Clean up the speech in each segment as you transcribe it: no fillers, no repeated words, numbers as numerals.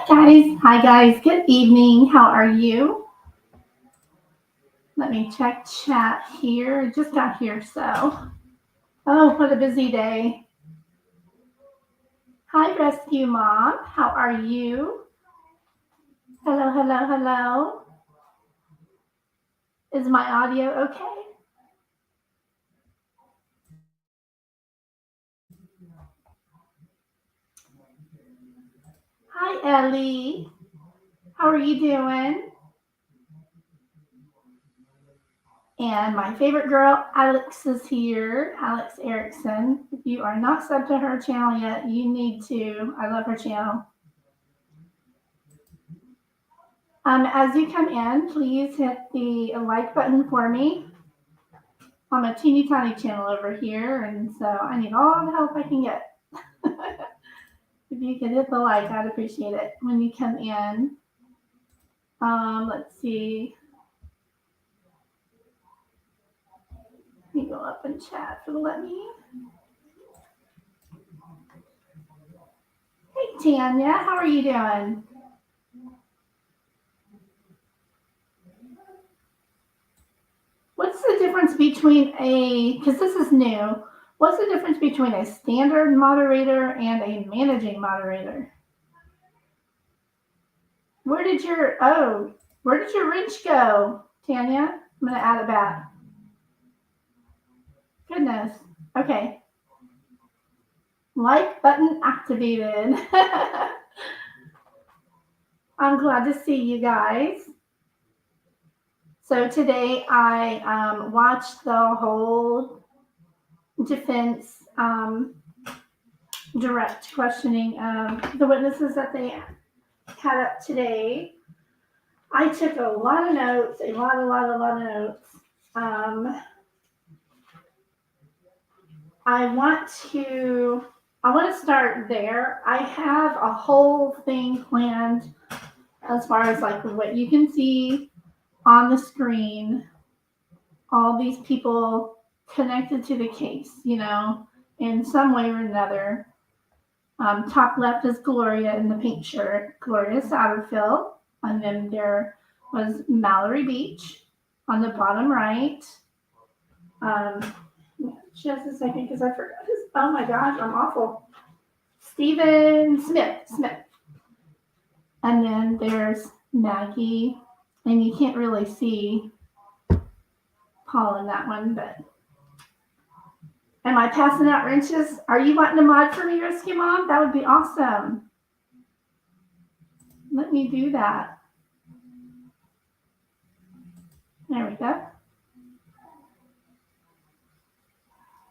Hi guys, good evening. How are you? Let me check chat here. Just got here, so. Oh, what a busy day. Hi, Rescue Mom. How are you? Hello, hello, hello. Is my audio okay? Hi, Ellie. How are you doing? And my favorite girl, Alex, is here. Alex Erickson. If you are not subbed to her channel yet, you need to. I love her channel. As you come in, please hit the like button for me. I'm a teeny tiny channel over here, and so I need all the help I can get. If you could hit the like, I'd appreciate it when you come in. Let's see. Let me go up and chat for the let me. Hey, Tanya, how are you doing? What's the difference between because this is new, what's the difference between a standard moderator and a managing moderator? Where did your wrench go, Tanya? I'm going to add it back. Goodness. Okay. Like button activated. I'm glad to see you guys. So today I watched the whole defense direct questioning of the witnesses that they had up today. I took a lot of notes, a lot of notes. I want to start there. I have a whole thing planned as far as like what you can see on the screen, all these people connected to the case, in some way or another. Top left is Gloria in the pink shirt, Gloria Satterfield. And then there was Mallory Beach on the bottom right. Just a second, because I forgot his. Oh my gosh, I'm awful. Stephen Smith. And then there's Maggie. And you can't really see Paul in that one, but. Am I passing out wrenches? Are you wanting to mod for me, Rescue Mom? That would be awesome. Let me do that. There we go.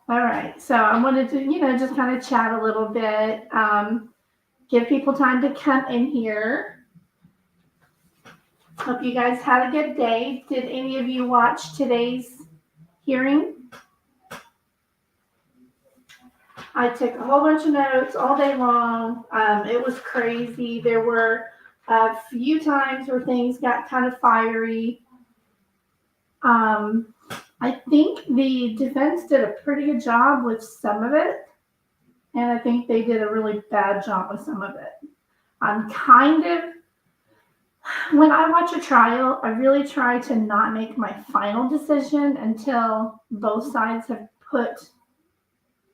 All right, so I wanted to, just kind of chat a little bit, give people time to come in here. Hope you guys had a good day. Did any of you watch today's hearing? I took a whole bunch of notes all day long. It was crazy. There were a few times where things got kind of fiery. I think the defense did a pretty good job with some of it, and I think they did a really bad job with some of it. When I watch a trial, I really try to not make my final decision until both sides have put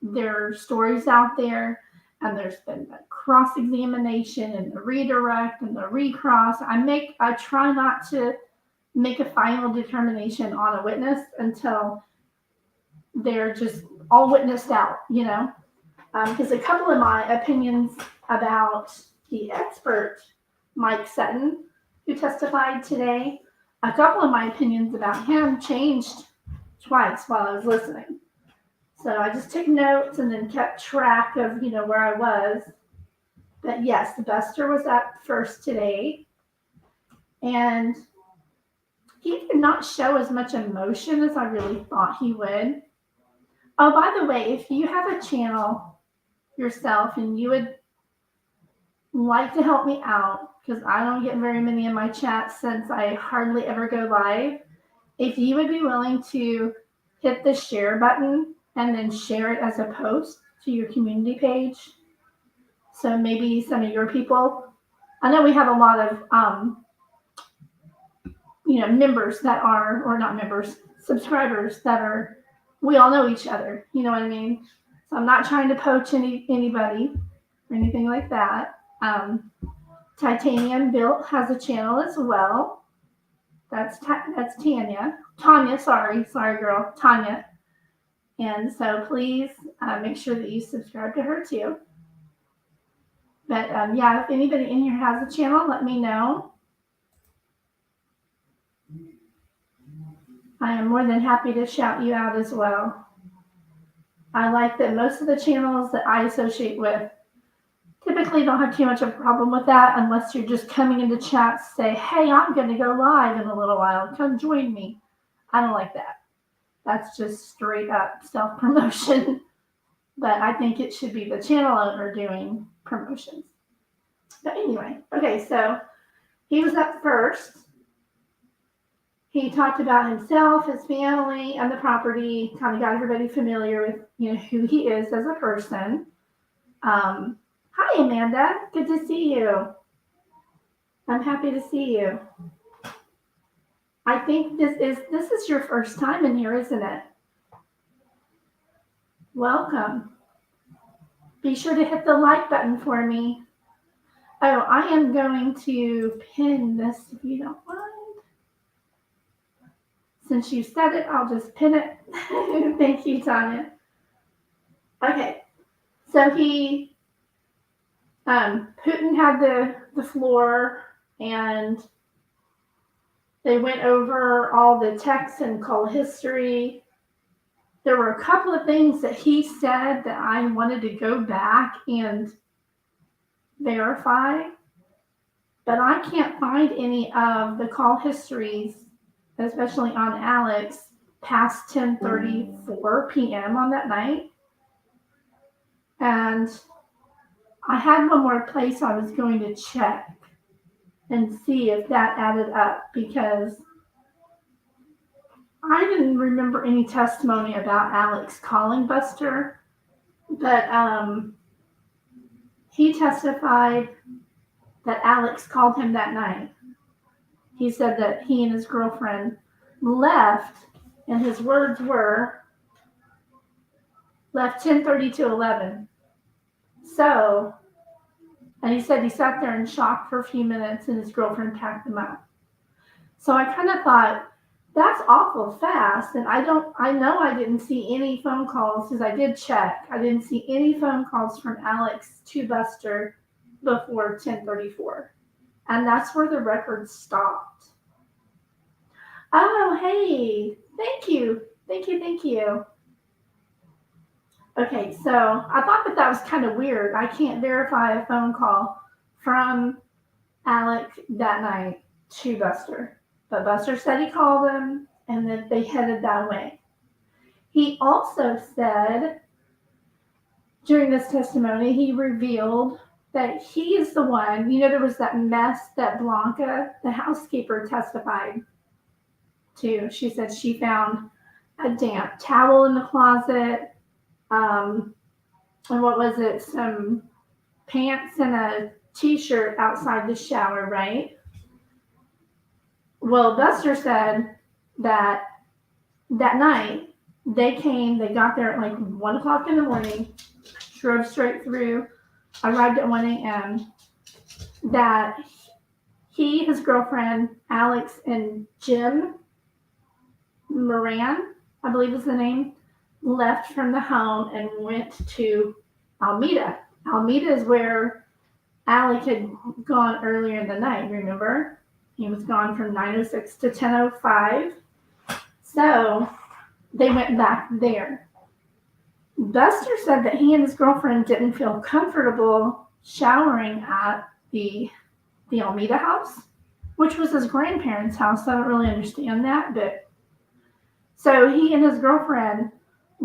their stories out there and there's been the cross-examination and the redirect and the recross. I try not to make a final determination on a witness until they're just all witnessed out, because a couple of my opinions about the expert Mike Sutton, who testified today, a couple of my opinions about him changed twice while I was listening. So I just took notes and then kept track of, where I was. But yes, Buster was up first today. And he did not show as much emotion as I really thought he would. Oh, by the way, if you have a channel yourself and you would like to help me out, because I don't get very many in my chats since I hardly ever go live, if you would be willing to hit the share button and then share it as a post to your community page, so maybe some of your people I know we have a lot of members that are, or not members, subscribers that are, we all know each other. You know what I mean? So I'm not trying to poach anybody or anything like that. Titanium Built has a channel as well. That's Tanya. Sorry, girl, Tanya. And so please make sure that you subscribe to her too. But yeah, if anybody in here has a channel, let me know. I am more than happy to shout you out as well. I like that most of the channels that I associate with typically don't have too much of a problem with that unless you're just coming into chat to say, hey, I'm going to go live in a little while. Come join me. I don't like that. That's just straight up self-promotion. But I think it should be the channel owner doing promotions. But anyway, okay, so he was up first. He talked about himself, his family, and the property, kind of got everybody familiar with, who he is as a person. Hi, Amanda. Good to see you. I'm happy to see you. I think this is your first time in here, isn't it? Welcome. Be sure to hit the like button for me. Oh, I am going to pin this if you don't mind. Since you said it, I'll just pin it. Thank you, Tanya. Okay, so Putin had the floor, and they went over all the text and call history. There were a couple of things that he said that I wanted to go back and verify, but I can't find any of the call histories, especially on Alex, past 10:34 p.m. on that night. And I had one more place I was going to check and see if that added up, because I didn't remember any testimony about Alex calling Buster, but he testified that Alex called him that night. He said that he and his girlfriend left, and his words were, left 10:30 to 11. So, and he said he sat there in shock for a few minutes and his girlfriend packed him up. So I kind of thought, that's awful fast. And I know I didn't see any phone calls, because I did check. I didn't see any phone calls from Alex to Buster before 10:34. And that's where the record stopped. Oh, hey, thank you. Okay, so I thought that was kind of weird. I can't verify a phone call from Alex that night to Buster. But Buster said he called him and that they headed that way. He also said during this testimony, he revealed that he is the one, there was that mess that Blanca, the housekeeper, testified to. She said she found a damp towel in the closet, and what was it? Some pants and a t-shirt outside the shower, right? Well, Buster said that night they got there at like 1 o'clock in the morning, drove straight through, arrived at 1 a.m., that he, his girlfriend, Alex, and Jim Moran, I believe is the name, left from the home and went to Alameda. Alameda is where Alex had gone earlier in the night, remember? He was gone from 9:06 to 10:05. So they went back there. Buster said that he and his girlfriend didn't feel comfortable showering at the Alameda house, which was his grandparents' house. I don't really understand that, but so he and his girlfriend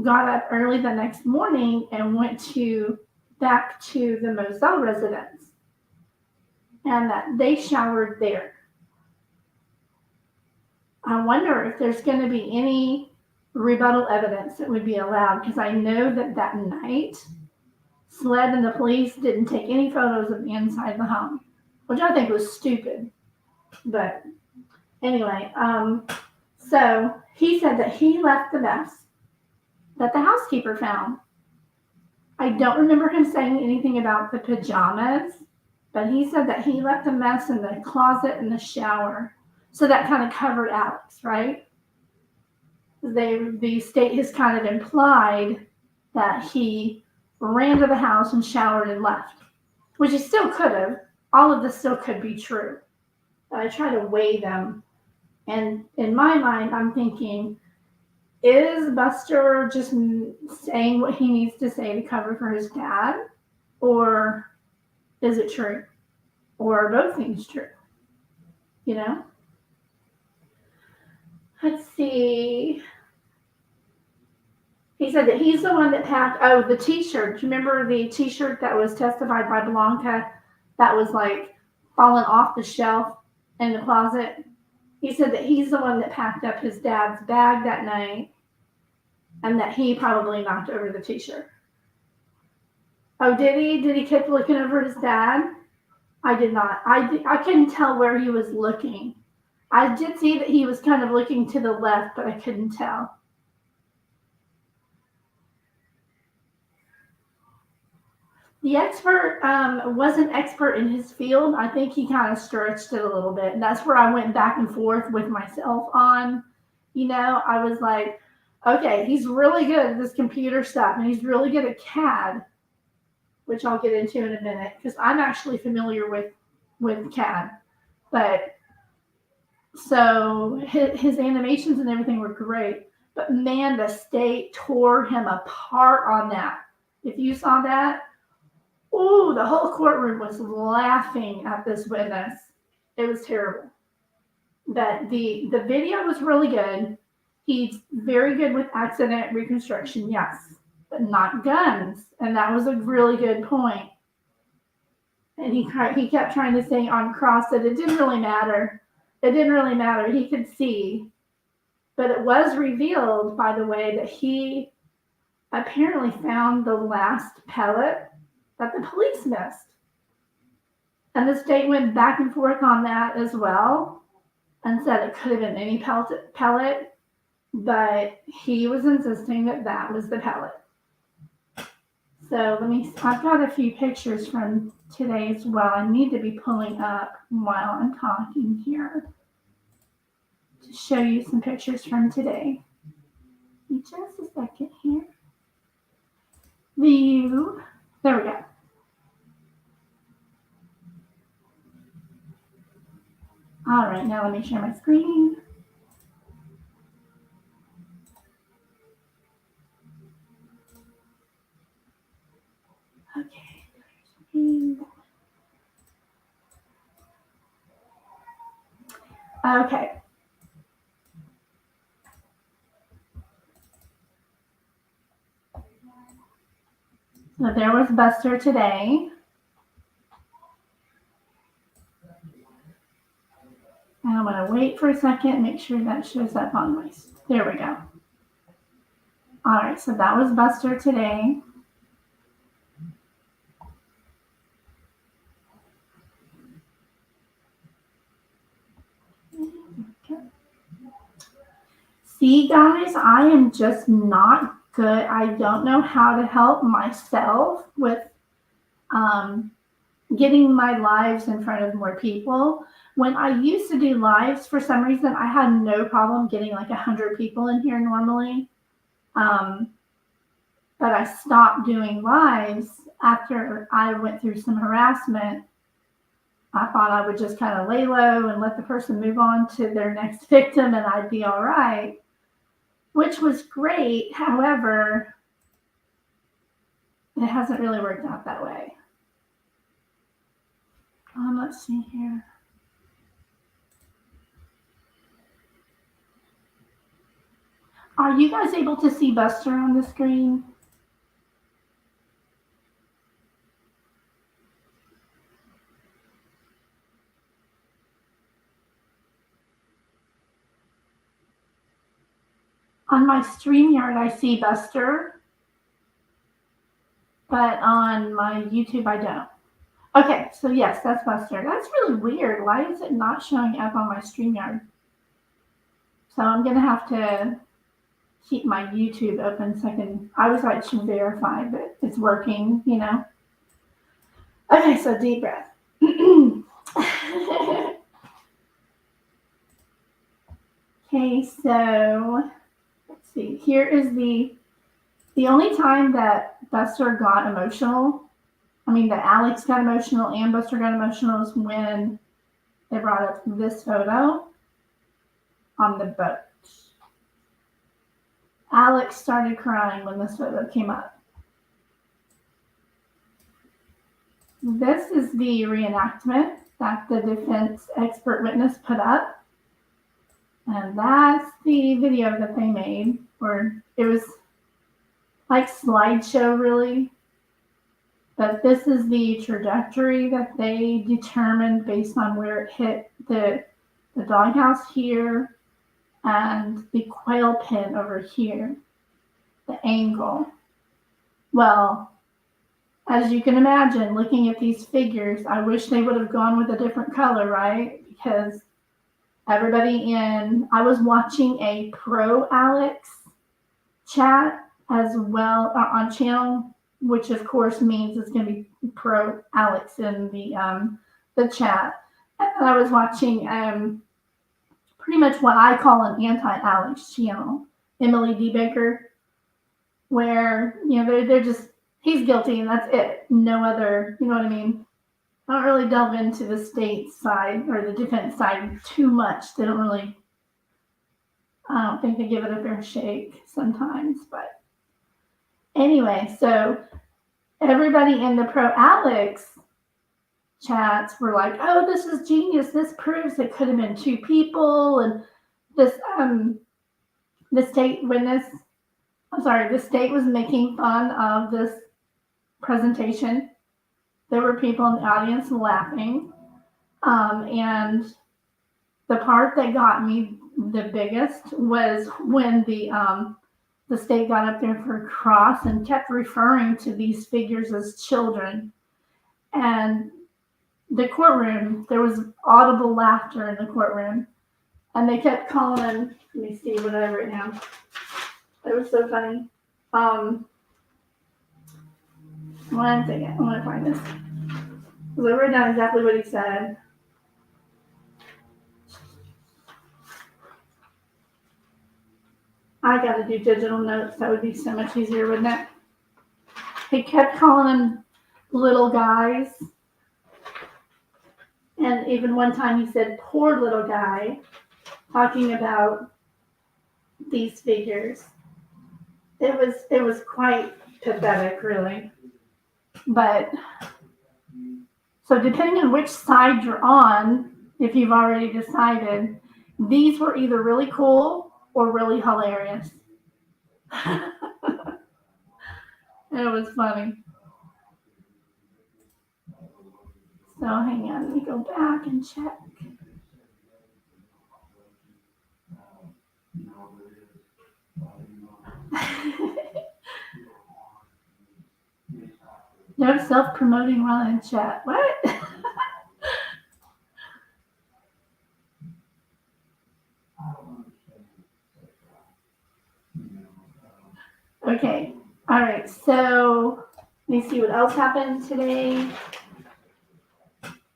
got up early the next morning and went back to the Moselle residence, and that they showered there. I wonder if there's going to be any rebuttal evidence that would be allowed, because I know that night, SLED and the police didn't take any photos of the inside of the home. which I think was stupid. But anyway, so he said that he left the mess that the housekeeper found. I don't remember him saying anything about the pajamas, but he said that he left a mess in the closet and the shower. So that kind of covered Alex, right? The state has kind of implied that he ran to the house and showered and left, which he still could have. All of this still could be true. But I try to weigh them. And in my mind, I'm thinking, is Buster just saying what he needs to say to cover for his dad? Or is it true? Or are both things true? You know? Let's see. He said that he's the one that packed, the t-shirt. Do you remember the t-shirt that was testified by Blanca that was like falling off the shelf in the closet? He said that he's the one that packed up his dad's bag that night and that he probably knocked over the t-shirt. Oh, did he? Did he keep looking over at his dad? I did not. I couldn't tell where he was looking. I did see that he was kind of looking to the left, but I couldn't tell. The expert wasn't expert in his field. I think he kind of stretched it a little bit. And that's where I went back and forth with myself on. You know, I was like, okay, he's really good at this computer stuff, and he's really good at CAD, which I'll get into in a minute, because I'm actually familiar with CAD. But so his animations and everything were great. But man, the state tore him apart on that. If you saw that, oh, the whole courtroom was laughing at this witness. It was terrible. But the video was really good. He's very good with accident reconstruction, yes, but not guns. And that was a really good point. And he kept trying to say on cross that it didn't really matter. It didn't really matter. He could see. But it was revealed, by the way, that he apparently found the last pellet that the police missed. And the state went back and forth on that as well and said it could have been any pellet, but he was insisting that that was the pellet. So I've got a few pictures from today as well. I need to be pulling up while I'm talking here to show you some pictures from today. Just a second here. View. There we go. All right, now let me share my screen. Okay. Okay. So there was Buster today. And I'm going to wait for a second and make sure that shows up on my, there we go. All right, so that was Buster today. Okay. See, guys, I am just not good. I don't know how to help myself with getting my lives in front of more people. When I used to do lives, for some reason, I had no problem getting like 100 people in here normally. But I stopped doing lives after I went through some harassment. I thought I would just kind of lay low and let the person move on to their next victim and I'd be all right, which was great. However, it hasn't really worked out that way. Let's see here. Are you guys able to see Buster on the screen? On my StreamYard, I see Buster, but on my YouTube, I don't. Okay, so yes, that's Buster. That's really weird. Why is it not showing up on my StreamYard? So I'm going to have to keep my YouTube open so I was like to verify that it's working, you know. Okay, so deep breath. Okay, so let's see. Here is the only time that Buster got emotional. I mean, that Alex got emotional and Buster got emotional is when they brought up this photo on the boat. Alex started crying when this photo came up. This is the reenactment that the defense expert witness put up. And that's the video that they made, where it was like slideshow, really. But this is the trajectory that they determined based on where it hit the doghouse here and the quail pen over here, the angle. Well, as you can imagine, looking at these figures, I wish they would have gone with a different color, right? Because I was watching a pro Alex chat as well on channel, which of course means it's going to be pro Alex in the chat. And I was watching pretty much what I call an anti-Alex channel, Emily D. Baker, where, you know, they're just, he's guilty and that's it. No other, you know what I mean? I don't really delve into the state side or the defense side too much. They don't really, I don't think they give it a fair shake sometimes. But anyway, so everybody in the pro Alex chats were like, oh, this is genius. This proves it could have been two people. And this, the state was making fun of this presentation. There were people in the audience laughing. And the part that got me the biggest was when the state got up there for a cross and kept referring to these figures as children. And the courtroom, there was audible laughter in the courtroom. And they kept calling them, let me see what I have written down. It was so funny. One second, I want to find this. Because I wrote down exactly what he said. I got to do digital notes. That would be so much easier, wouldn't it? He kept calling them little guys. And even one time he said, poor little guy, talking about these figures. It was quite pathetic, really. But so depending on which side you're on, if you've already decided, these were either really cool or really hilarious. It was funny. So hang on, let me go back and check. No self-promoting while in chat. What? Okay. All right. So let me see what else happened today.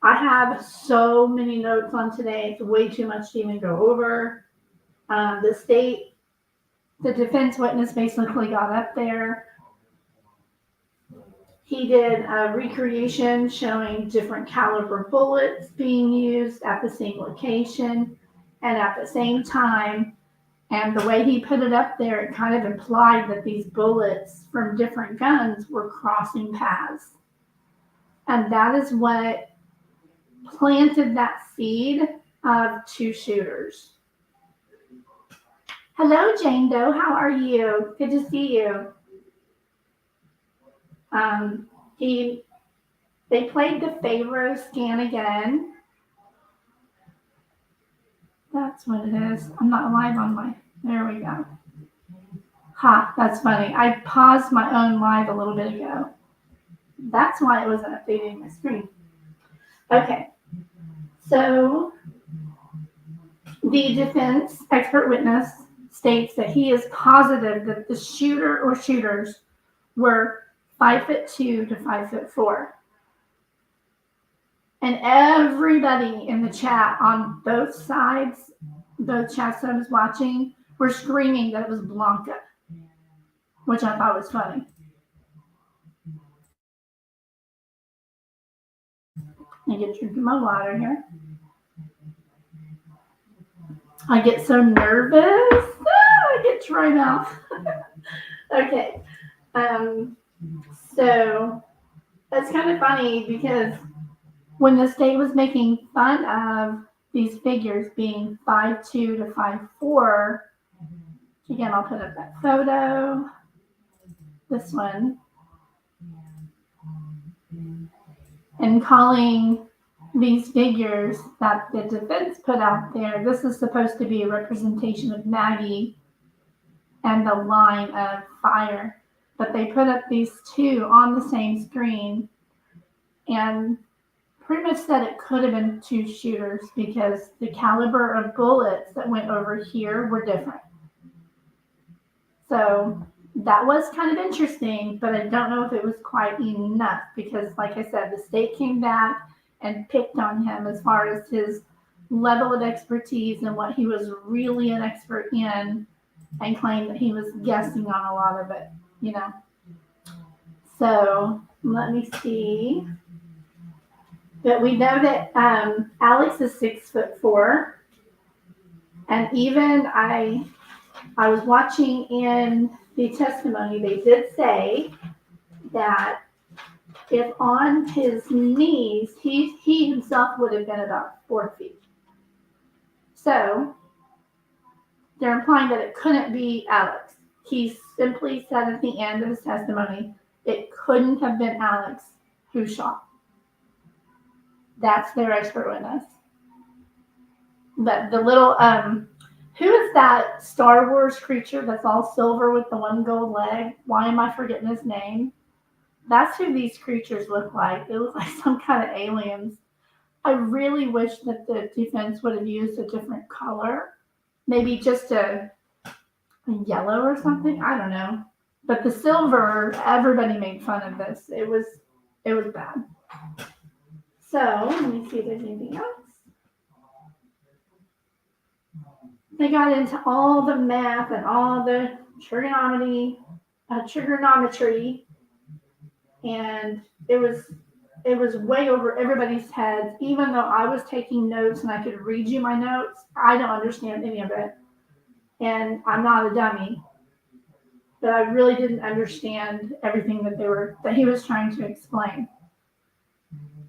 I have so many notes on today. It's way too much to even go over. The defense witness basically got up there. He did a recreation showing different caliber bullets being used at the same location and at the same time. And the way he put it up there, it kind of implied that these bullets from different guns were crossing paths. And that is what planted that seed of two shooters. Hello, Jane Doe. How are you? Good to see you. They played the Pharaoh scan again. That's what it is. I'm not live on my. There we go. Ha, that's funny. I paused my own live a little bit ago. That's why it wasn't updating my screen. Okay, so the defense expert witness states that he is positive that the shooter or shooters were 5'2" to 5'4". And everybody in the chat on both sides, both chats that I was watching, were screaming that it was Blanca, which I thought was funny. I get drinking my water here. I get so nervous. I get dry mouth. Okay. So that's kind of funny because when the state was making fun of these figures being 5'2" to 5'4", again, I'll put up that photo, this one, and calling these figures that the defense put out there, this is supposed to be a representation of Maggie and the line of fire. But they put up these two on the same screen and pretty much said it could have been two shooters because the caliber of bullets that went over here were different. So that was kind of interesting, but I don't know if it was quite enough because, like I said, the state came back and picked on him as far as his level of expertise and what he was really an expert in, and claimed that he was guessing on a lot of it, you know. So let me see. But we know that Alex is 6'4", and even I was watching in the testimony, they did say that if on his knees, he himself would have been about 4 feet. So they're implying that it couldn't be Alex. He simply said at the end of his testimony, it couldn't have been Alex who shot. That's their expert witness. But the little, who is that Star Wars creature that's all silver with the one gold leg? Why am I forgetting his name? That's who these creatures look like. They look like some kind of aliens. I really wish that the defense would have used a different color. Maybe just a yellow or something. I don't know. But the silver, everybody made fun of this. It was bad. So let me see if there's anything else. They got into all the math and all the trigonometry, and it was way over everybody's heads. Even though I was taking notes and I could read you my notes, I don't understand any of it, and I'm not a dummy. But I really didn't understand everything that he was trying to explain.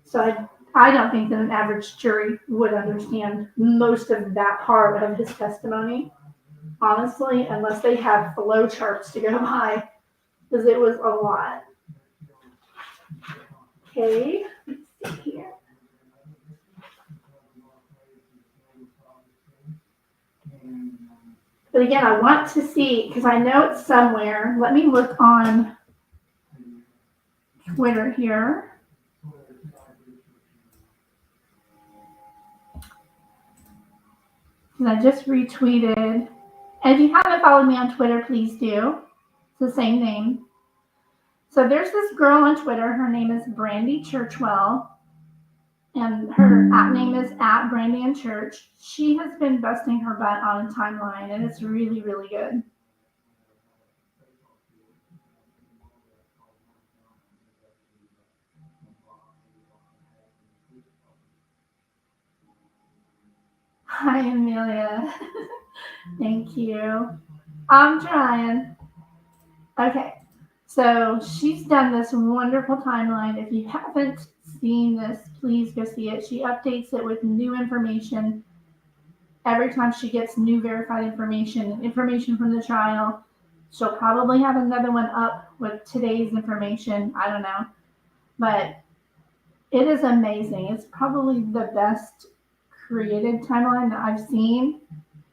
So I don't think that an average jury would understand most of that part of his testimony, honestly, unless they have flow charts to go by, because it was a lot. Okay, let's see here. But again, I want to see, because I know it's somewhere. Let me look on Twitter here. And I just retweeted. And if you haven't followed me on Twitter, please do. It's the same name. So there's this girl on Twitter. Her name is Brandy Churchwell. And her name is @BrandyandChurch. She has been busting her butt on a timeline, and it's really, really good. Hi, Amelia. Thank you. I'm trying. Okay. So she's done this wonderful timeline. If you haven't seen this, please go see it. She updates it with new information every time she gets new verified information from the trial. She'll probably have another one up with today's information. I don't know. But it is amazing. It's probably the best created timeline that I've seen.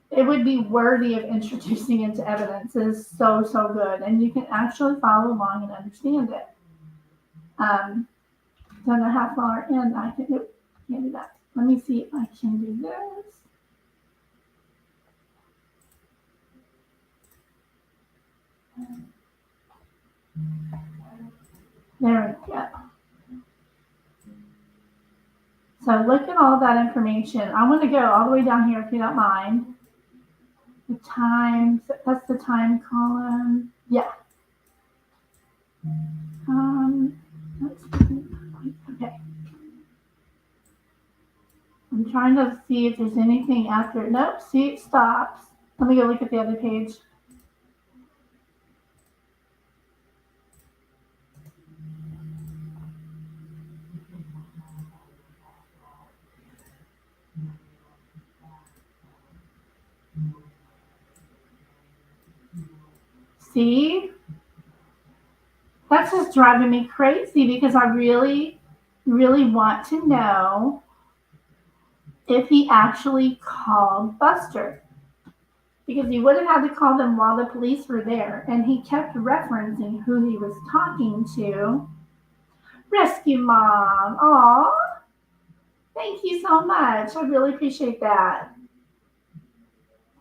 It would be worthy of introducing into evidence. It is so, so good. And you can actually follow along and understand it. Don't know how far in I can do. Can't do that. Let me see if I can do this. There we go. So look at all that information. I want to go all the way down here if you don't mind. The time, that's the time column. Yeah. Okay. I'm trying to see if there's anything after. Nope, see, it stops. Let me go look at the other page. See? That's just driving me crazy because I really, really want to know if he actually called Buster. Because he would have had to call them while the police were there. And he kept referencing who he was talking to. Rescue Mom. Aw. Thank you so much. I really appreciate that.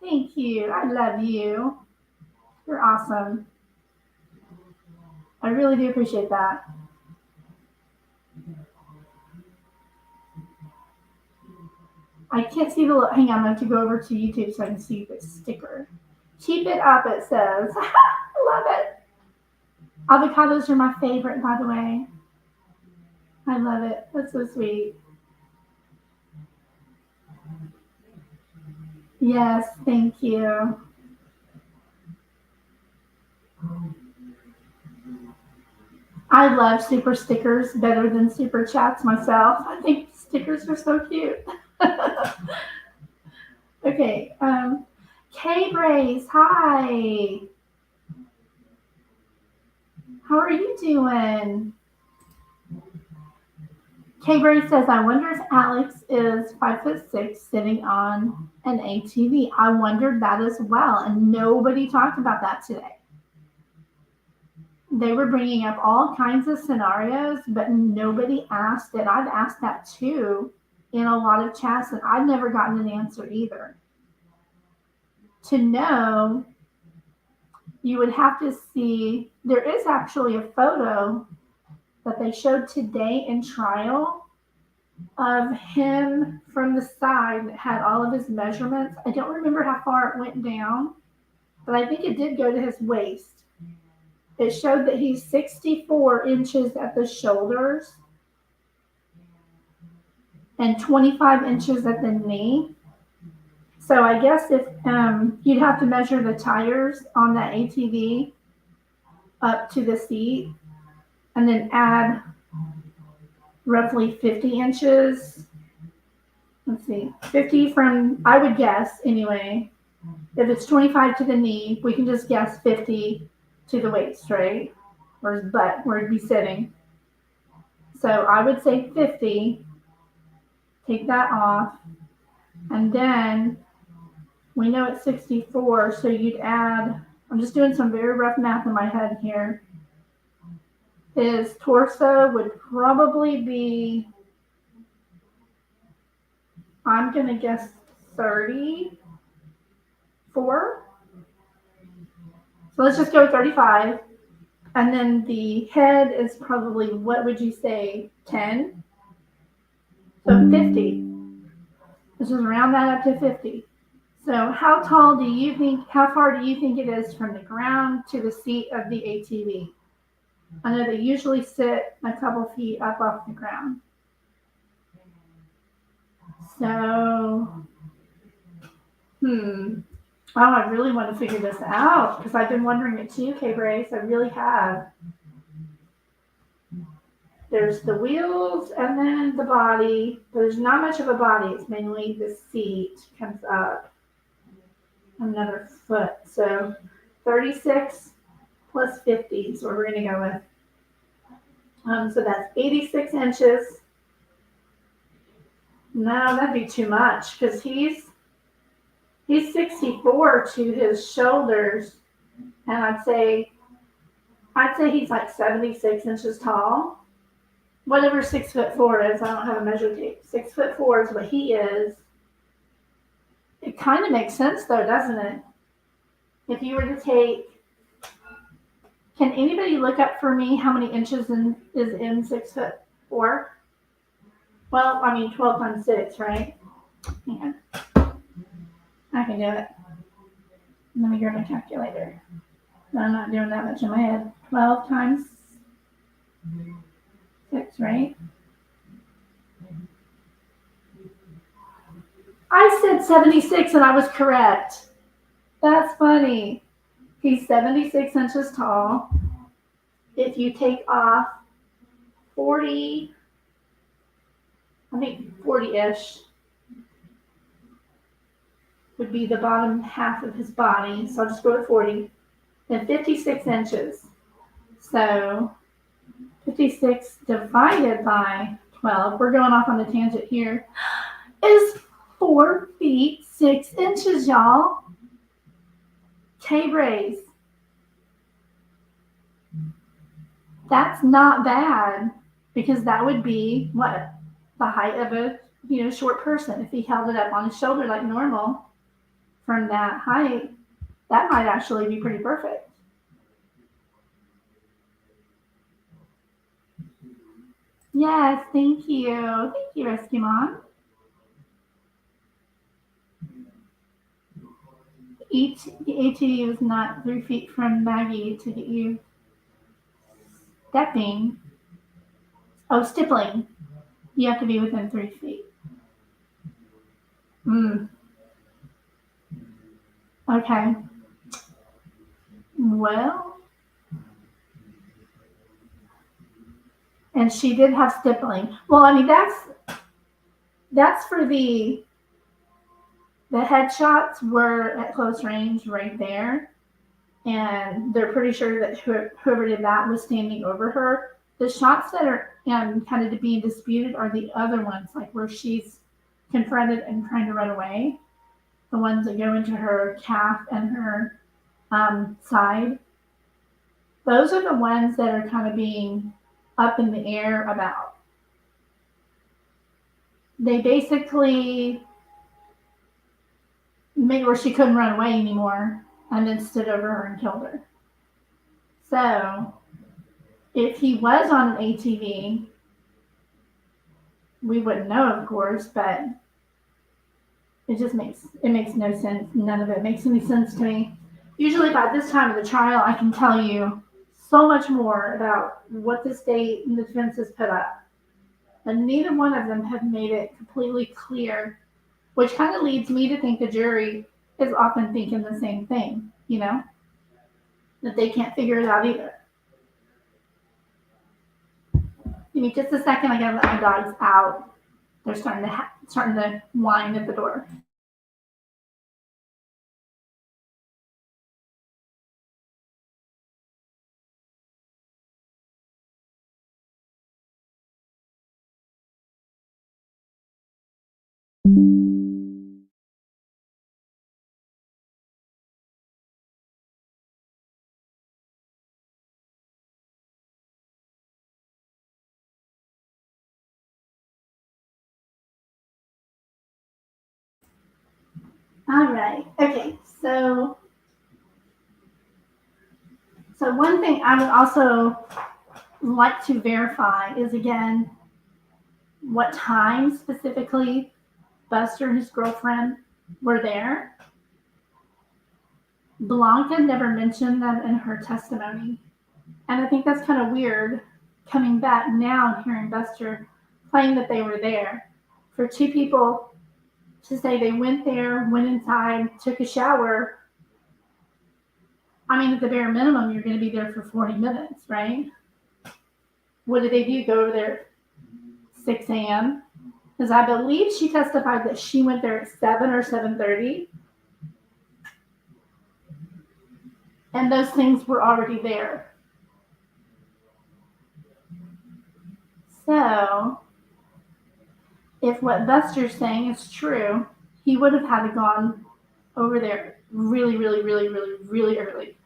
Thank you. I love you. You're awesome. I really do appreciate that. I can't see the. Hang on, I have to go over to YouTube so I can see the sticker. Keep it up, it says. Love it. Avocados are my favorite, by the way. I love it. That's so sweet. Yes, thank you. I love super stickers better than super chats myself. I think stickers are so cute. Okay. K-Brace, hi. How are you doing? K-Brace says, I wonder if Alex is 5'6" sitting on an ATV. I wondered that as well, and nobody talked about that today. They were bringing up all kinds of scenarios, but nobody asked it. I've asked that too in a lot of chats, and I've never gotten an answer either. To know, you would have to see, there is actually a photo that they showed today in trial of him from the side that had all of his measurements. I don't remember how far it went down, but I think it did go to his waist. It showed that he's 64 inches at the shoulders and 25 inches at the knee. So I guess if you'd have to measure the tires on that ATV up to the seat and then add roughly 50 inches. Let's see, 50 from, I would guess anyway, if it's 25 to the knee, we can just guess 50 to the waist, right? Or his butt, where he'd be sitting. So I would say 50, take that off, and then we know it's 64, so you'd add, I'm just doing some very rough math in my head here. His torso would probably be, I'm going to guess 34. So let's just go 35. And then the head is probably, what would you say, 10? So 50. Let's just round that up to 50. So how tall do you think, how far do you think it is from the ground to the seat of the ATV? I know they usually sit a couple feet up off the ground. So, oh, I really want to figure this out because I've been wondering it too, K-Brace. I really have. There's the wheels and then the body. There's not much of a body. It's mainly the seat comes up another foot. So 36 plus 50 is what we're going to go with. So that's 86 inches. No, that'd be too much because he's 64 to his shoulders, and I'd say he's like 76 inches tall. whatever 6'4" is. I don't have a measure tape. 6'4" is what he is. It kind of makes sense though, doesn't it? If you were to take, can anybody look up for me how many inches is in 6'4"? Well, I mean 12 times 6, right? Yeah, I can do it. Let me grab my calculator. I'm not doing that much in my head. 12 times 6, right? I said 76 and I was correct. That's funny. He's 76 inches tall. If you take off 40, I think 40-ish would be the bottom half of his body. So I'll just go with 40. Then 56 inches. So 56 divided by 12, we're going off on a tangent here, is 4 feet 6 inches, y'all. K-Brace. That's not bad, because that would be what? The height of a short person. If he held it up on his shoulder like normal from that height, that might actually be pretty perfect. Yes, thank you. Thank you, Rescue Mom. The ATV was not 3 feet from Maggie to get you stepping. Oh, stippling. You have to be within 3 feet. Okay. Well, and she did have stippling. Well, I mean, that's for the headshots were at close range right there. And they're pretty sure that whoever did that was standing over her. The shots that are kind of being disputed are the other ones, like where she's confronted and trying to run away. The ones that go into her calf and her side. Those are the ones that are kind of being up in the air about. They basically made where she couldn't run away anymore and then stood over her and killed her. So if he was on an ATV, we wouldn't know, of course, but it makes no sense. None of it makes any sense to me. Usually by this time of the trial, I can tell you so much more about what the state and the defense has put up. And neither one of them have made it completely clear, which kind of leads me to think the jury is often thinking the same thing, that they can't figure it out either. Give me just a second. I gotta let my dogs out. They're starting to whine at the door. All right. Okay. So one thing I would also like to verify is, again, what time specifically Buster and his girlfriend were there. Blanca never mentioned them in her testimony. And I think that's kind of weird, coming back now and hearing Buster claim that they were there. For two people to say they went there, went inside, took a shower, I mean, at the bare minimum, you're going to be there for 40 minutes, right? What did they do? Go over there at 6 a.m.? Because I believe she testified that she went there at 7 or 7:30. And those things were already there. So, if what Buster's saying is true, he would have had to gone over there really, really, really, really, really early.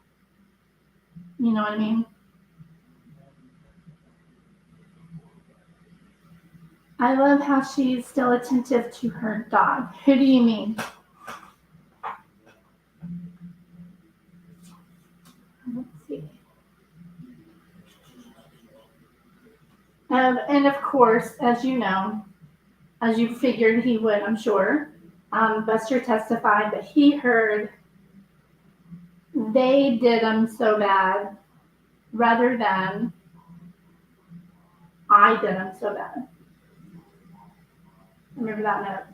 You know what I mean? I love how she's still attentive to her dog. Who do you mean? Let's see. And of course, as you know, as you figured he would, I'm sure, Buster testified that he heard they did him so bad rather than I did him so bad. Remember that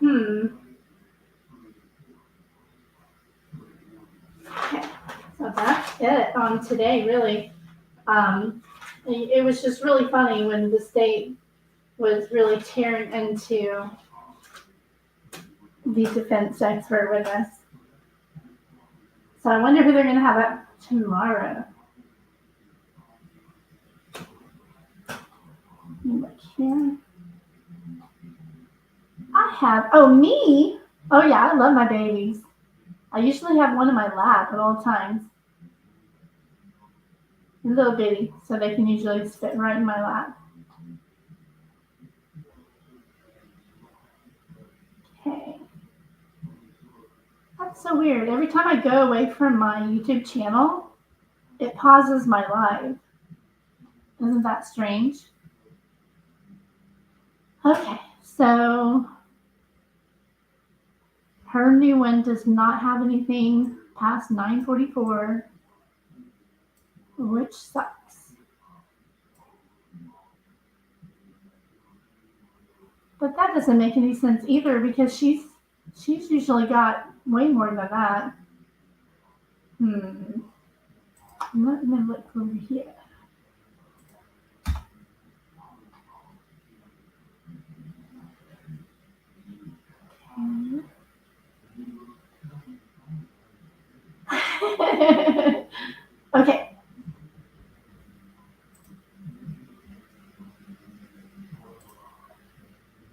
note? Okay, so that's it on today, really. It was just really funny when the state was really tearing into the defense expert witness. So I wonder who they're going to have up tomorrow. Look here. I have, me? Oh yeah, I love my babies. I usually have one in my lap at all times. Little bitty, so they can usually fit right in my lap. Okay. That's so weird. Every time I go away from my YouTube channel, it pauses my live. Isn't that strange? Okay, so her new one does not have anything past 9:44, which sucks. But that doesn't make any sense either because she's usually got way more than that. Let me look over here. Okay.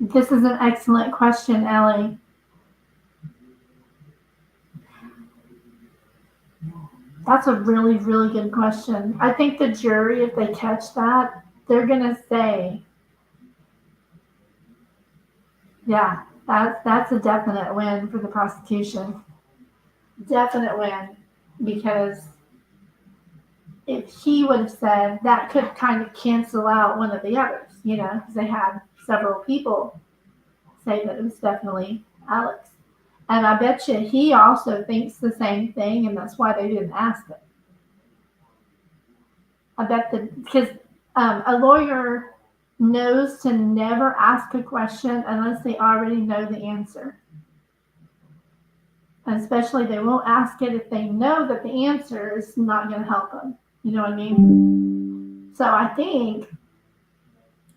This is an excellent question, Ellie. That's a really, really good question. I think the jury, if they catch that, they're going to say, yeah, that's a definite win for the prosecution. Definite win, because if he would have said that could kind of cancel out one of the others, because they had several people say that it was definitely Alex. And I bet you he also thinks the same thing, and that's why they didn't ask it. I bet because a lawyer knows to never ask a question unless they already know the answer. And especially they won't ask it if they know that the answer is not going to help them. You know what I mean? So I think,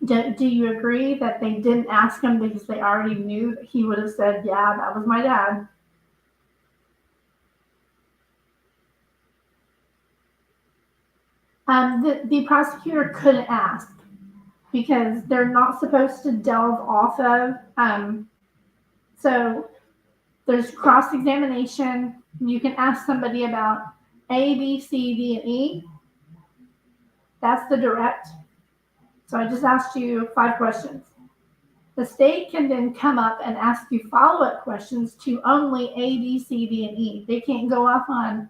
do you agree that they didn't ask him because they already knew that he would have said, yeah, that was my dad? The prosecutor couldn't ask because they're not supposed to delve off of. So there's cross-examination. You can ask somebody about A, B, C, D, and E. That's the direct. So I just asked you 5 questions. The state can then come up and ask you follow-up questions to only A, B, C, D, and E. They can't go off on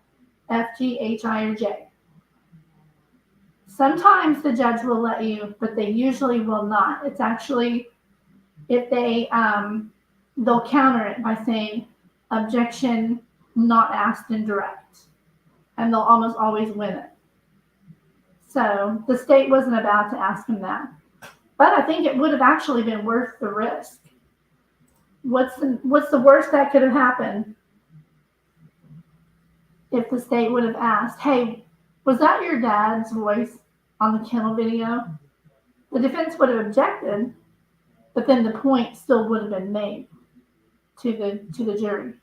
F, G, H, I, or J. Sometimes the judge will let you, but they usually will not. It's actually, if they'll counter it by saying, objection not asked in direct. And they'll almost always win it. So the state wasn't about to ask him that. But I think it would have actually been worth the risk. What's the worst that could have happened if the state would have asked, hey, was that your dad's voice on the kennel video? The defense would have objected, but then the point still would have been made to the jury.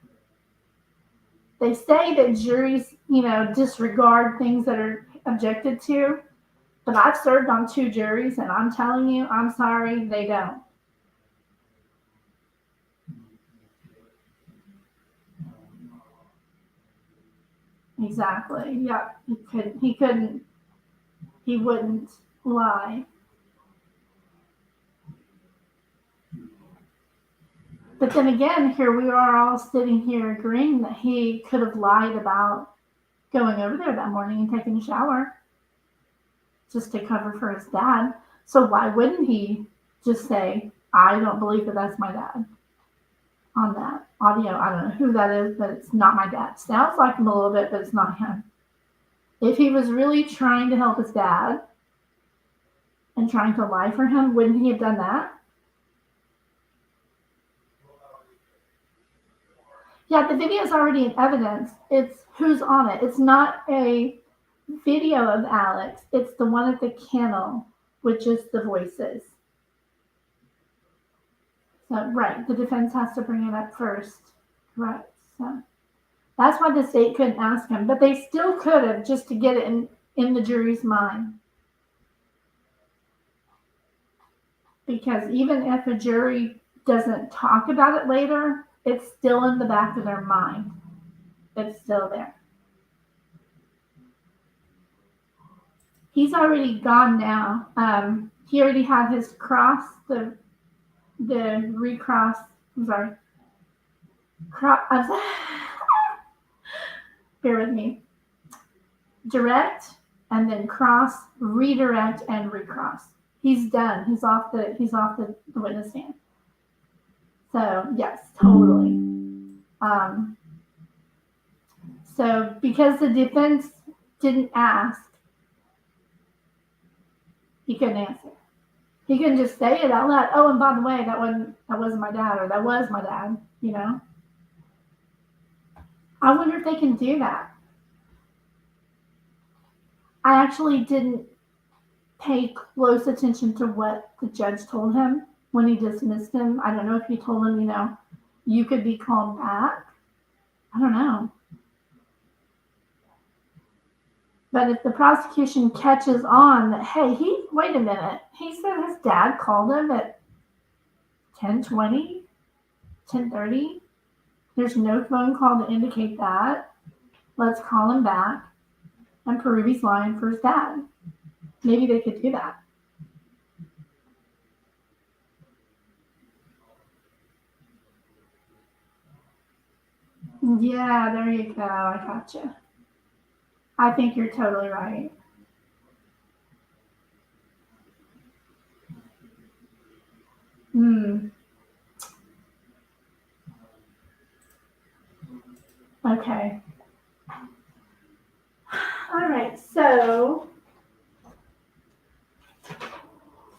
They say that juries, disregard things that are objected to, but I've served on 2 juries, and I'm telling you, I'm sorry, they don't. Exactly. Yeah, he wouldn't lie. But then again, here we are all sitting here agreeing that he could have lied about going over there that morning and taking a shower just to cover for his dad. So why wouldn't he just say, I don't believe that that's my dad on that audio? I don't know who that is, but it's not my dad. Sounds like him a little bit, but it's not him. If he was really trying to help his dad and trying to lie for him, wouldn't he have done that? Yeah, the video is already in evidence. It's who's on it. It's not a video of Alex. It's the one at the kennel, which is the voices. So, right, the defense has to bring it up first. Right, so that's why the state couldn't ask him, but they still could have, just to get it in the jury's mind. Because even if a jury doesn't talk about it later, it's still in the back of their mind. It's still there. He's already gone now. He already had his cross, the recross. I'm sorry. Bear with me. Direct and then cross, redirect and recross. He's done. He's off the witness stand. So yes, totally. So because the defense didn't ask, he couldn't answer. He couldn't just say it out loud. Oh, and by the way, that wasn't my dad, or that was my dad. You know. I wonder if they can do that. I actually didn't pay close attention to what the judge told him when he dismissed him. I don't know if he told him, you could be called back. I don't know. But if the prosecution catches on that, hey, wait a minute, he said his dad called him at 10:20, 10:30. There's no phone call to indicate that. Let's call him back and prove he's lying for his dad. Maybe they could do that. Yeah, there you go. I gotcha. I think you're totally right. Okay. All right. So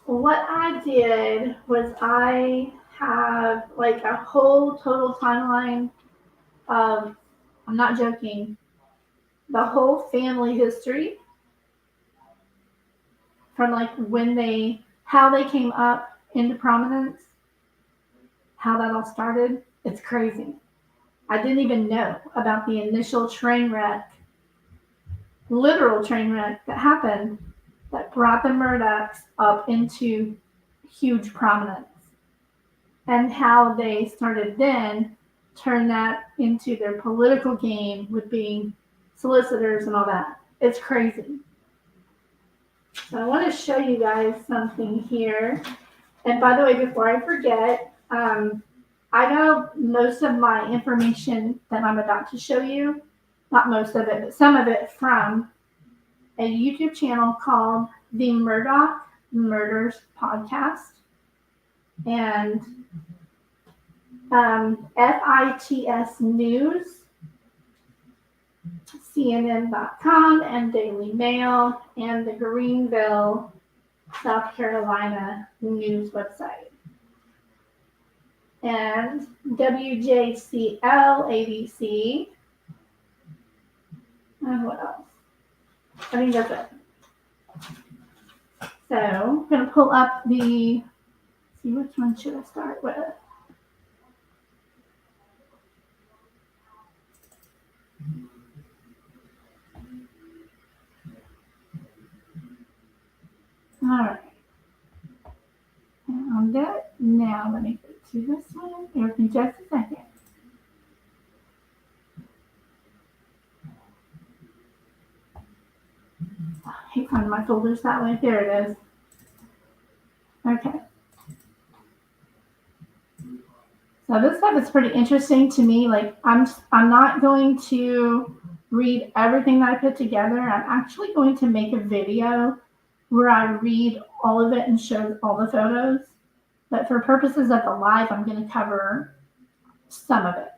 what I did was I have like a whole total timeline of, I'm not joking, the whole family history from like how they came up into prominence, how that all started. It's crazy. I didn't even know about the initial train wreck, literal train wreck that happened that brought the Murdaughs up into huge prominence, and how they started then turn that into their political game with being solicitors and all that. It's crazy. So I want to show you guys something here. And by the way, before I forget, I know most of my information that I'm about to show you, not most of it, but some of it from a YouTube channel called The Murdaugh Murders Podcast. And FITS News, CNN.com, and Daily Mail, and the Greenville, South Carolina news website. And WJCL ABC. And what else? I think that's it. So I'm going to pull up see which one should I start with. All right. Found it. Now let me go to this one. Bear with me just a second. I hate finding my folders that way. There it is. Okay. So this stuff is pretty interesting to me. Like I'm not going to read everything that I put together. I'm actually going to make a video where I read all of it and show all the photos. But for purposes of the live, I'm going to cover some of it.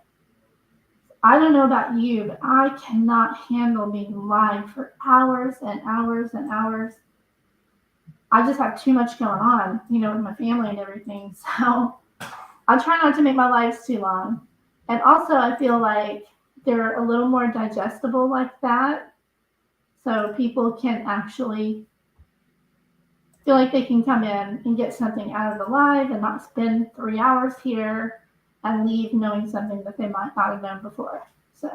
I don't know about you, but I cannot handle being live for hours and hours and hours. I just have too much going on, with my family and everything. So I try not to make my lives too long. And also, I feel like they're a little more digestible like that. So people can actually feel like they can come in and get something out of the live and not spend 3 hours here and leave knowing something that they might not have known before. So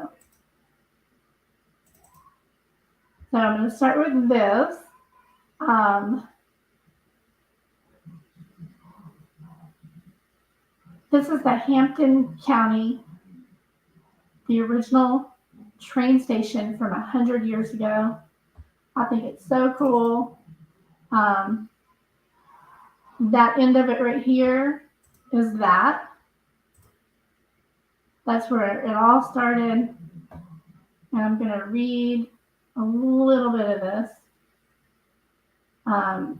I'm going to start with this. This is the Hampton County, the original train station from 100 years ago. I think it's so cool. That end of it right here is that. That's where it all started. And I'm going to read a little bit of this.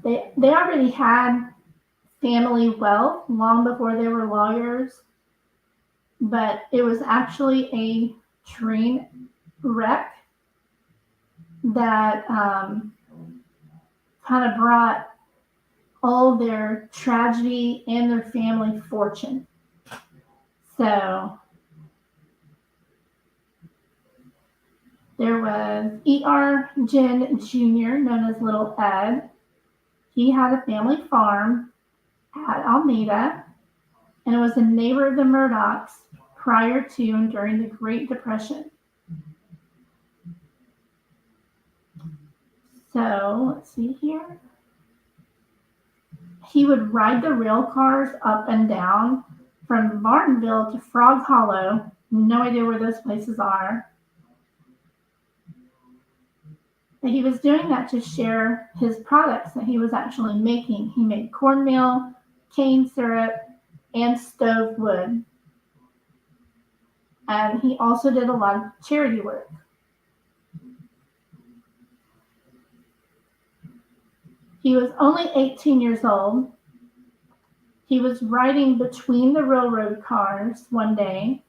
They already had family wealth long before they were lawyers, but it was actually a train wreck that kind of brought all their tragedy and their family fortune. So there was E.R. Ginn Jr., known as Little Ed. He had a family farm at Alameda, and it was a neighbor of the Murdaughs prior to and during the Great Depression. So let's see here. He would ride the rail cars up and down from Martinville to Frog Hollow. No idea where those places are. And he was doing that to share his products that he was actually making. He made cornmeal, cane syrup, and stove wood. And he also did a lot of charity work. He was only 18 years old. He was riding between the railroad cars one day.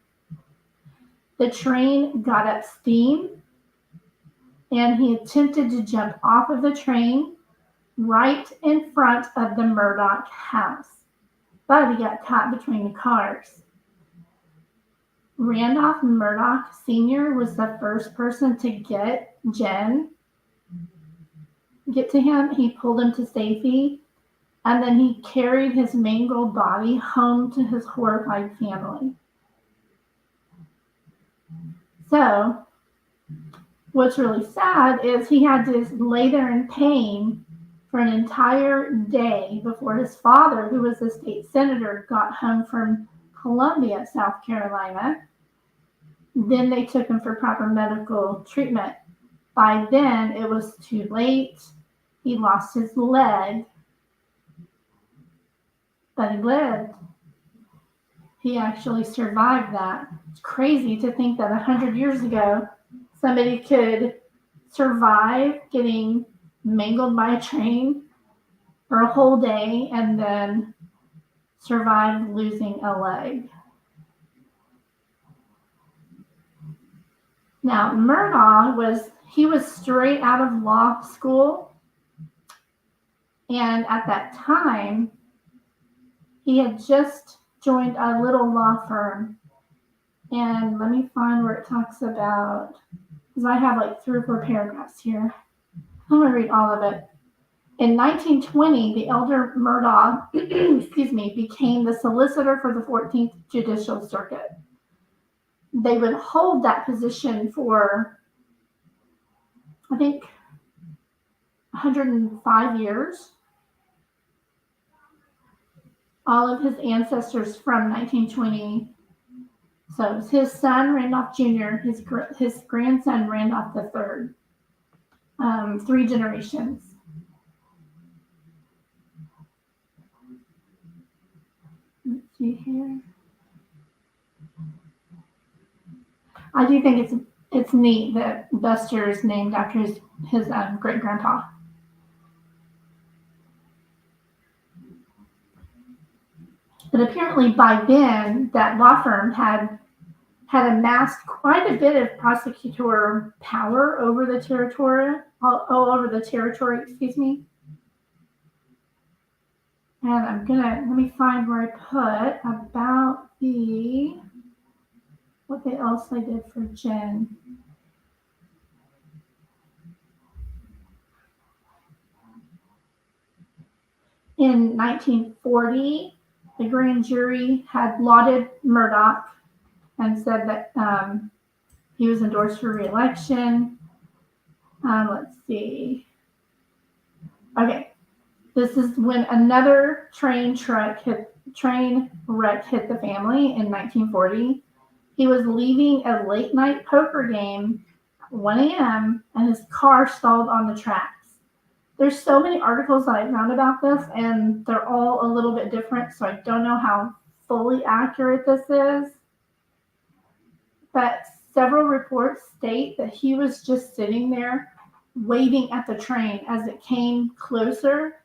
The train got up steam, and he attempted to jump off of the train right in front of the Murdaugh house, but he got caught between the cars. Randolph Murdaugh Sr. was the first person to get to him. He pulled him to safety, and then he carried his mangled body home to his horrified family. So what's really sad is he had to lay there in pain for an entire day before his father, who was a state senator, got home from Columbia, South Carolina. Then they took him for proper medical treatment. By then, it was too late. He lost his leg, but he lived. He actually survived that. It's crazy to think that 100 years ago, somebody could survive getting mangled by a train for a whole day and then survive losing a leg. Now, Murdaugh was straight out of law school, and at that time, he had just joined a little law firm. And let me find where it talks about, because I have like 3 or 4 paragraphs here. I'm going to read all of it. In 1920, the elder Murdaugh, became the solicitor for the 14th Judicial Circuit. They would hold that position for, I think, 105 years. All of his ancestors from 1920. So it was his son, Randolph Jr., his grandson, Randolph III. 3 generations. Let's see here. I do think it's neat that Buster is named after his great grandpa. But apparently by then, that law firm had amassed quite a bit of prosecutor power over the territory, all over the territory, excuse me. And let me find where I put about what else I did for Jen. In 1940, the grand jury had lauded Murdaugh and said that he was endorsed for re-election. Let's see. Okay, this is when another train wreck hit the family in 1940. He was leaving a late night poker game at 1 a.m. and his car stalled on the tracks. There's so many articles that I found about this, and they're all a little bit different, so I don't know how fully accurate this is. But several reports state that he was just sitting there waving at the train as it came closer,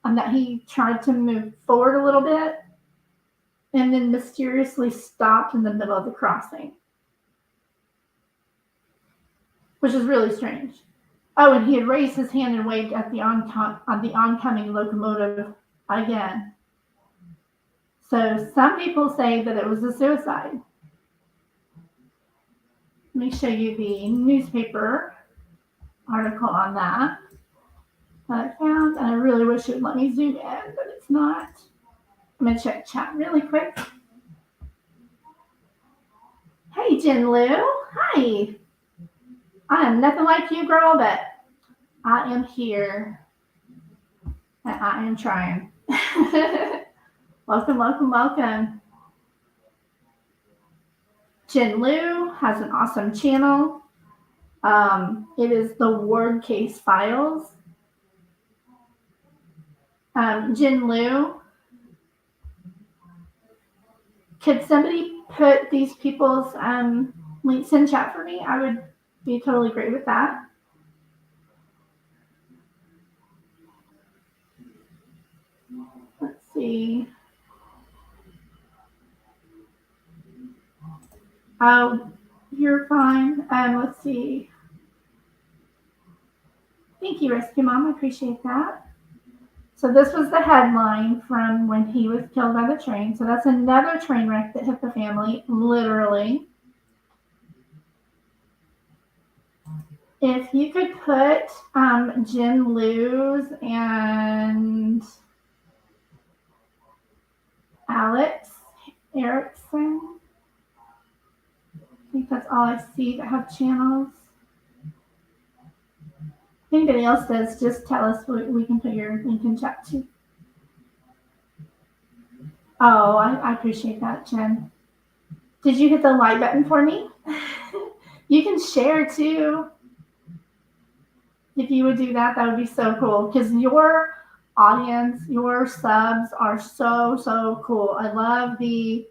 and that he tried to move forward a little bit and then mysteriously stopped in the middle of the crossing, which is really strange. Oh, and he had raised his hand and waved at the oncoming locomotive again. So some people say that it was a suicide. Let me show you the newspaper article on that I found. And I really wish it would let me zoom in, but it's not. I'm going to check chat really quick. Hey, Jen Lou. Hi. I am nothing like you, girl, but I am here. And I am trying. Welcome, welcome, welcome. Jen Lou has an awesome channel. It is the Ward Case Files. Jen Lou, could somebody put these people's links in chat for me? I would be totally great with that. Let's see. Oh, you're fine. Let's see. Thank you, Rescue Mom. I appreciate that. So this was the headline from when he was killed by the train. So that's another train wreck that hit the family, literally. If you could put Jen Lou's and Alex Erickson. I think that's all I see that have channels. If anybody else does, just tell us. We can put your link in chat too. Oh, I appreciate that, Jen. Did you hit the like button for me? You can share too. If you would do that, that would be so cool. Because your audience, your subs are so cool. I love the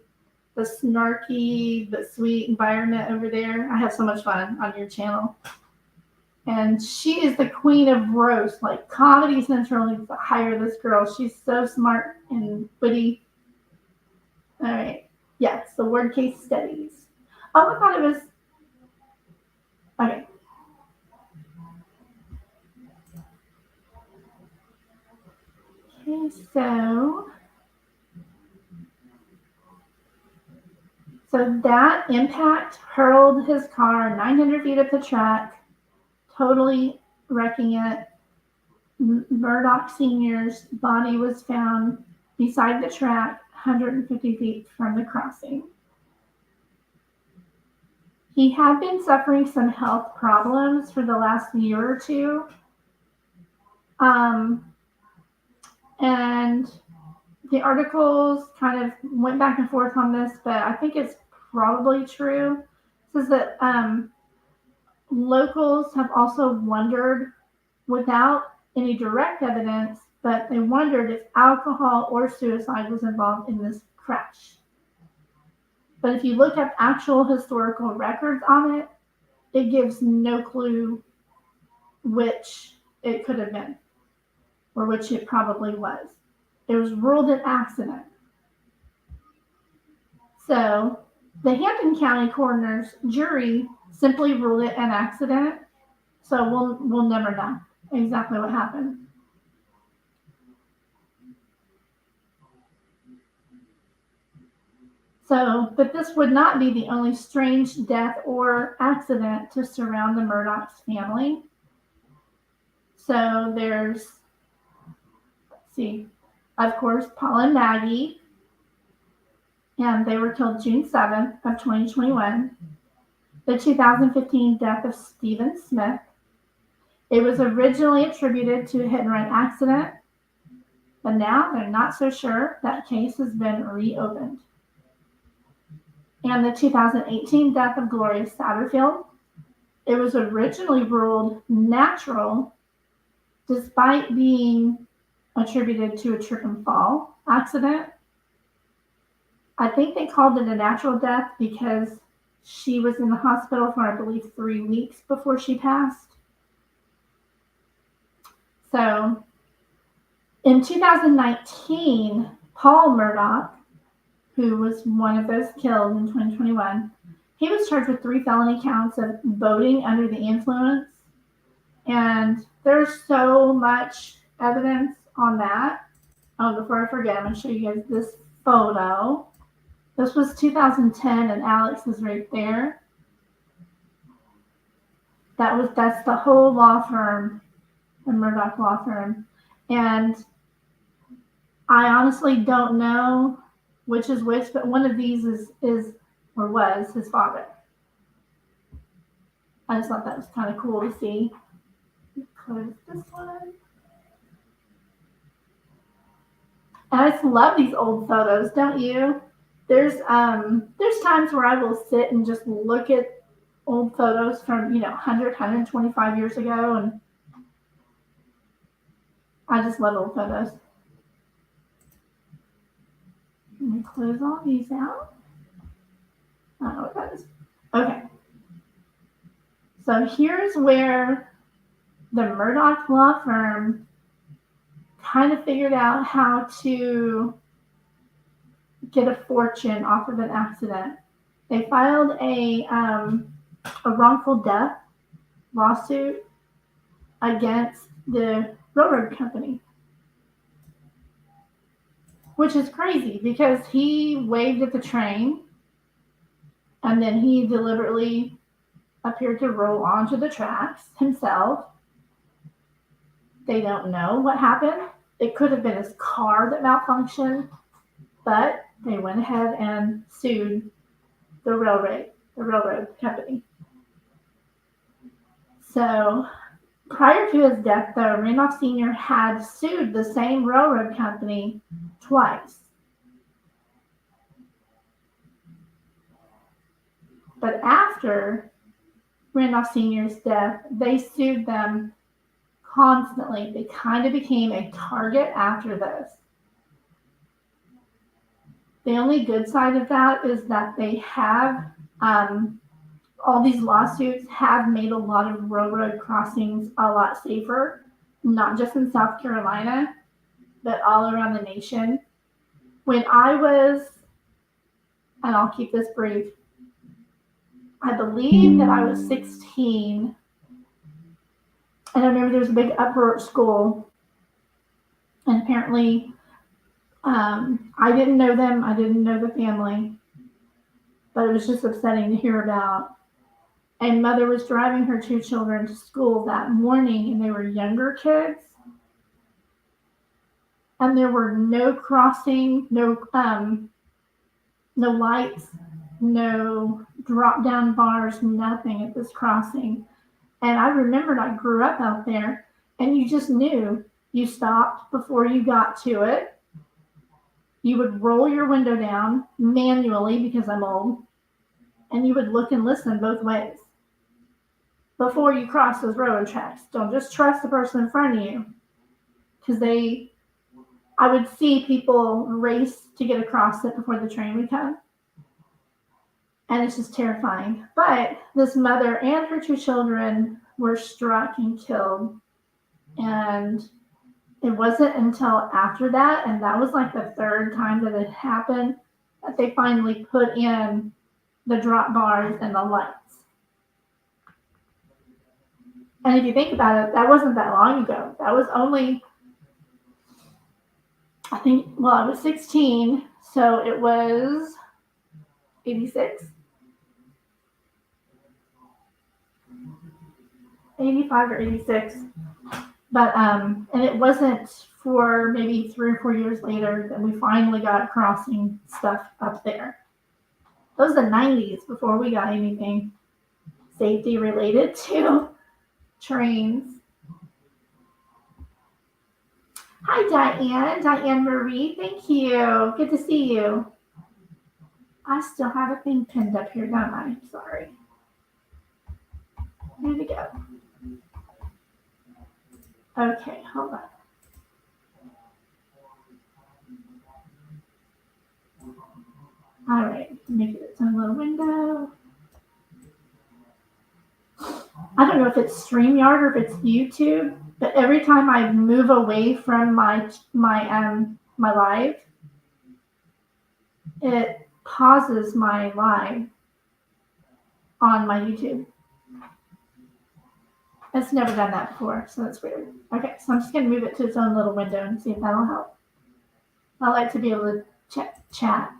snarky but sweet environment over there. I have so much fun on your channel. And she is the queen of roast. Like, Comedy Central needs to hire this girl. She's so smart and witty. All right. Yes, the Word Case Studies. Oh, I thought it was... Okay. Okay, so that impact hurled his car 900 feet up the track, totally wrecking it. Murdaugh Sr.'s body was found beside the track, 150 feet from the crossing. He had been suffering some health problems for the last year or two. And the articles kind of went back and forth on this, but I think it's probably true. It says that locals have also wondered, without any direct evidence, but they wondered if alcohol or suicide was involved in this crash. But if you look up actual historical records on it, it gives no clue which it could have been, or which it probably was. It was ruled an accident. So the Hampton County coroner's jury simply ruled it an accident. So we'll never know exactly what happened. So, but this would not be the only strange death or accident to surround the Murdaugh's family. So there's, let's see, of course, Paul and Maggie, and they were killed June 7th of 2021. The 2015 death of Stephen Smith. It was originally attributed to a hit-and-run accident, but now they're not so sure. That case has been reopened. And the 2018 death of Gloria Satterfield. It was originally ruled natural, despite being attributed to a trip and fall accident. I think they called it a natural death because she was in the hospital for, I believe, 3 weeks before she passed. So in 2019, Paul Murdaugh, who was one of those killed in 2021, he was charged with 3 felony counts of boating under the influence. And there's so much evidence on that. Oh, before I forget, I'm going to show you guys this photo. This was 2010, and Alex is right there. That's the whole law firm, the Murdaugh law firm. And I honestly don't know which is which, but one of these is or was his father. I just thought that was kind of cool to see. Close this one. And I just love these old photos, don't you? There's times where I will sit and just look at old photos from 100, 125 years ago, and I just love old photos. Let me close all these out. I don't know what that is. Okay. So here's where the Murdaugh law firm kind of figured out how to get a fortune off of an accident. They filed a wrongful death lawsuit against the railroad company, which is crazy because he waved at the train and then he deliberately appeared to roll onto the tracks himself. They don't know what happened. It could have been his car that malfunctioned, but they went ahead and sued the railroad company. So prior to his death, though, Randolph Sr. had sued the same railroad company twice. But after Randolph Sr.'s death, they sued them constantly. They kind of became a target after this. The only good side of that is that they have, all these lawsuits have made a lot of railroad crossings a lot safer, not just in South Carolina, but all around the nation. When I was, and I'll keep this brief, I believe that I was 16, and I remember there was a big uproar at school, and apparently I didn't know them, I didn't know the family, but it was just upsetting to hear about. And mother was driving her 2 children to school that morning, and they were younger kids, and there were no crossing, no lights, no drop-down bars, nothing at this crossing. And I remembered I grew up out there, and you just knew. You stopped before you got to it. You would roll your window down manually because I'm old, and you would look and listen both ways before you cross those railroad tracks. Don't just trust the person in front of you, because I would see people race to get across it before the train would come. And it's just terrifying. But this mother and her 2 children were struck and killed. And it wasn't until after that, and that was like the 3rd time that it happened, that they finally put in the drop bars and the lights. And if you think about it, that wasn't that long ago. That was only, I was 16, so it was 86, 85 or 86. But, and it wasn't for maybe 3 or 4 years later that we finally got crossing stuff up there. It was the 90s before we got anything safety related to trains. Hi, Diane Marie, thank you. Good to see you. I still have a thing pinned up here, don't I? Sorry. There we go. Okay, hold on. All right, make it its own little window. I don't know if it's StreamYard or if it's YouTube, but every time I move away from my live, it pauses my live on my YouTube. It's never done that before, so that's weird. Okay, so I'm just going to move it to its own little window and see if that'll help. I like to be able to chat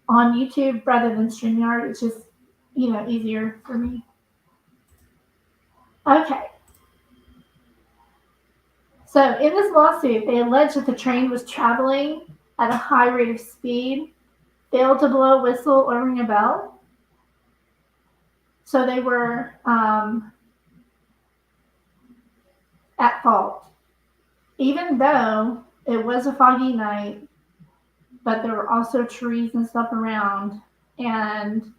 on YouTube rather than StreamYard. It's just, easier for me. Okay. So in this lawsuit, they allege that the train was traveling at a high rate of speed, failed to blow a whistle or ring a bell. So they were at fault, even though it was a foggy night, but there were also trees and stuff around, and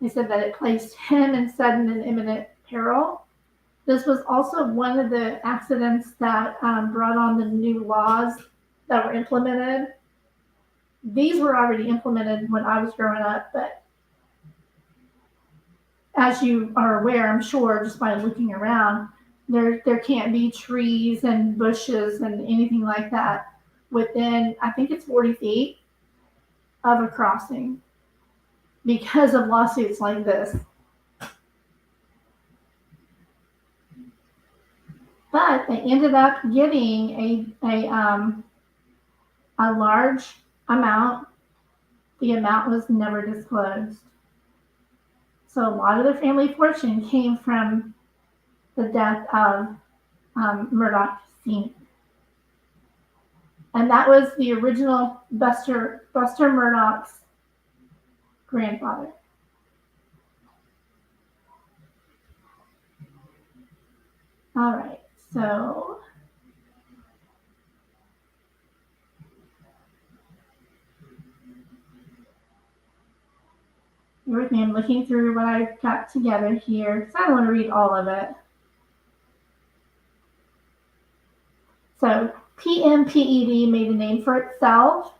they said that it placed him in sudden and imminent peril. This was also one of the accidents that brought on the new laws that were implemented. These were already implemented when I was growing up, but as you are aware, I'm sure, just by looking around, there can't be trees and bushes and anything like that within, I think it's 40 feet of a crossing because of lawsuits like this. But they ended up getting a large amount. The amount was never disclosed. So a lot of their family fortune came from the death of Murdaugh Sr. And that was the original Buster Murdaugh's grandfather. All right, so bear with me. I'm looking through what I've got together here because I don't want to read all of it. So PMPED made a name for itself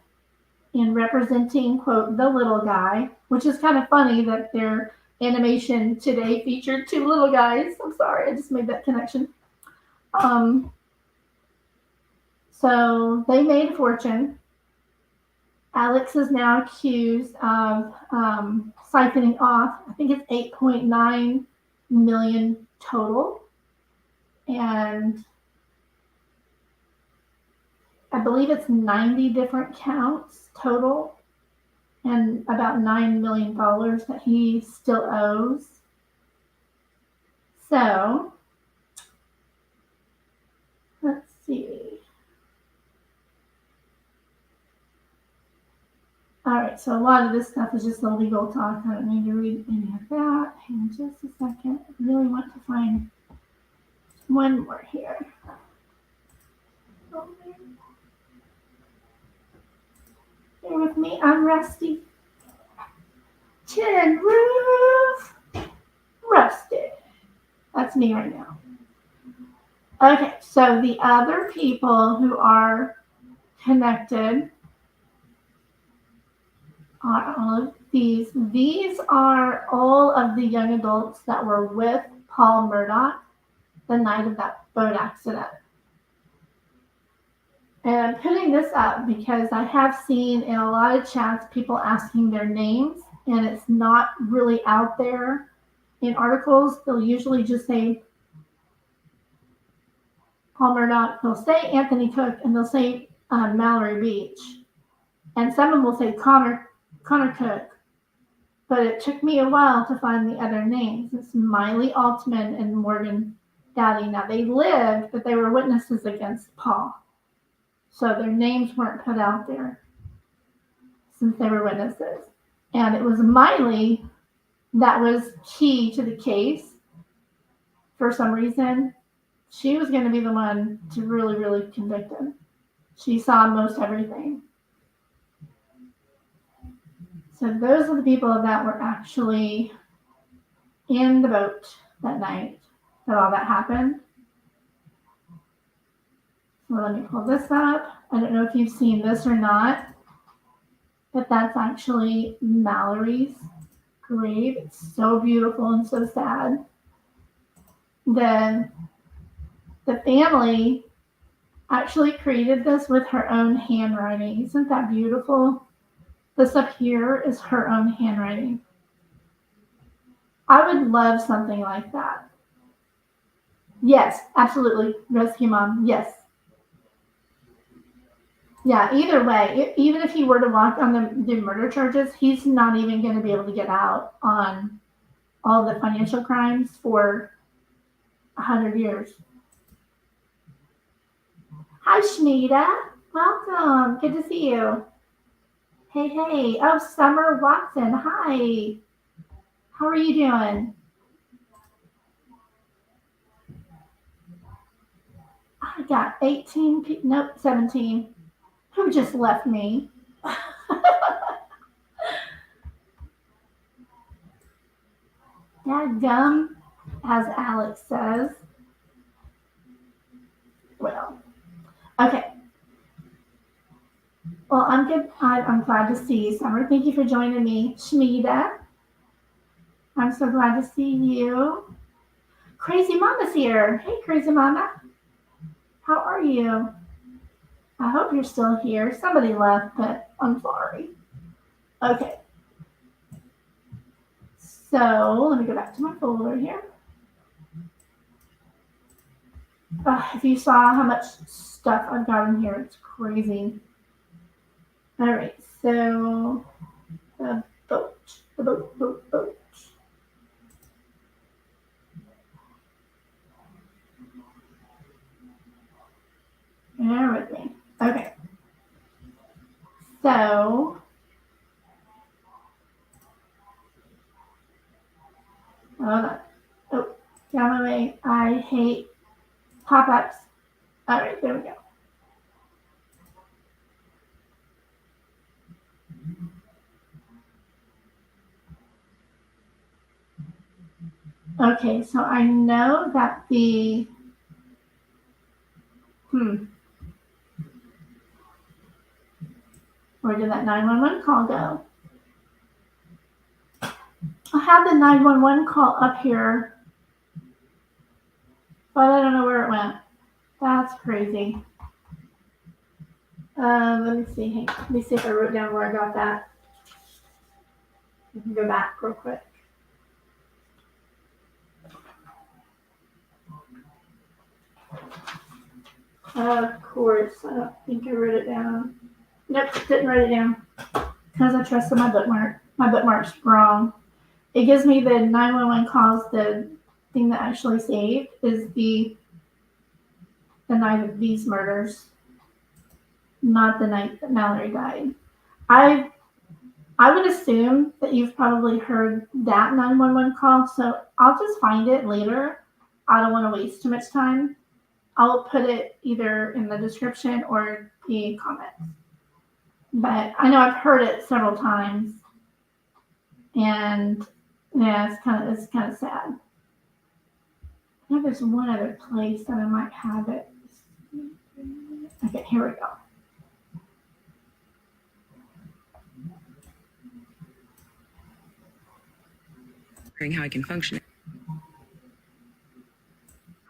in representing, quote, the little guy, which is kind of funny that their animation today featured 2 little guys. I'm sorry, I just made that connection. So they made a fortune. Alex is now accused of siphoning off, I think it's $8.9 million total. And I believe it's 90 different counts total and about $9 million that he still owes. So, let's see. All right, so a lot of this stuff is just the legal talk. I don't need to read any of that. Hang on just a second. I really want to find one more here. Bear with me, I'm rusty. Tin roof, rusted. That's me right now. Okay, so the other people who are connected are all of These are all of the young adults that were with Paul Murdaugh the night of that boat accident. And I'm putting this up because I have seen in a lot of chats people asking their names, and it's not really out there in articles. They'll usually just say Paul Murdaugh, they'll say Anthony Cook, and they'll say Mallory Beach. And some of them will say Connor Cook. But it took me a while to find the other names. It's Miley Altman and Morgan Dowdy. Now, they lived, but they were witnesses against Paul. So their names weren't put out there since they were witnesses. And it was Miley that was key to the case for some reason. She was going to be the one to really, really convict him. She saw most everything. So those are the people that were actually in the boat that night that all that happened. So let me pull this up. I don't know if you've seen this or not, but that's actually Mallory's grave. It's so beautiful and so sad. The family actually created this with her own handwriting. Isn't that beautiful? This up here is her own handwriting. I would love something like that. Yes, absolutely. Rescue Mom. Yes. Yeah, either way, even if he were to walk on the murder charges, he's not even going to be able to get out on all the financial crimes for 100 years. Hi, Shmita. Welcome. Good to see you. Hey, hey. Oh, Summer Watson. Hi. How are you doing? I got 18 people. Nope, 17. Who just left me? Dadgum, as Alex says. Well, okay. Well, I'm good. I'm glad to see you, Summer. Thank you for joining me, Shmita. I'm so glad to see you. Crazy Mama's here. Hey, Crazy Mama. How are you? I hope you're still here. Somebody left, but I'm sorry. Okay. So let me go back to my folder here. If you saw how much stuff I've got in here, it's crazy. All right, so the boat. Bear with me. Okay. So, hold on. Oh, down my way. I hate pop-ups. All right, there we go. Okay, so I know that where did that 911 call go? I had the 911 call up here, but I don't know where it went. That's crazy. Let me see. Hey, let me see if I wrote down where I got that. I can go back real quick. Of course, I don't think I wrote it down. Nope, didn't write it down because I trusted my bookmark. My bookmark's wrong. It gives me the 911 calls. The thing that actually saved is the night of these murders, not the night that Mallory died. I would assume that you've probably heard that 911 call, so I'll just find it later. I don't want to waste too much time. I'll put it either in the description or the comments. But I know I've heard it several times, and yeah, it's kind of sad. I think there's one other place that I might have it. Okay, here we go. How I can function.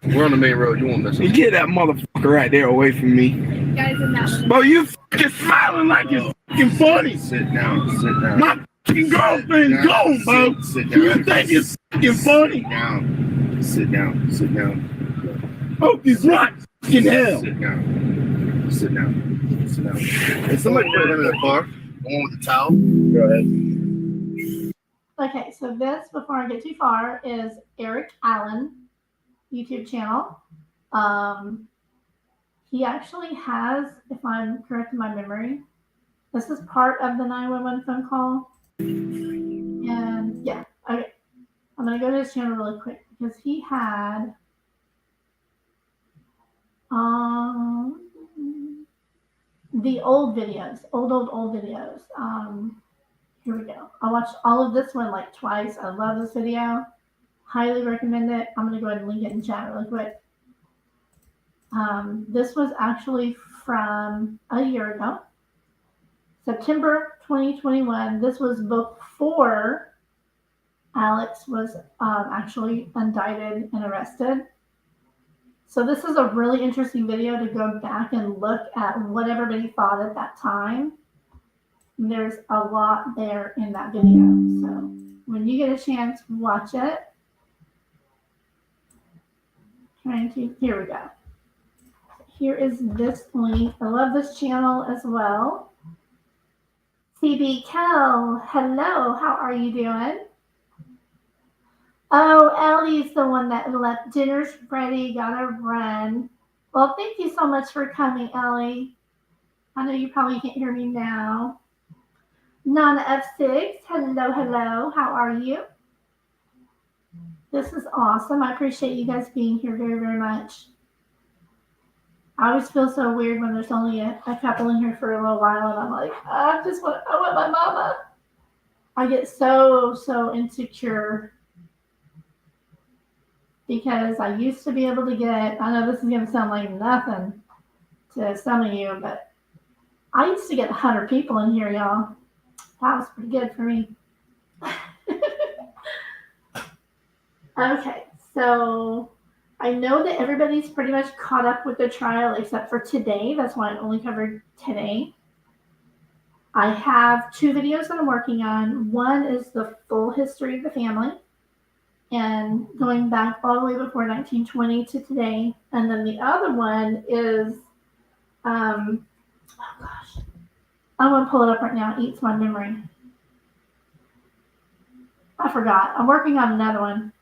We're on the main road. You won't miss it. Get that motherfucker right there away from me. Guys, in that one. Bro, you fucking smiling like it's fucking funny. Sit down. Sit down. My fucking girlfriend gone, bro. Sit down. You think it's fucking funny? Sit down. Sit down. Sit down. Oh, this rock fucking hell. Sit down. Sit down. Sit down. Hey, somebody put him in the car. The one with the towel. Go ahead. Okay, so this, before I get too far, is Eric Allen YouTube channel. He actually has, if I'm correct in my memory, this is part of the 911 phone call. And yeah, okay. I'm going to go to his channel really quick because he had the old videos, old videos. Here we go. I watched all of this one like twice. I love this video. Highly recommend it. I'm going to go ahead and link it in chat really quick. This was actually from a year ago, September 2021. This was before Alex was actually indicted and arrested. So this is a really interesting video to go back and look at what everybody thought at that time. There's a lot there in that video. So when you get a chance, watch it. Here we go. Here is this link. I love this channel as well. CB Kel, hello, how are you doing? Oh, Ellie's the one that left. Dinner's ready, gotta run. Well, thank you so much for coming, Ellie. I know you probably can't hear me now. Nana F6, hello, how are you? This is awesome. I appreciate you guys being here very, very much. I always feel so weird when there's only a couple in here for a little while, and I'm like, I want my mama. I get so insecure because I used to be able to get, I know this is going to sound like nothing to some of you, but I used to get 100 people in here, y'all. That was pretty good for me. Okay, so I know that everybody's pretty much caught up with the trial except for today. That's why I only covered today. I have 2 videos that I'm working on. One is the full history of the family and going back all the way before 1920 to today. And then the other one is, oh gosh, I want to pull it up right now. It eats my memory. I forgot. I'm working on another one.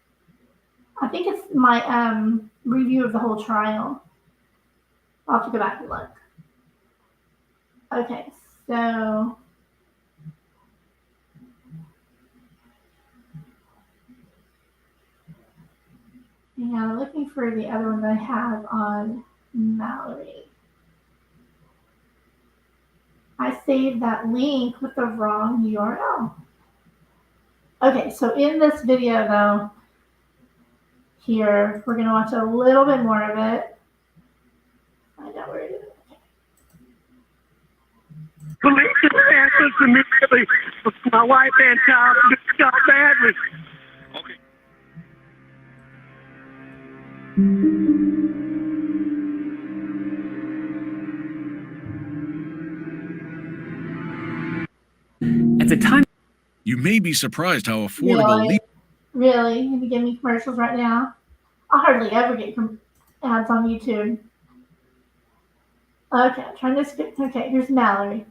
I think it's my review of the whole trial. I'll have to go back and look. Okay, so yeah, I'm looking for the other one that I have on Mallory. I saved that link with the wrong URL. Okay, so in this video though, here, we're going to watch a little bit more of it. Find out where it is. Police answers immediately. My wife and child got badly. Okay. At the time, you may be surprised how affordable. Really? You can give me commercials right now? I hardly ever get ads on YouTube. Okay, I'm trying to skip. Okay, here's Mallory.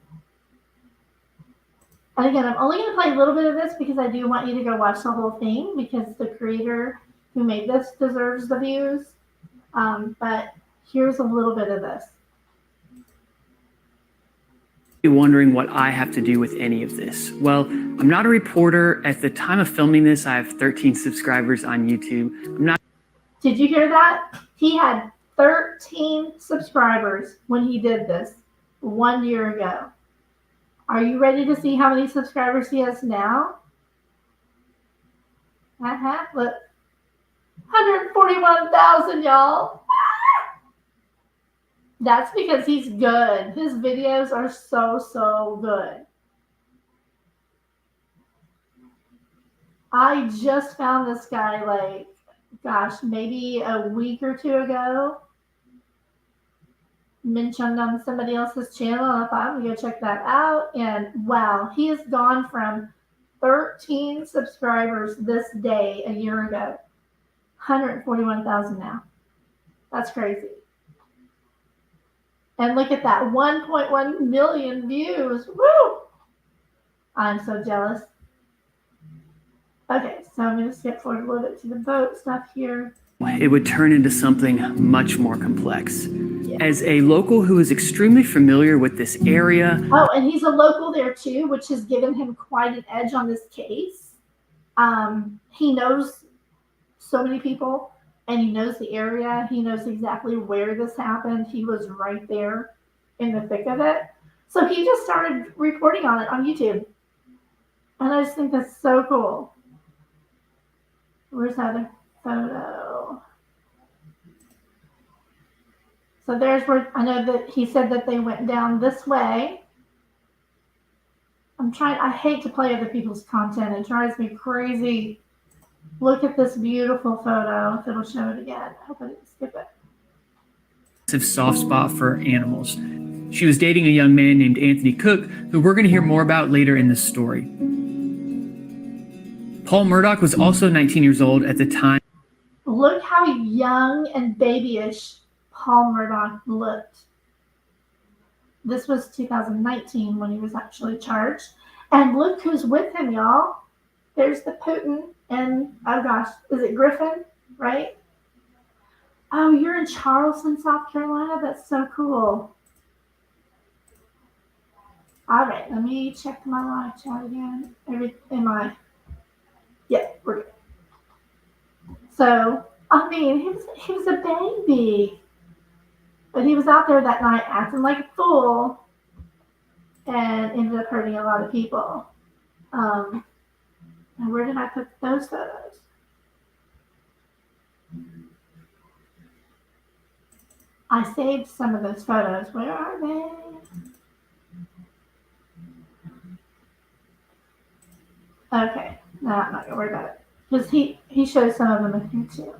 And again, I'm only going to play a little bit of this because I do want you to go watch the whole thing because the creator who made this deserves the views. But here's a little bit of this. wondering what I have to do with any of this. Well, I'm not a reporter. At the time of filming this, I have 13 subscribers on YouTube. I'm not. Did you hear that? He had 13 subscribers when he did this 1 year ago. Are you ready to see how many subscribers he has now? Look. 141,000, y'all. That's because he's good. His videos are so good. I just found this guy like, gosh, maybe a week or two ago. Mentioned on somebody else's channel, and I thought I'm gonna go check that out. And wow, he has gone from 13 subscribers this day a year ago, 141,000 now. That's crazy. And look at that, 1.1 million views. Woo! I'm so jealous. Okay, so I'm going to skip forward a little bit to the boat stuff here. It would turn into something much more complex. As a local who is extremely familiar with this area. Oh, and he's a local there too, which has given him quite an edge on this case. He knows so many people, and he knows the area. He knows exactly where this happened. He was right there in the thick of it. So he just started reporting on it on YouTube. And I just think that's so cool. Where's that other photo? So there's where I know that he said that they went down this way. I hate to play other people's content. It drives me crazy. Look at this beautiful photo. If it'll show it again. I hope I didn't skip it. Soft spot for animals. She was dating a young man named Anthony Cook, who we're going to hear more about later in this story. Paul Murdaugh was also 19 years old at the time. Look how young and babyish Paul Murdaugh looked. This was 2019 when he was actually charged. And look who's with him, y'all. There's the Putin and, oh gosh, is it Griffin, right? Oh, you're in Charleston, South Carolina? That's so cool. All right, let me check my live chat again. Yeah, we're good. So, I mean, he was a baby. But he was out there that night acting like a fool and ended up hurting a lot of people. And where did I put those photos? I saved some of those photos. Where are they? Okay, no, I'm not gonna worry about it. Because he shows some of them in here too.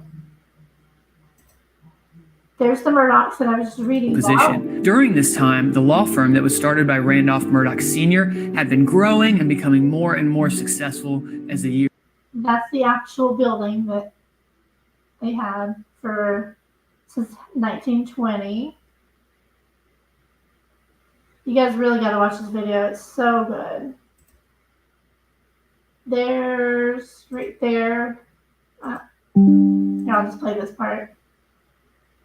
There's the Murdaughs that I was just reading about. During this time, the law firm that was started by Randolph Murdaugh Sr. had been growing and becoming more and more successful as the years. That's the actual building that they had since 1920. You guys really got to watch this video. It's so good. There's right there. Here, I'll just play this part.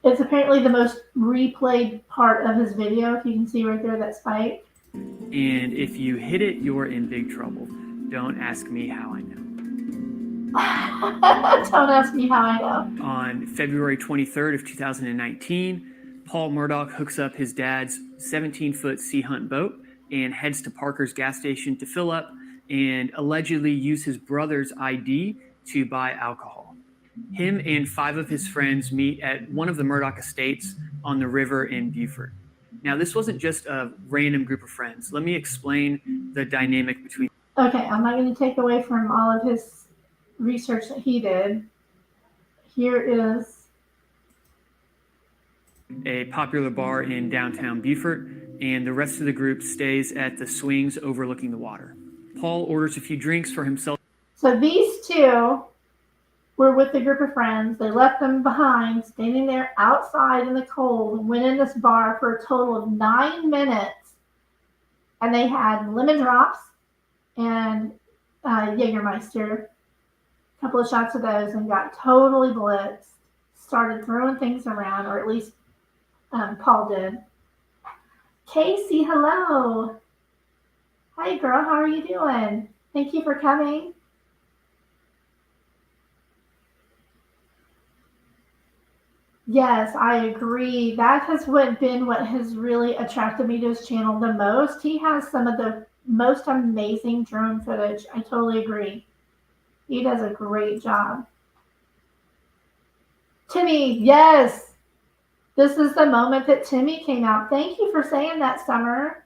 It's apparently the most replayed part of his video. If you can see right there, that spike. And if you hit it, you're in big trouble. Don't ask me how I know. Don't ask me how I know. On February 23rd of 2019, Paul Murdaugh hooks up his dad's 17-foot Sea Hunt boat and heads to Parker's gas station to fill up and allegedly use his brother's ID to buy alcohol. Him and 5 of his friends meet at one of the Murdaugh estates on the river in Beaufort. Now, this wasn't just a random group of friends. Let me explain the dynamic between. Okay, I'm not going to take away from all of his research that he did. Here is a popular bar in downtown Beaufort, and the rest of the group stays at the swings overlooking the water. Paul orders a few drinks for himself. So these two were with a group of friends. They left them behind, standing there outside in the cold, and went in this bar for a total of 9 minutes. And they had lemon drops and Jägermeister, a couple of shots of those, and got totally blitzed. Started throwing things around, or at least Paul did. Casey, hello. Hi, girl. How are you doing? Thank you for coming. Yes, I agree. That has been what has really attracted me to his channel the most. He has some of the most amazing drone footage. I totally agree. He does a great job. Timmy, yes. This is the moment that Timmy came out. Thank you for saying that, Summer.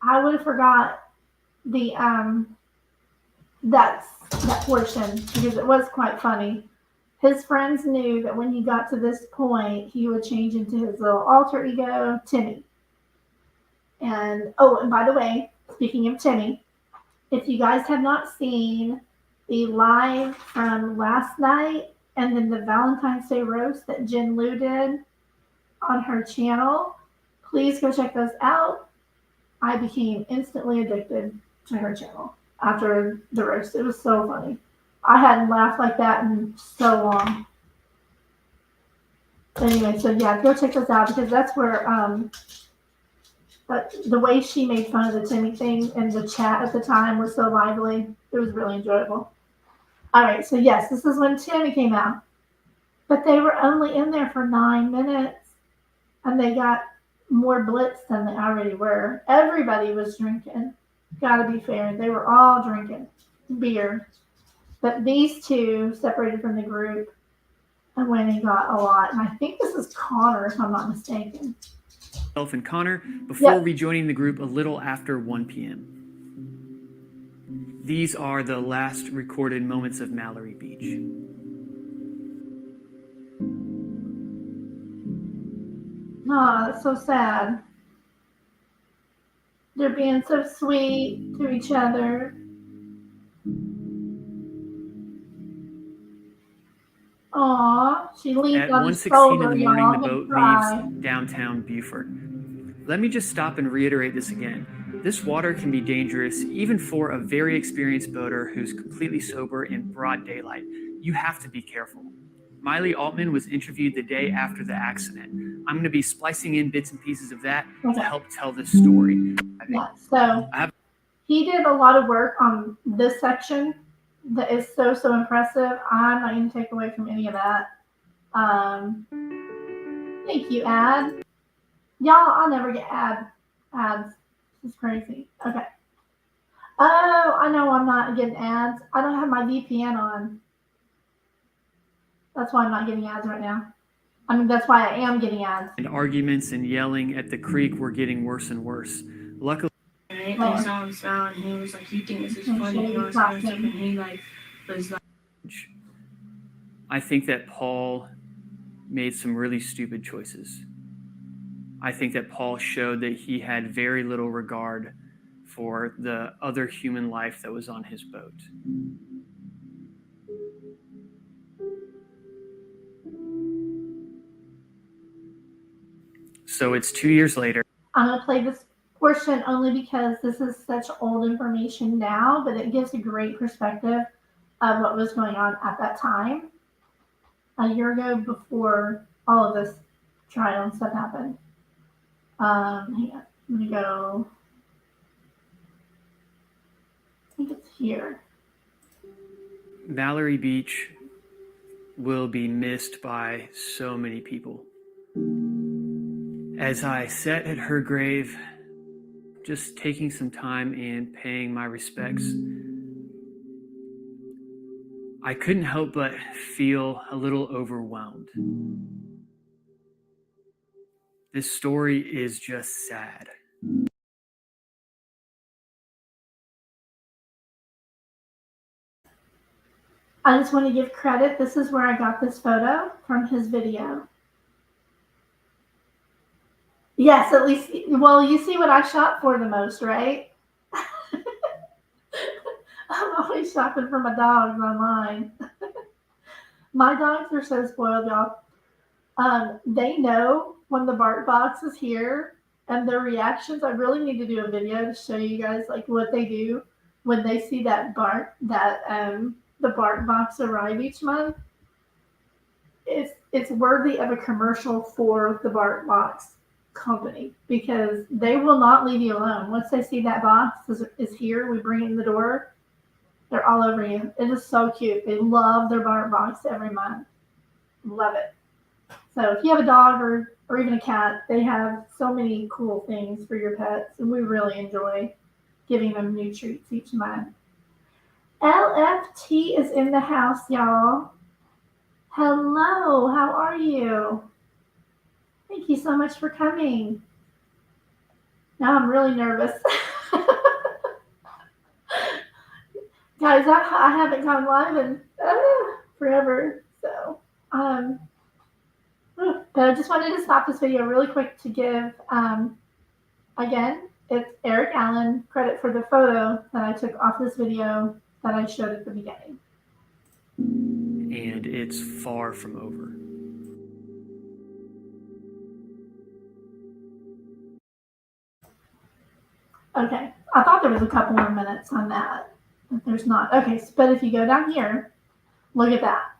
I would have forgot the that portion because it was quite funny. His friends knew that when he got to this point, he would change into his little alter ego, Timmy. And by the way, speaking of Timmy, if you guys have not seen the live from last night and then the Valentine's Day roast that Jen Lou did on her channel, please go check those out. I became instantly addicted to her channel after the roast. It was so funny. I hadn't laughed like that in so long. But anyway, so yeah, go check those out because that's where the way she made fun of the Timmy thing and the chat at the time was so lively. It was really enjoyable. All right, so yes, this is when Timmy came out. But they were only in there for 9 minutes and they got more blitz than they already were. Everybody was drinking. Gotta be fair. They were all drinking beer. But these two separated from the group and went and got a lot. And I think this is Connor, if I'm not mistaken. Myself and Connor before rejoining the group a little after 1 p.m. These are the last recorded moments of Mallory Beach. Oh, that's so sad. They're being so sweet to each other. Aw, she leaned At on his 1:16 shoulder, in the morning, y'all, the boat and cried. leaves downtown Beaufort. Let me just stop and reiterate this again. This water can be dangerous even for a very experienced boater who's completely sober in broad daylight. You have to be careful. Miley Altman was interviewed the day after the accident. I'm going to be splicing in bits and pieces of that to help tell this story. Yeah, so he did a lot of work on this section that is so impressive. I'm not going to take away from any of that. Thank you, Ad. Y'all, I'll never get ads. This is crazy. Okay. Oh, I know I'm not getting ads. I don't have my VPN on. That's why I'm not getting ads right now. I mean, that's why I am getting ads. And arguments and yelling at the creek were getting worse and worse. Luckily, he was like, "You think this is funny?" And all this kind of stuff, and he was like, I think that Paul made some really stupid choices. I think that Paul showed that he had very little regard for the other human life that was on his boat. So it's 2 years later. I'm going to play this portion only because this is such old information now, but it gives a great perspective of what was going on at that time, a year ago, before all of this trial and stuff happened. Hang on. I'm going to go. I think it's here. Mallory Beach will be missed by so many people. As I sat at her grave, just taking some time and paying my respects, I couldn't help but feel a little overwhelmed. This story is just sad. I just want to give credit. This is where I got this photo from his video. Yes, at least, well, you see what I shop for the most, right? I'm always shopping for my dogs online. My dogs are so spoiled, y'all. They know when the bark box is here and their reactions. I really need to do a video to show you guys like what they do when they see that the bark box arrive each month. It's worthy of a commercial for the bark box company because they will not leave you alone. Once they see that box is here, we bring it in the door, they're all over you. It is so cute. They love their bark box every month. Love it. So if you have a dog or even a cat, they have so many cool things for your pets, and we really enjoy giving them new treats each month. LFT is in the house, y'all. Hello, how are you? Thank you so much for coming. Now I'm really nervous. Guys, I haven't gone live in forever. So, but I just wanted to stop this video really quick to give, again, it's Eric Allen credit for the photo that I took off this video that I showed at the beginning. And it's far from over. Okay, I thought there was a couple more minutes on that, but there's not. Okay, but if you go down here, look at that.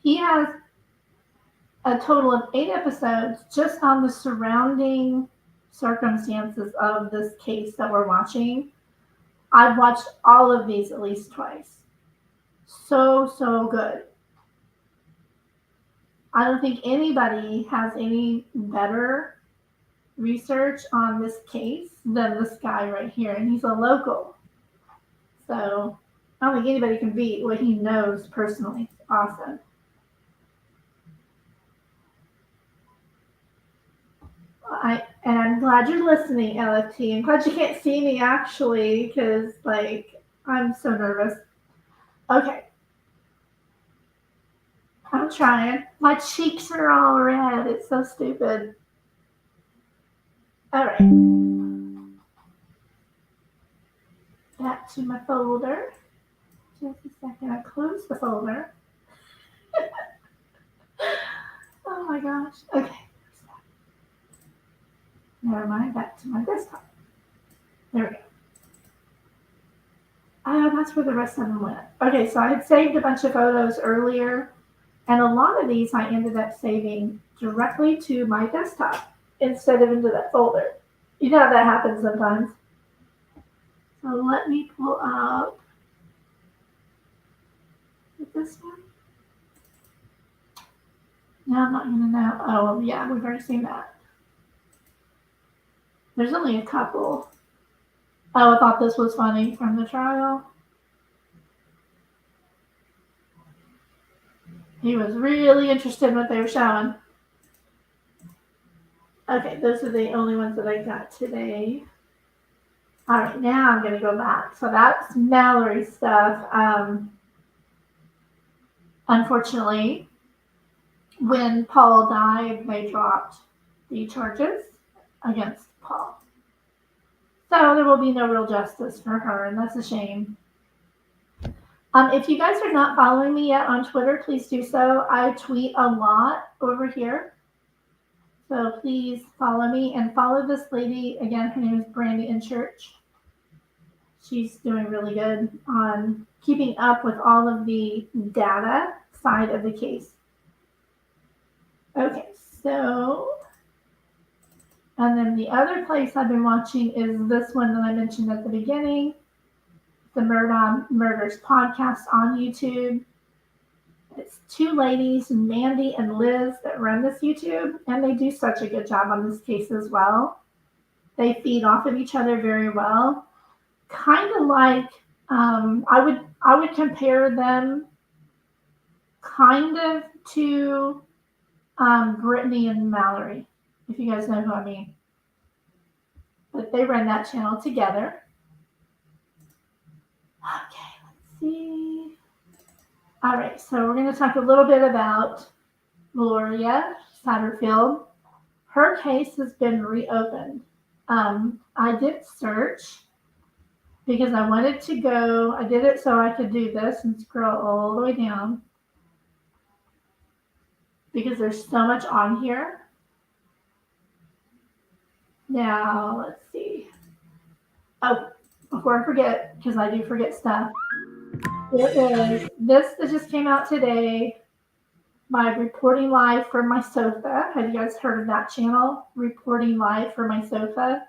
He has a total of 8 episodes just on the surrounding circumstances of this case that we're watching. I've watched all of these at least twice. So good. I don't think anybody has any better research on this case than this guy right here, and he's a local. So I don't think anybody can beat what he knows personally. It's awesome. And I'm glad you're listening, LFT. I'm glad you can't see me actually, because like I'm so nervous. Okay. I'm trying. My cheeks are all red. It's so stupid. All right. Back to my folder. Just a second. I closed the folder. Oh my gosh. Okay. Never mind. Back to my desktop. There we go. Oh, that's where the rest of them went. Okay, so I had saved a bunch of photos earlier, and a lot of these I ended up saving directly to my desktop instead of into that folder. You know how that happens sometimes. So let me pull up this one. No, I'm not going to know. Oh, well, yeah, we've already seen that. There's only a couple. Oh, I thought this was funny from the trial. He was really interested in what they were showing. Okay, those are the only ones that I got today. All right, now I'm going to go back. So that's Mallory's stuff. Unfortunately, when Paul died, they dropped the charges against Paul. So there will be no real justice for her, and that's a shame. If you guys are not following me yet on Twitter, please do so. I tweet a lot over here. So please follow me and follow this lady. Again, her name is Brandy in Church. She's doing really good on keeping up with all of the data side of the case. Okay, so, and then the other place I've been watching is this one that I mentioned at the beginning, the Murdaugh Murders podcast on YouTube. It's 2 ladies, Mandy and Liz, that run this YouTube, and they do such a good job on this case as well. They feed off of each other very well. Kind of like, I would compare them kind of to Brittany and Mallory, if you guys know who I mean. But they run that channel together. Okay, let's see. All right, so we're going to talk a little bit about Gloria Satterfield. Her case has been reopened. I did search because I wanted to go. I did it so I could do this and scroll all the way down because there's so much on here. Now, let's see. Oh, before I forget, because I do forget stuff. There is this that just came out today. My Reporting Live from My Sofa. Have you guys heard of that channel? Reporting Live from My Sofa.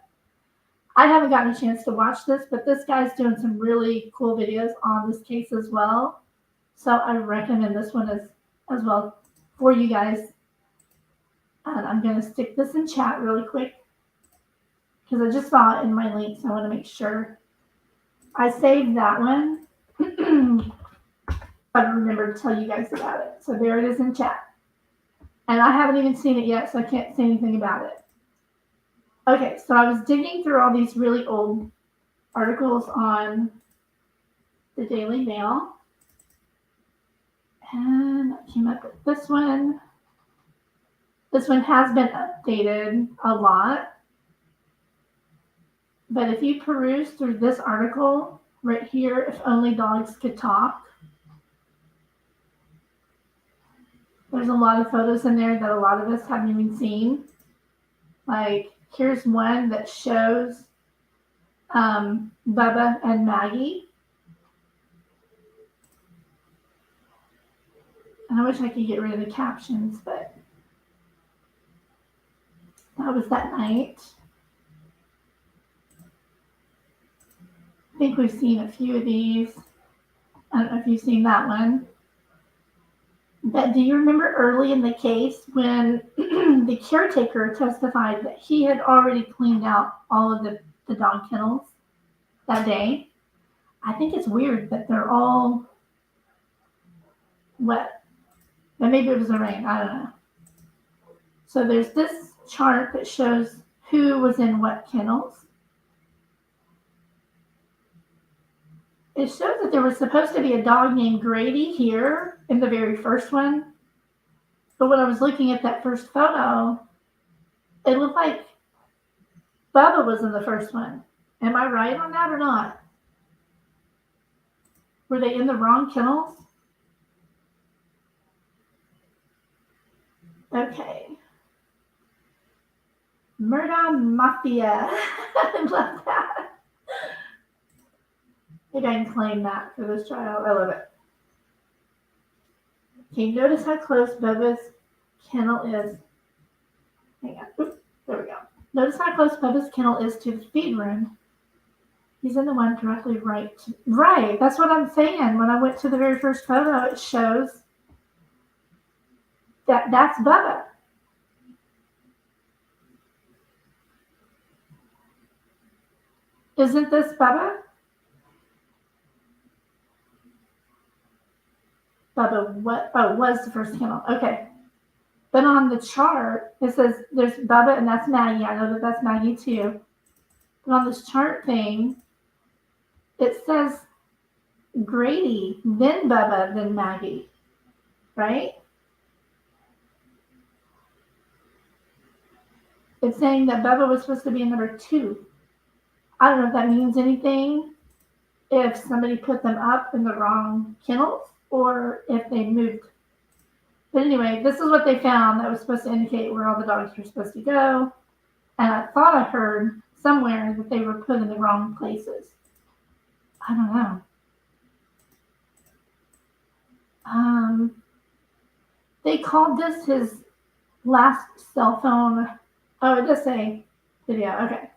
I haven't gotten a chance to watch this, but this guy's doing some really cool videos on this case as well. So I recommend this one as well for you guys. And I'm going to stick this in chat really quick because I just saw it in my links. I want to make sure I saved that one. I remember to tell you guys about it. So there it is in chat. And I haven't even seen it yet, so I can't say anything about it. Okay, so I was digging through all these really old articles on the Daily Mail. And I came up with this one. This one has been updated a lot. But if you peruse through this article right here, If Only Dogs Could Talk, there's a lot of photos in there that a lot of us haven't even seen. Like, here's one that shows Bubba and Maggie. And I wish I could get rid of the captions, but that was that night. I think we've seen a few of these. I don't know if you've seen that one. But do you remember early in the case when the caretaker testified that he had already cleaned out all of the dog kennels that day? I think it's weird that they're all wet. But maybe it was the rain. I don't know. So there's this chart that shows who was in what kennels. It shows that there was supposed to be a dog named Grady here in the very first one. But when I was looking at that first photo, it looked like Bubba was in the first one. Am I right on that or not? Were they in the wrong kennels? Okay. Murdaugh Mafia. I love that. Maybe I can claim that for this trial. I love it. Okay, notice how close Bubba's kennel is. Hang on. Oops, there we go. Notice how close Bubba's kennel is to the feed room. He's in the one directly right. Right, that's what I'm saying. When I went to the very first photo, it shows that that's Bubba. Isn't this Bubba? Bubba, what? Oh, was the first kennel. Okay. But on the chart, it says there's Bubba and that's Maggie. I know that that's Maggie too. But on this chart thing, it says Grady, then Bubba, then Maggie. Right? It's saying that Bubba was supposed to be in number 2. I don't know if that means anything, if somebody put them up in the wrong kennels or if they moved. But anyway, this is what they found that was supposed to indicate where all the dogs were supposed to go. And I thought I heard somewhere that they were put in the wrong places. I don't know. They called this his last cell phone. Oh, it does say video. Okay.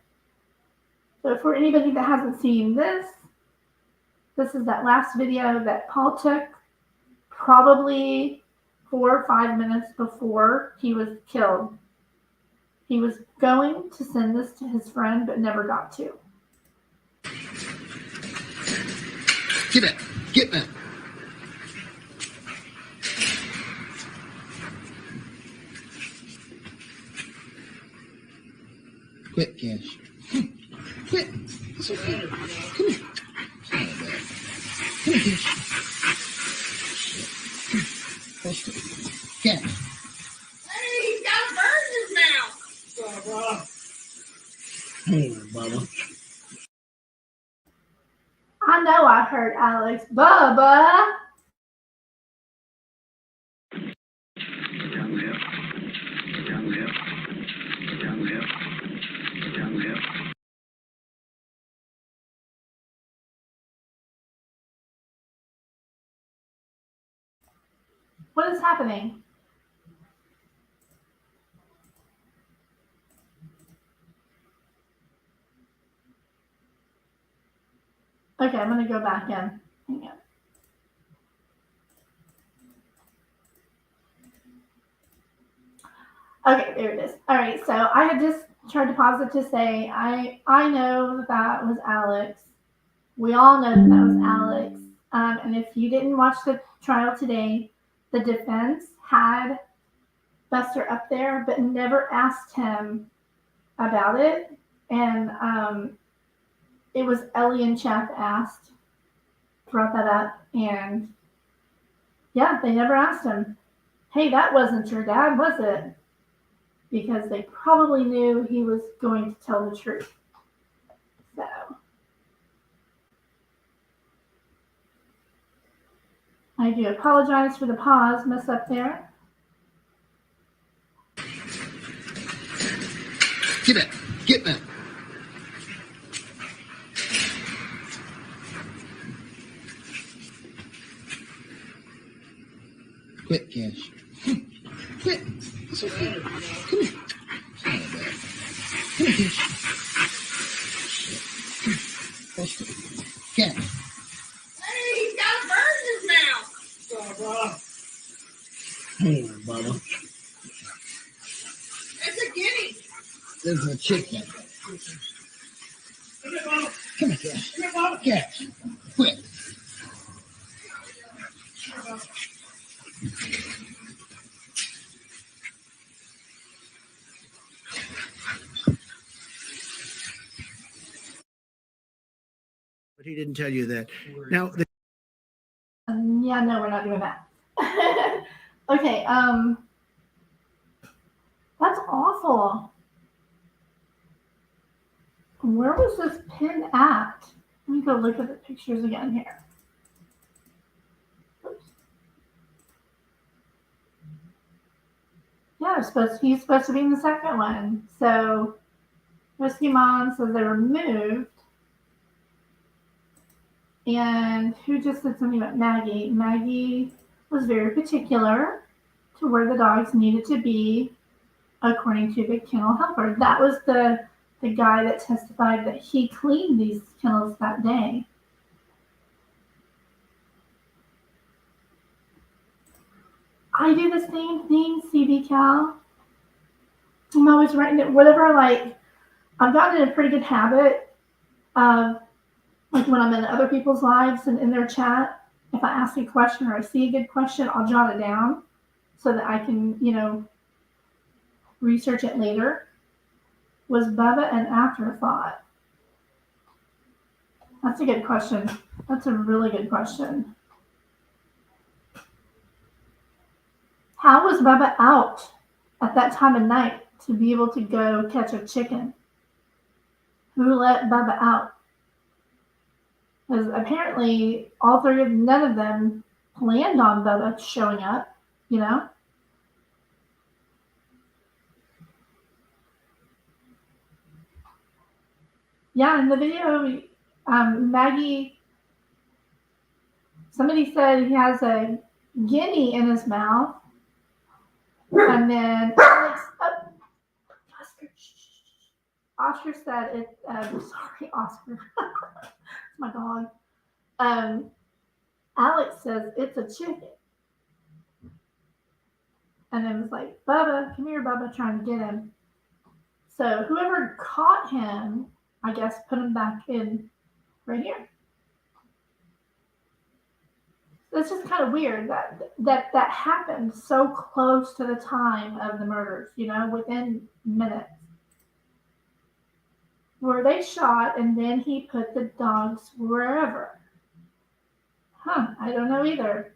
So for anybody that hasn't seen this, this is that last video that Paul took probably 4 or 5 minutes before he was killed. He was going to send this to his friend, but never got to. Get back. Get back. Quit, Cash. Quit. It's okay. Come here. Come on, Dad. Come here, Cash. Cash. Hey, he's got a bird in his mouth. Hey, Bubba. I know I heard Alex. Bubba. What is happening? Okay, I'm going to go back in. Hang on. Okay, there it is. All right, so I had just tried to pause it to say I know that was Alex. We all know that was Alex. And if you didn't watch the trial today, the defense had Buster up there, but never asked him about it. And it was Ellie and Chap asked brought that up, and yeah, they never asked him, hey, that wasn't your dad, was it? Because they probably knew he was going to tell the truth. So I do apologize for the pause mess up there. Get back. Get back. Quit, Cash. Quit. It's okay. Come here. Come on, Dad. Come here, Cash. Close to it. Cash. Hey, he's got a bird in his mouth. Hang on, Bubba. It's a guinea. There's a chicken. Come here, Cash. Cash. Quit. But he didn't tell you that. Now, Yeah, no, we're not doing that. Okay, that's awful. Where was this pin at? Let me go look at the pictures again here. Oops. Yeah, he's supposed to be in the second one. So Whiskey Mom says they were moved. And who just said something about Maggie? Maggie was very particular to where the dogs needed to be, according to the kennel helper. That was the guy that testified that he cleaned these kennels that day. I do the same thing, CB Cal. I'm always writing it, whatever, like, I've gotten in a pretty good habit of, like, when I'm in other people's lives and in their chat, if I ask a question or I see a good question, I'll jot it down so that I can, research it later. Was Bubba an afterthought? That's a good question. That's a really good question. How was Bubba out at that time of night to be able to go catch a chicken? Who let Bubba out? Because apparently none of them planned on Bubba showing up, Yeah, in the video, Maggie, somebody said he has a guinea in his mouth. And then Oscar said it, sorry, Oscar. It's my dog. Alex says it's a chicken. And then it was like, Bubba, come here, Bubba, trying to get him. So whoever caught him, I guess, put him back in right here. It's just kind of weird that happened so close to the time of the murders, within minutes. Were they shot and then he put the dogs wherever? I don't know either.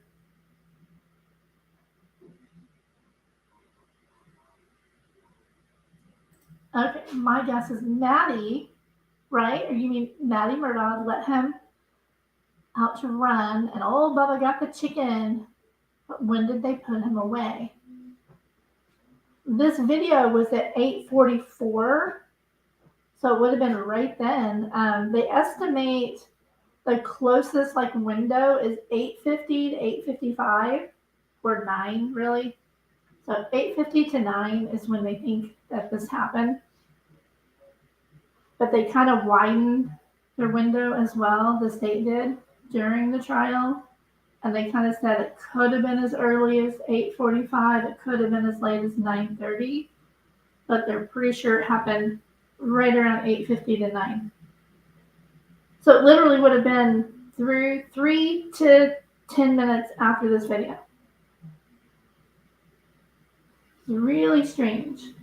Okay, my guess is Maddie, right? Or you mean Maddie Murdaugh let him out to run, and old Bubba got the chicken. But when did they put him away? This video was at 8:44, so it would have been right then. They estimate the closest window is 8:50 to 8:55, or 9 really. So 8:50 to 9 is when they think that this happened. But they kind of widened their window as well, the state did, during the trial. And they kind of said it could have been as early as 8:45, it could have been as late as 9:30, but they're pretty sure it happened right around 8:50 to 9. So it literally would have been 3 to 10 minutes after this video. It's really strange.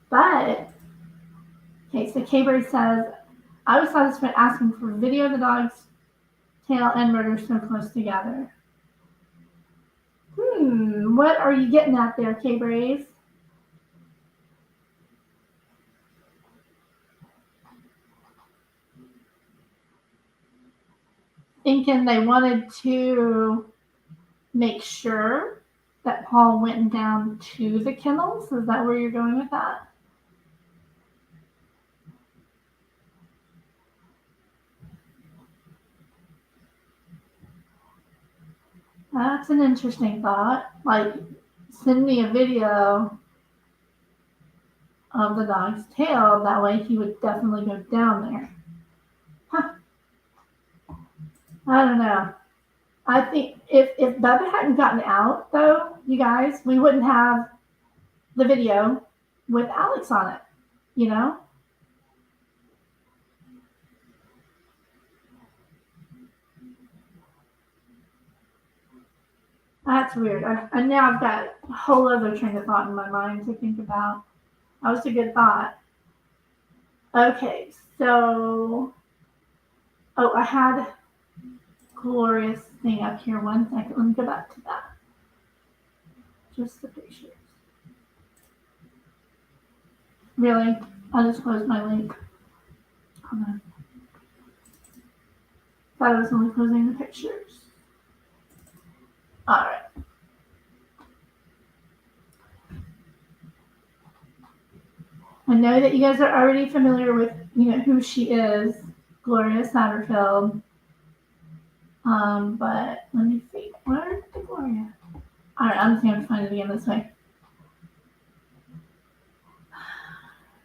But, okay, so K-Bird says, I always thought this meant asking for video of the dog's tail and murder so close together. What are you getting at there, K-Braze? Thinking they wanted to make sure that Paul went down to the kennels? Is that where you're going with that? That's an interesting thought. Like, send me a video of the dog's tail. That way he would definitely go down there. Huh. I don't know. I think if Bubba hadn't gotten out, though, you guys, we wouldn't have the video with Alex on it, you know? That's weird. And now I've got a whole other train of thought in my mind to think about. That was a good thought. Okay, so... Oh, I had Gloria's thing up here. 1 second. Let me go back to that. Just the pictures. Really? I'll just close my link. Hold on. Thought I was only closing the pictures. All right. I know that you guys are already familiar with, who she is, Gloria Satterfield. But let me see. Where is the Gloria? All right, I'm just going to find it again this way.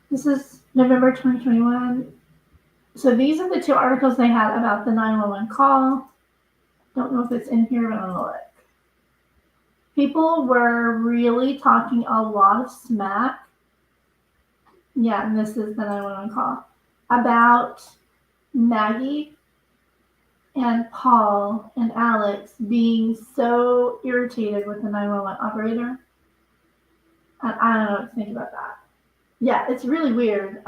This is November 2021. So these are the 2 articles they had about the 911 call. Don't know if it's in here, but I'm going to look. People were really talking a lot of smack. Yeah, and this is the 911 call. About Maggie and Paul and Alex being so irritated with the 911 operator. And I don't know what to think about that. Yeah, it's really weird.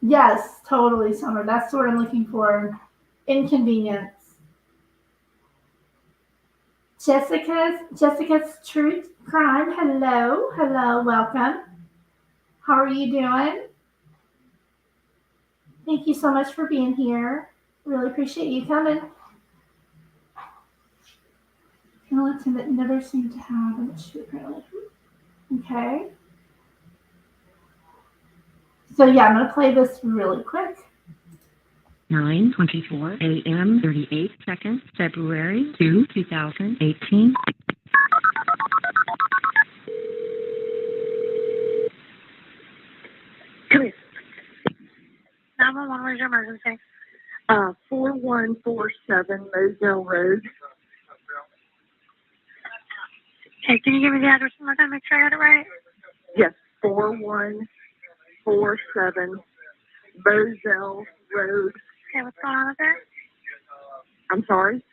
Yes, totally, Summer. That's what I'm looking for. Inconvenience. Jessica's Truth Crime. Hello, welcome. How are you doing? Thank you so much for being here. Really appreciate you coming. Skeleton that never seemed to have an issue, apparently. Okay. So yeah, I'm going to play this really quick. 9:24 a.m. 38 seconds, February 2, 2018. Come here. 911, where's your emergency? 4147 Moselle Road. Okay, can you give me the address one more time, make sure I got it right? Yes, 4147 Moselle Road. Okay, what's going on up there? I'm sorry?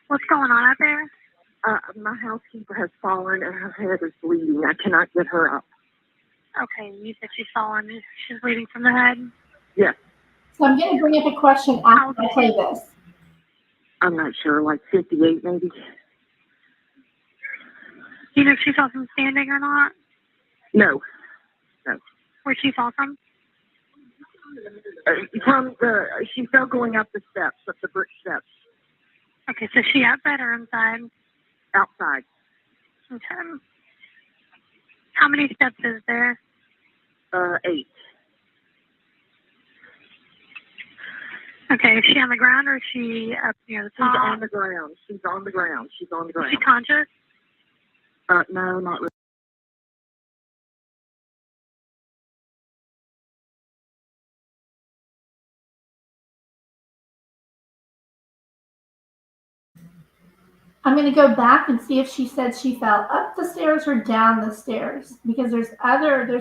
What's going on up there? My housekeeper has fallen and her head is bleeding. I cannot get her up. Okay, you said she's fallen. She's bleeding from the head? Yes. So I'm going to bring up a question after I play this. I'm not sure, like 58 maybe. Do you know if she fell from standing or not? No. Where'd she fall from? She fell going up the steps, up the brick steps. Okay, so she outside or inside? Outside. Okay. How many steps is there? 8. Okay, is she on the ground or is she up near the top? She's on the ground. She's on the ground. Is she conscious? No, not really. I'm going to go back and see if she said she fell up the stairs or down the stairs, because there's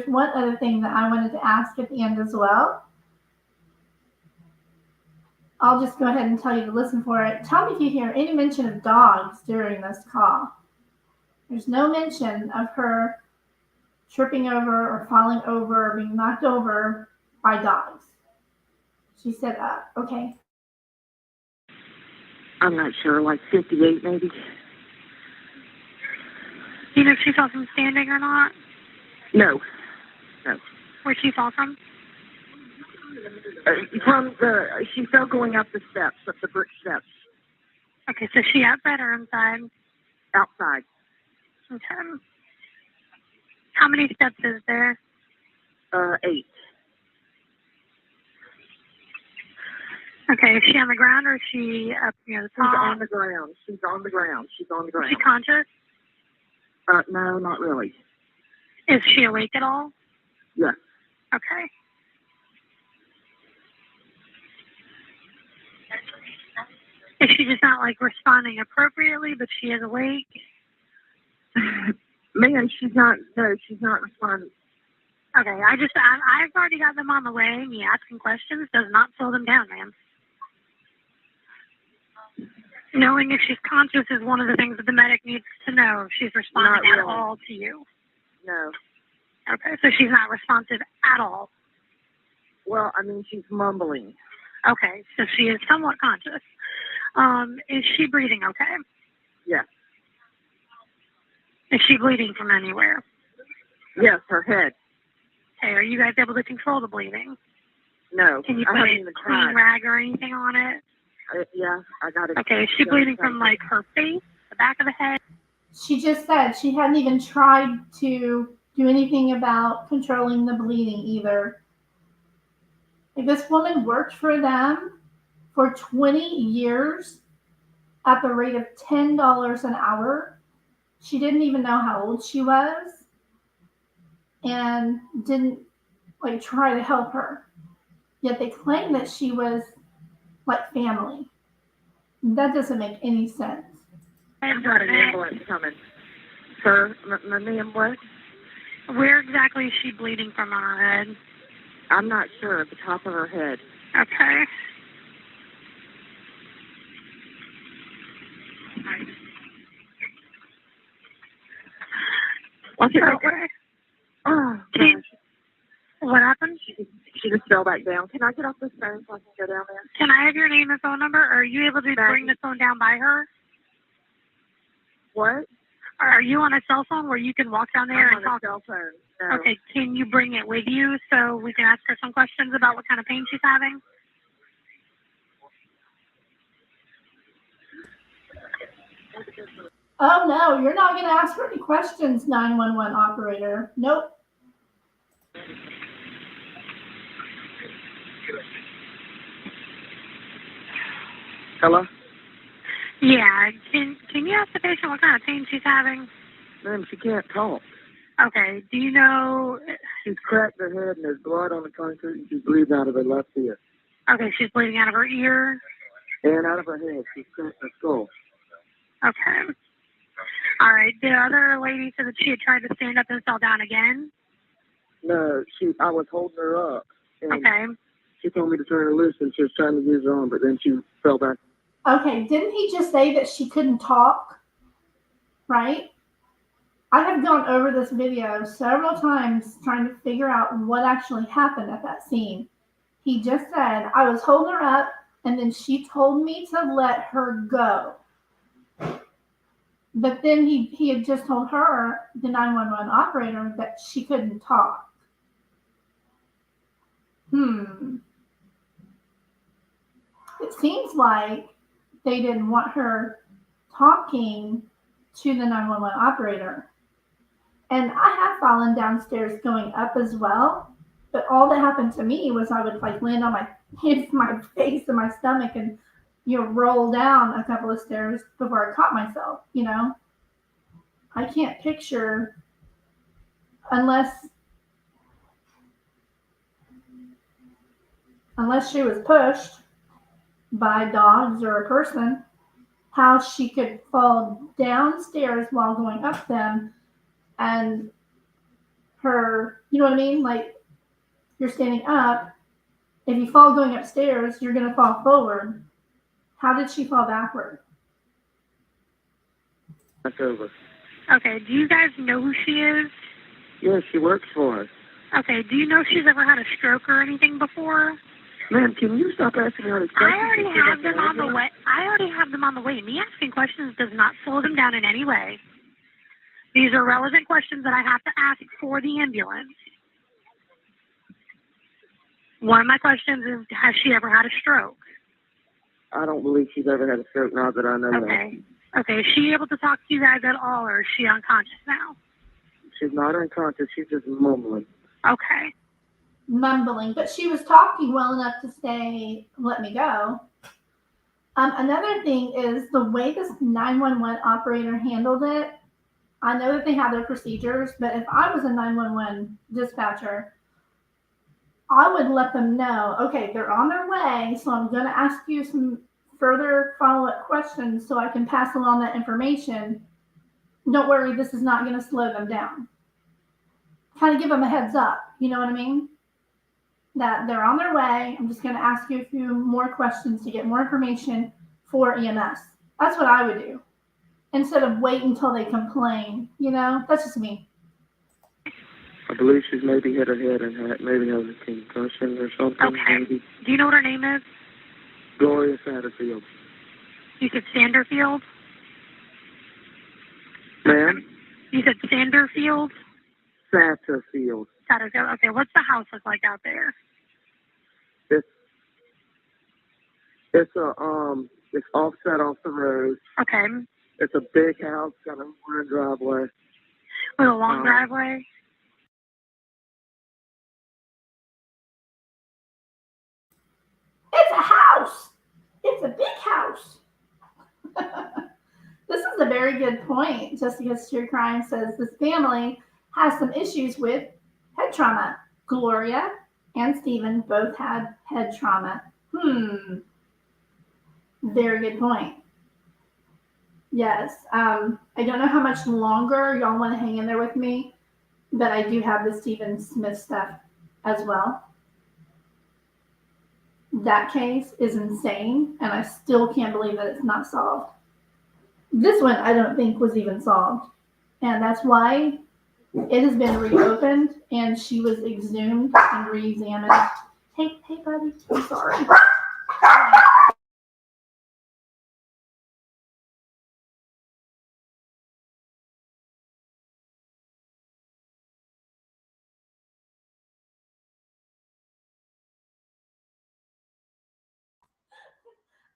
one other thing that I wanted to ask at the end as well. I'll just go ahead and tell you to listen for it. Tell me if you hear any mention of dogs during this call. There's no mention of her tripping over or falling over or being knocked over by dogs. She said up. Okay. I'm not sure, like 58 maybe. Do you know if she fell from standing or not? No. Where'd she fall from? She fell going up the steps, up the brick steps. Okay, so she outside or inside? Outside. Okay. How many steps is there? 8. Okay, is she on the ground or is she up near the She's top? on the ground. She's on the ground. Is she conscious? No, not really. Is she awake at all? Yes. Okay. Is she just not like responding appropriately, but she is awake? Man, she's not responding. Okay, I've already got them on the way. Me asking questions does not slow them down, man. Knowing if she's conscious is one of the things that the medic needs to know if she's responding at all to you. No. Okay, so she's not responsive at all. Well, I mean, she's mumbling. Okay, so she is somewhat conscious. Is she breathing okay? Yes. Is she bleeding from anywhere? Yes, her head. Okay, are you guys able to control the bleeding? No. Can you I put haven't a even clean tried. rag or anything on it? Yeah, I got it. Okay, is she bleeding from like her face, the back of the head? She just said she hadn't even tried to do anything about controlling the bleeding either. Like, this woman worked for them for 20 years at the rate of $10 an hour. She didn't even know how old she was and didn't like try to help her. Yet they claim that she was like family. That doesn't make any sense. I've got an ambulance coming. Sir, ma'am, what? Where exactly is she bleeding from on her head? I'm not sure. At the top of her head. Okay. Okay. Oh, gosh. What happened? She just fell back down. Can I get off this phone so I can go down there? Can I have your name and phone number? Or are you able to bring the phone down by her? What? Or are you on a cell phone where you can walk down there I'm and on talk? a cell phone. No. Okay, can you bring it with you so we can ask her some questions about what kind of pain she's having? Oh no, you're not going to ask her any questions, 911 operator. Nope. Hello? Yeah, can you ask the patient what kind of pain she's having? Ma'am, she can't talk. Okay, do you know? She's cracked her head and there's blood on the concrete and she's bleeding out of her left ear. Okay, she's bleeding out of her ear. And out of her head. She's cracked her skull. Okay. All right, the other lady said that she had tried to stand up and fell down again. No, I was holding her up. And Okay. she told me to turn her loose and she was trying to use her arm, but then she fell back. Okay, didn't he just say that she couldn't talk? Right? I have gone over this video several times trying to figure out what actually happened at that scene. He just said, I was holding her up, and then she told me to let her go. But then he had just told her, the 911 operator, that she couldn't talk. It seems like they didn't want her talking to the 911 operator. And I have fallen downstairs going up as well. But all that happened to me was I would like land on my face and my stomach and, roll down a couple of stairs before I caught myself, I can't picture unless she was pushed by dogs or a person, how she could fall downstairs while going up them, and her, you know what I mean? Like, you're standing up. If you fall going upstairs, you're going to fall forward. How did she fall backward? That's over. Okay, do you guys know who she is? Yeah, she works for us. Okay, do you know if she's ever had a stroke or anything before? Ma'am, can you stop asking her questions? I already have them on the way. I already have them on the way. Me asking questions does not slow them down in any way. These are relevant questions that I have to ask for the ambulance. One of my questions is, has she ever had a stroke? I don't believe she's ever had a stroke now that I know Okay. Okay, is she able to talk to you guys at all, or is she unconscious now? She's not unconscious. She's just mumbling. Okay. Mumbling, but she was talking well enough to say, let me go. Another thing is the way this 911 operator handled it. I know that they have their procedures, but if I was a 911 dispatcher, I would let them know, okay, they're on their way, so I'm going to ask you some further follow-up questions so I can pass along that information. Don't worry, this is not going to slow them down. Kind of give them a heads up, you know what I mean? That they're on their way. I'm just going to ask you a few more questions to get more information for EMS. That's what I would do. Instead of wait until they complain, you know? That's just me. I believe she's maybe hit her head and maybe has a concussion or something. Okay. Maybe. Do you know what her name is? Gloria Satterfield. You said Sanderfield? Ma'am? You said Sanderfield? Satterfield. Satterfield. Okay, what's the house look like out there? It's offset off the road. Okay. It's a big house, got a wide driveway. With a long driveway? It's a house. It's a big house. This is a very good point. Jessica Steer Crime says this family has some issues with head trauma. Gloria and Stephen both had head trauma. Very good point. Yes. I don't know how much longer y'all want to hang in there with me, but I do have the Stephen Smith stuff as well. That case is insane, and I still can't believe that it's not solved. This one I don't think was even solved, and that's why it has been reopened, and she was exhumed and re-examined. Hey, buddy, I'm sorry.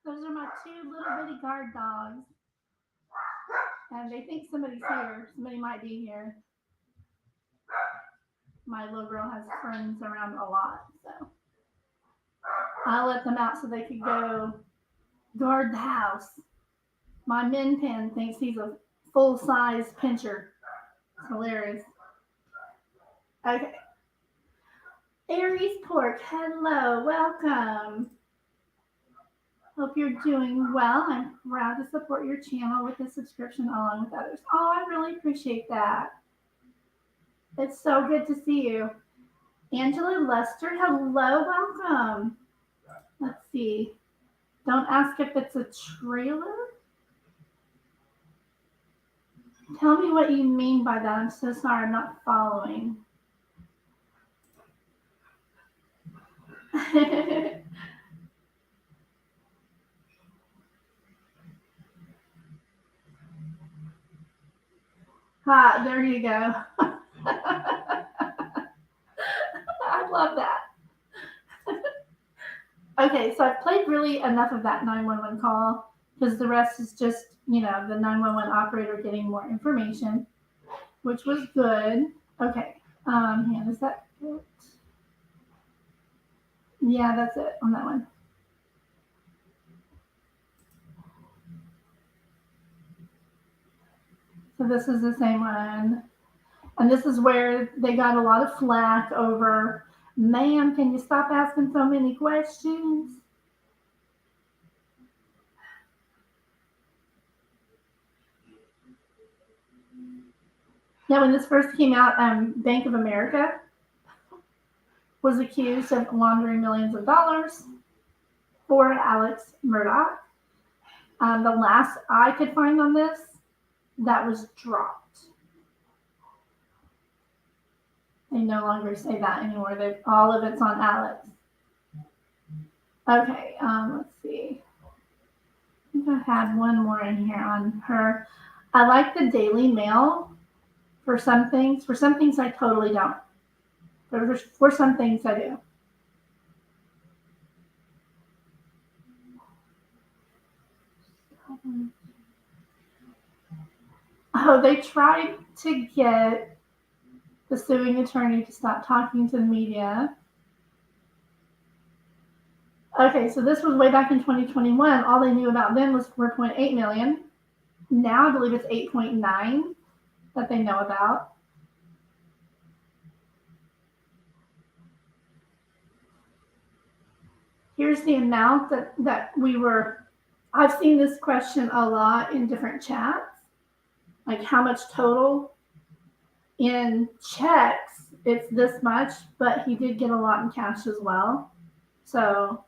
Those are my two little bitty guard dogs. And they think somebody's here. Somebody might be here. My little girl has friends around a lot, so I let them out so they could go guard the house. My Min Pin thinks he's a full-size pincher. It's hilarious. Okay. Aries Pork, hello, welcome. Hope you're doing well. I'm proud to support your channel with a subscription along with others. Oh, I really appreciate that. It's so good to see you. Angela Lester, hello, welcome. Let's see. Don't ask if it's a trailer. Tell me what you mean by that. I'm so sorry, I'm not following. There you go. I love that. Okay, so I've played really enough of that 911 call because the rest is just, the 911 operator getting more information, which was good. Okay, is that it? Yeah, that's it on that one. So this is the same one. And this is where they got a lot of flack over, ma'am, can you stop asking so many questions? Now, when this first came out, Bank of America was accused of laundering millions of dollars for Alex Murdaugh. The last I could find on this, that was dropped. They no longer say that anymore. All of it's on Alex. Okay, let's see. I think I had one more in here on her. I like the Daily Mail for some things. For some things, I totally don't. But for some things, I do. Oh, they tried to get the suing attorney to stop talking to the media. Okay, so this was way back in 2021. All they knew about them was 4.8 million. Now I believe it's 8.9 that they know about. Here's the amount that I've seen this question a lot in different chats. Like how much total in checks, it's this much, but he did get a lot in cash as well. So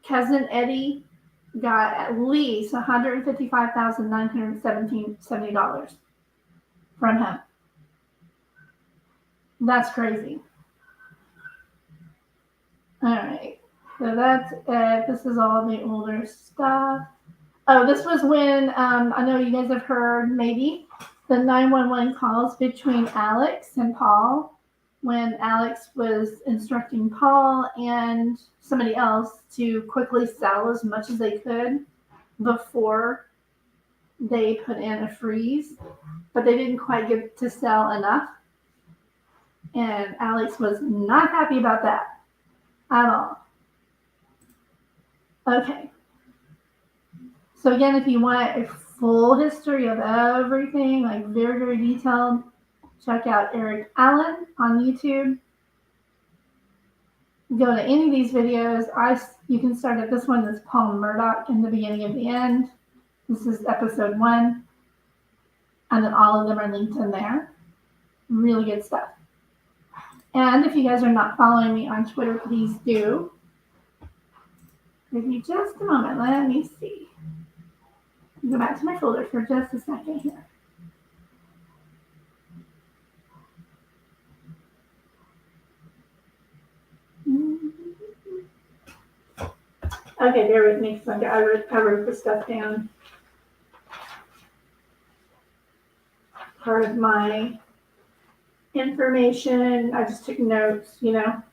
Cousin Eddie got at least $155,970 from him. That's crazy. All right, so that's it. This is all the older stuff. Oh, this was when I know you guys have heard maybe the 911 calls between Alex and Paul, when Alex was instructing Paul and somebody else to quickly sell as much as they could before they put in a freeze, but they didn't quite get to sell enough. And Alex was not happy about that at all. Okay. So again, if you want a full history of everything, like very, very detailed, check out Eric Allen on YouTube. Go to any of these videos. You can start at this one that's Paul Murdaugh in the beginning of the end. This is episode 1. And then all of them are linked in there. Really good stuff. And if you guys are not following me on Twitter, please do. Give me just a moment. Let me see. Go back to my folder for just a second here. Okay, bear with me. So I wrote the stuff down. Part of my information. I just took notes, you know.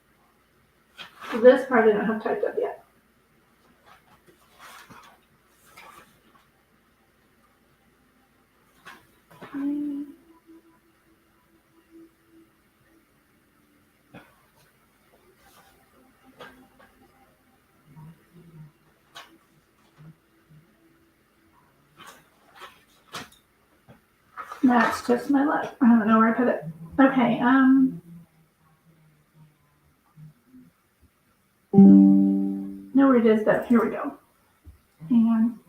So this part I don't have typed up yet. That's just my luck. I don't know where I put it. Okay, know where it is though. Here we go. Hang on.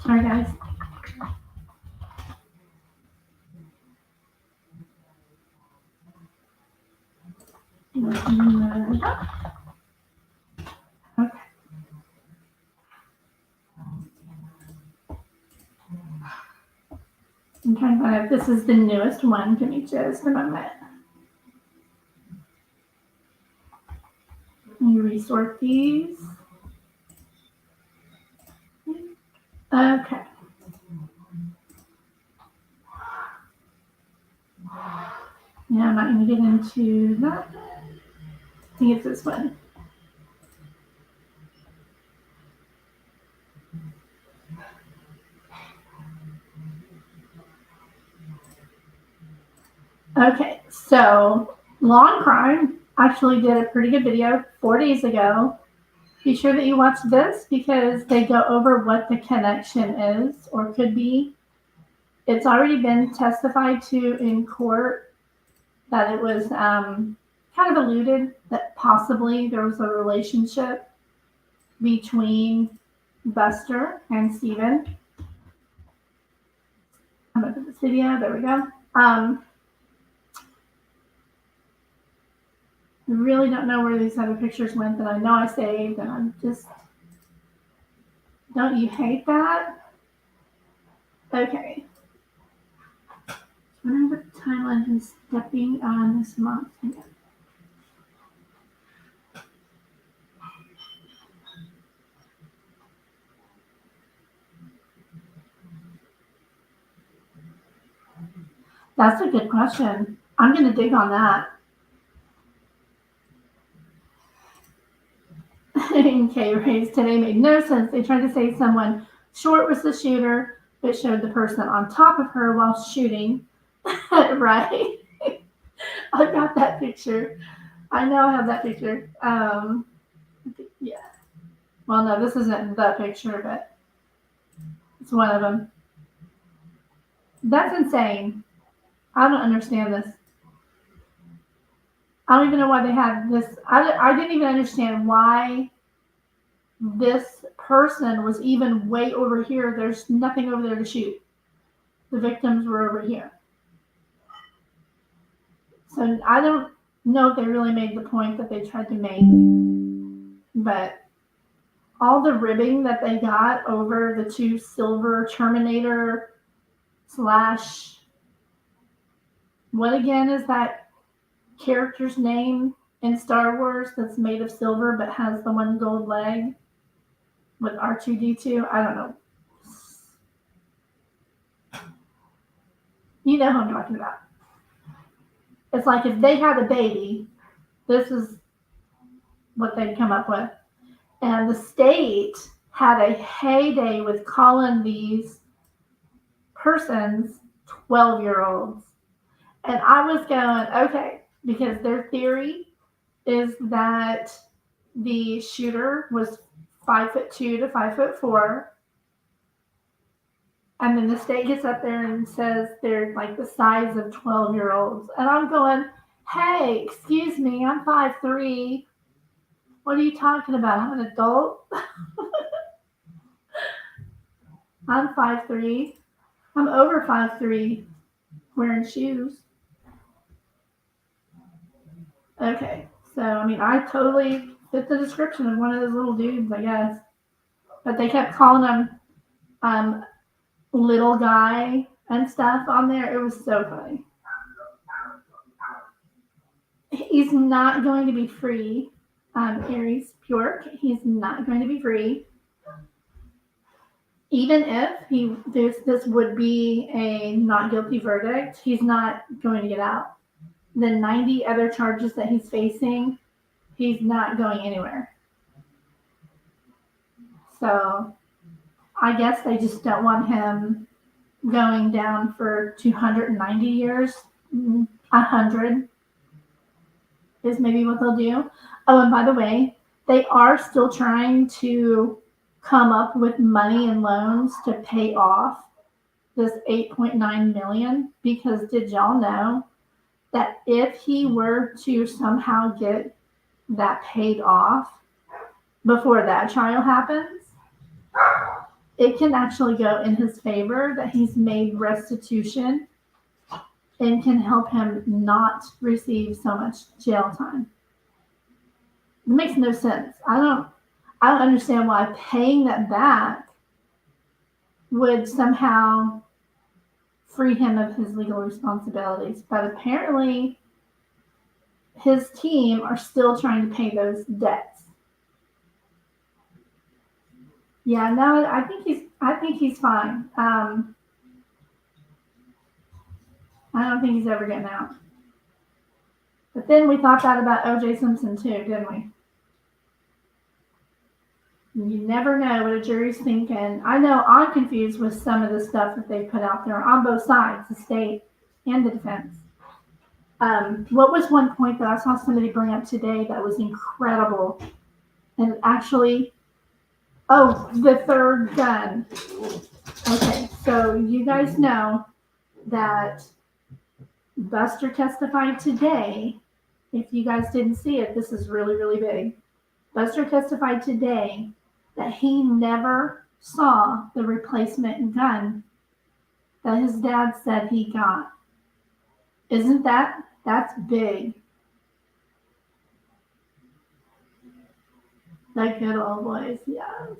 Sorry, guys. Okay. I'm trying to find out if this is the newest one. Give me just a moment. Let me resort these. Okay. Yeah, I'm not going to get into that. I think it's this one. Okay, so Law & Crime actually did a pretty good video 4 days ago. Be sure that you watch this because they go over what the connection is or could be. It's already been testified to in court that it was kind of alluded that possibly there was a relationship between Buster and Steven. I'm going to put this video. There we go. really don't know where these other pictures went that I know I saved, and I'm just, don't you hate that? Okay. I wonder what timeline he's stepping on this month. That's a good question. I'm going to dig on that. Okay, Ray's today made no sense. They tried to say someone short was the shooter, but showed the person on top of her while shooting. Right? I've got that picture. I know I have that picture. Yeah. Well, no, this isn't the picture, but it's one of them. That's insane. I don't understand this. I don't even know why they had this. I didn't even understand why this person was even way over here. There's nothing over there to shoot. The victims were over here. So I don't know if they really made the point that they tried to make. But all the ribbing that they got over the two silver Terminator / what again is that character's name in Star Wars that's made of silver but has the one gold leg with R2-D2? I don't know. You know who I'm talking about. It's like if they had a baby, this is what they'd come up with. And the state had a heyday with calling these persons 12-year-olds. And I was going, okay, because their theory is that the shooter was 5'2" to 5'4", and then the state gets up there and says they're like the size of 12-year-olds, and I'm going, hey, excuse me, I'm 5'3". What are you talking about? I'm an adult. I'm 5'3". I'm over 5'3", wearing shoes. Okay, so I mean, I totally fit the description of one of those little dudes, I guess. But they kept calling him little guy and stuff on there. It was so funny. He's not going to be free. Aries Bjork, he's not going to be free. Even if this would be a not guilty verdict, he's not going to get out. The 90 other charges that he's facing, he's not going anywhere. So I guess they just don't want him going down for 290 years. 100 is maybe what they'll do. Oh, and by the way, they are still trying to come up with money and loans to pay off this $8.9 million, because did y'all know that if he were to somehow get that paid off before that trial happens, it can actually go in his favor that he's made restitution and can help him not receive so much jail time. It makes no sense. I don't understand why paying that back would somehow free him of his legal responsibilities. But apparently his team are still trying to pay those debts. Yeah, no, I think he's fine. I don't think he's ever getting out. But then we thought that about O.J. Simpson too, didn't we? You never know what a jury's thinking. I know I'm confused with some of the stuff that they put out there on both sides, the state and the defense. What was one point that I saw somebody bring up today that was incredible? And actually, the third gun. Okay, so you guys know that Buster testified today. If you guys didn't see it, this is really, really big. Buster testified today that he never saw the replacement gun that his dad said he got. Isn't that's big? The good old boys, yes.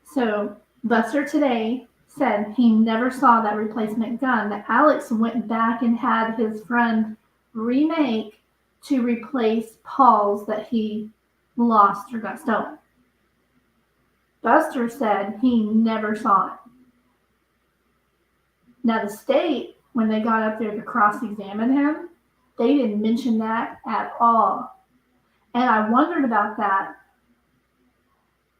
So Buster today said he never saw that replacement gun that Alex went back and had his friend remake to replace Paul's that he lost or got stolen. Buster said he never saw it. Now the state, when they got up there to cross-examine him, they didn't mention that at all. And I wondered about that.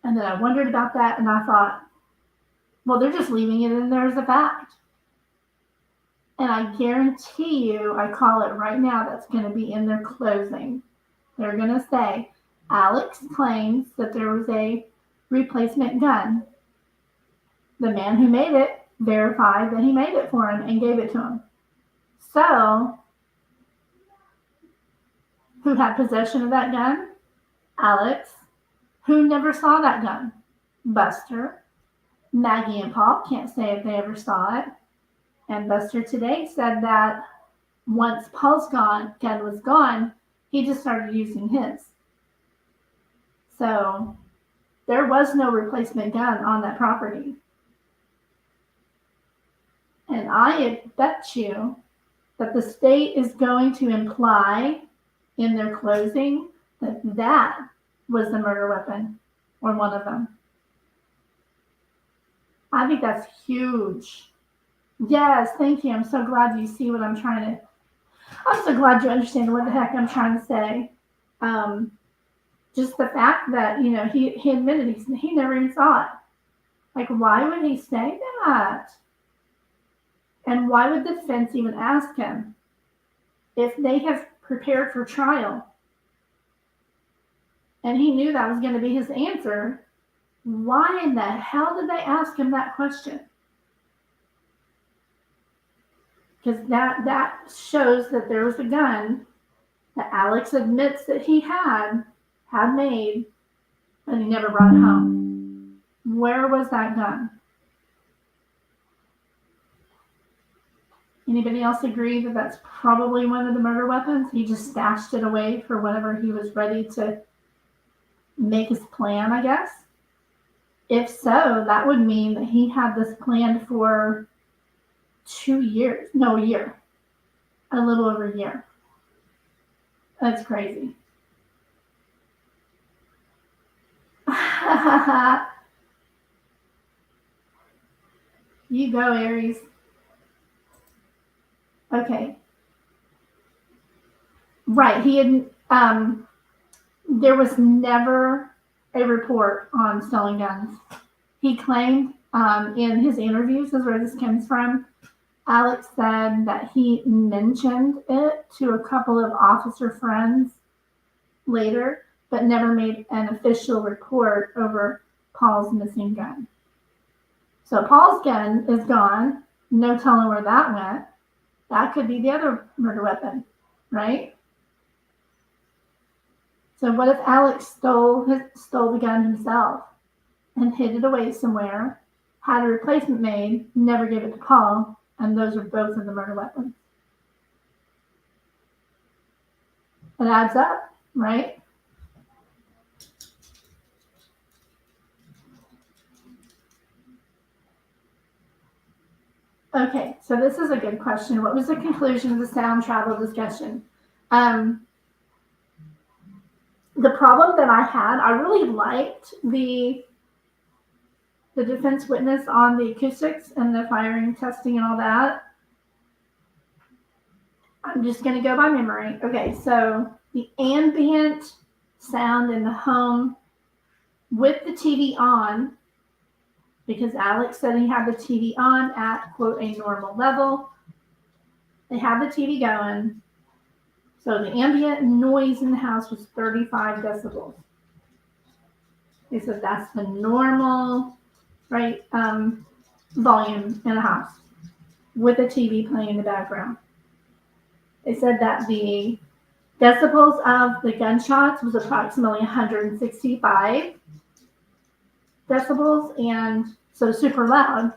And then I wondered about that, and I thought, well, they're just leaving it in there as a fact. And I guarantee you, I call it right now, that's going to be in their closing. They're going to say, Alex claims that there was a replacement gun. The man who made it verified that he made it for him and gave it to him. So, who had possession of that gun? Alex. Who never saw that gun? Buster. Maggie and Paul can't say if they ever saw it. And Buster today said that once Paul's gun was gone, he just started using his. So there was no replacement gun on that property. And I bet you that the state is going to imply in their closing that that was the murder weapon, or one of them. I think that's huge. Yes, thank you. I'm so glad you see what I'm so glad you understand what the heck I'm trying to say. Just the fact that, he admitted he never even saw it. Like, why would he say that? And why would the defense even ask him if they have prepared for trial and he knew that was going to be his answer? Why in the hell did they ask him that question? Because that shows that there was a gun that Alex admits that he had made, but he never brought it home. Where was that gun? Anybody else agree that that's probably one of the murder weapons? He just stashed it away for whenever he was ready to make his plan, I guess. If so, that would mean that he had this planned for 2 years. No, a year. A little over a year. That's crazy. You go, Aries. Okay. Right. He had, there was never a report on stolen guns. He claimed in his interviews, is where this comes from, Alex said that he mentioned it to a couple of officer friends later, but never made an official report over Paul's missing gun. So Paul's gun is gone. No telling where that went. That could be the other murder weapon, right? So what if Alex stole the gun himself and hid it away somewhere, had a replacement made, never gave it to Paul, and those are both of the murder weapons? It adds up, right? Okay, so this is a good question. What was the conclusion of the sound travel discussion? The problem that I had, I really liked the defense witness on the acoustics and the firing testing and all that. I'm just going to go by memory. Okay, so the ambient sound in the home with the TV on, because Alex said he had the TV on at, quote, a normal level. They had the TV going. So the ambient noise in the house was 35 decibels. They said that's the normal, right, volume in the house with a TV playing in the background. They said that the decibels of the gunshots was approximately 165 decibels, and so super loud.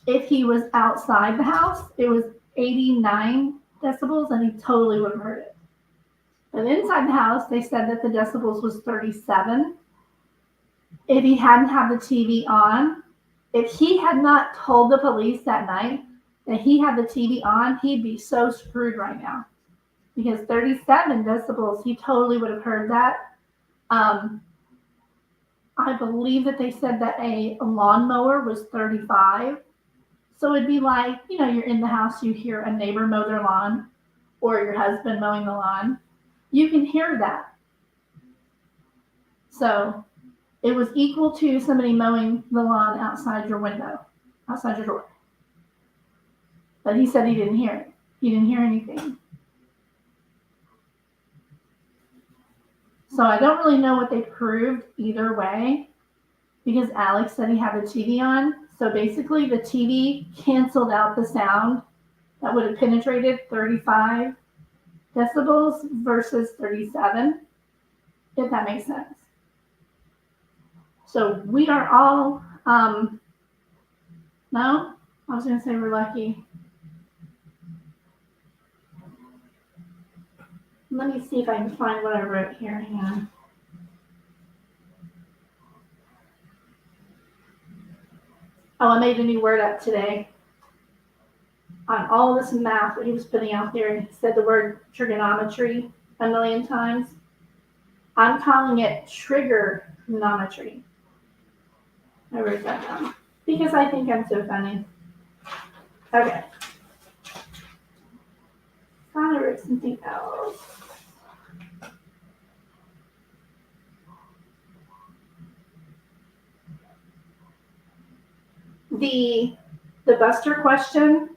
If he was outside the house, it was 89 decibels, and he totally would have heard it. But inside the house, they said that the decibels was 37. If he hadn't had the TV on, if he had not told the police that night that he had the TV on, he'd be so screwed right now. Because 37 decibels, he totally would have heard that. I believe that they said that a lawnmower was 35. So it'd be like, you're in the house, you hear a neighbor mow their lawn or your husband mowing the lawn. You can hear that. So it was equal to somebody mowing the lawn outside your window, outside your door. But he said he didn't hear it. He didn't hear anything. So I don't really know what they proved either way, because Alex said he had the TV on. So basically the TV canceled out the sound that would have penetrated 35 decibels versus 37, if that makes sense. So we are all, no, I was going to say we're lucky. Let me see if I can find what I wrote here. Hang on. Oh, I made a new word up today. On all this math that he was putting out there, he said the word trigonometry a million times. I'm calling it triggernometry. I wrote that down because I think I'm so funny. Okay. Thought I wrote something else. The Buster question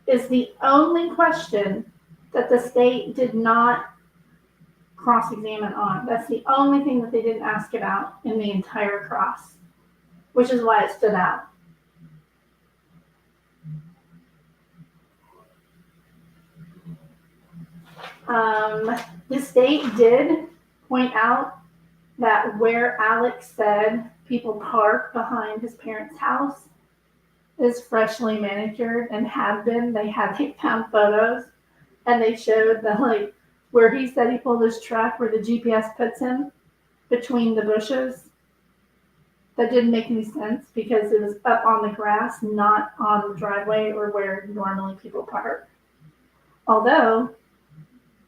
is the only question that the state did not cross-examine on. That's the only thing that they didn't ask about in the entire cross, which is why it stood out. The state did point out that where Alex said people park behind his parents' house is freshly manicured and have been. They found photos and they showed that where he said he pulled his truck, where the GPS puts him between the bushes. That didn't make any sense because it was up on the grass, not on the driveway or where normally people park. Although,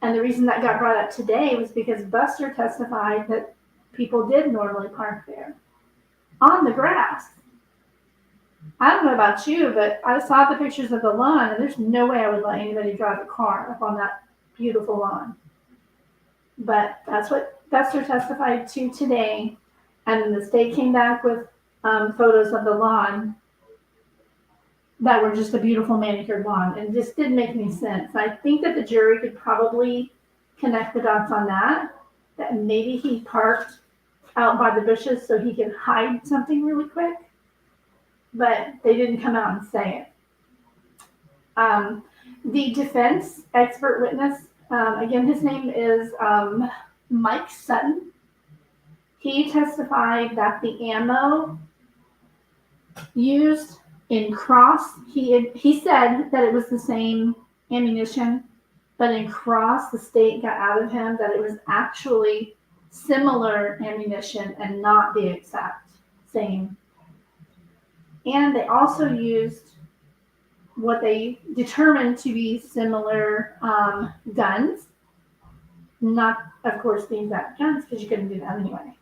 and the reason that got brought up today was because Buster testified that people did normally park there on the grass. I don't know about you, but I saw the pictures of the lawn, and there's no way I would let anybody drive a car up on that beautiful lawn. But that's what Buster testified to today, and then the state came back with photos of the lawn that were just a beautiful manicured lawn, and it just didn't make any sense. I think that the jury could probably connect the dots on that maybe he parked out by the bushes so he could hide something really quick. But they didn't come out and say it. The defense expert witness, again, his name is Mike Sutton. He testified that the ammo used in cross, he said that it was the same ammunition, but in cross, the state got out of him that it was actually similar ammunition and not the exact same. And they also used what they determined to be similar guns. Not, of course, the exact guns, because you couldn't do that anyway.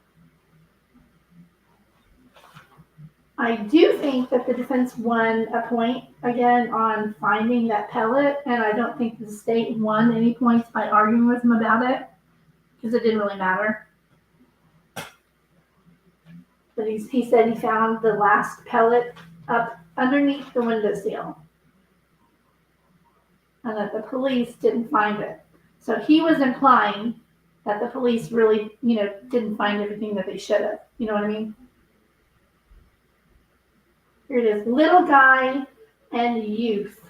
I do think that the defense won a point, again, on finding that pellet, and I don't think the state won any points by arguing with them about it, because it didn't really matter. But he said he found the last pellet up underneath the windowsill, and that the police didn't find it. So he was implying that the police really, didn't find everything that they should have. You know what I mean? Here it is, little guy and youth,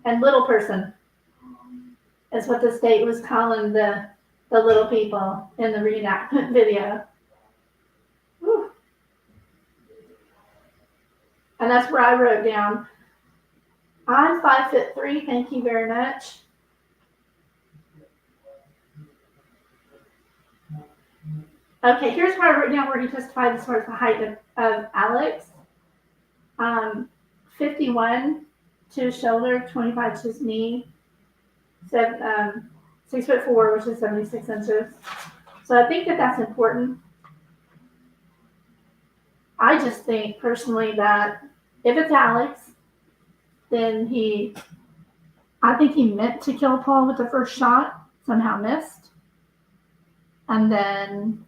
and little person is what the state was calling the little people in the reenactment video. Whew. And that's where I wrote down, I'm 5'3", thank you very much. Okay, here's where I wrote down where he testified as far as the height of Alex. 51 to his shoulder, 25 to his knee, 6'4", which is 76 inches. So I think that that's important. I just think personally that if it's Alex, then I think he meant to kill Paul with the first shot, somehow missed. And then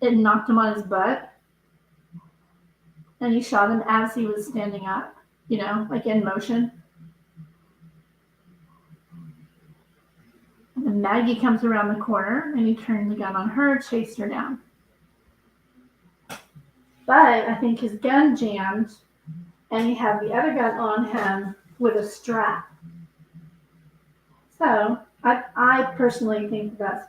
it knocked him on his butt. And he shot him as he was standing up, like in motion. And then Maggie comes around the corner and he turned the gun on her, chased her down. But I think his gun jammed and he had the other gun on him with a strap. So I personally think that's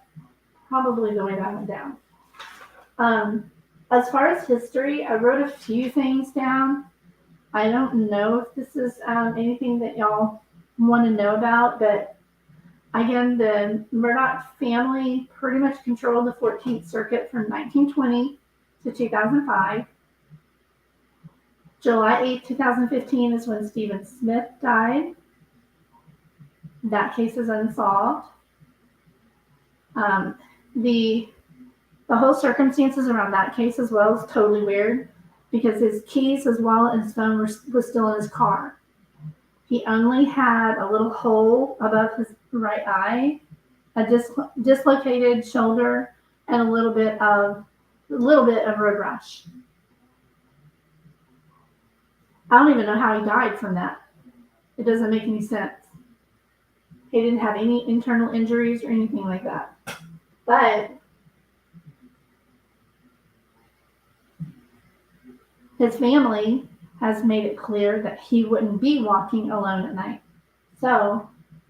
probably the way that went down. As far as history, I wrote a few things down. I don't know if this is anything that y'all want to know about, but again, the Murdaugh family pretty much controlled the 14th Circuit from 1920 to 2005. July 8, 2015 is when Stephen Smith died. That case is unsolved. The whole circumstances around that case as well is totally weird because his keys as well as his phone were still in his car. He only had a little hole above his right eye, a dislocated shoulder, and a little bit of road rash. I don't even know how he died from that. It doesn't make any sense. He didn't have any internal injuries or anything like that. But his family has made it clear that he wouldn't be walking alone at night. So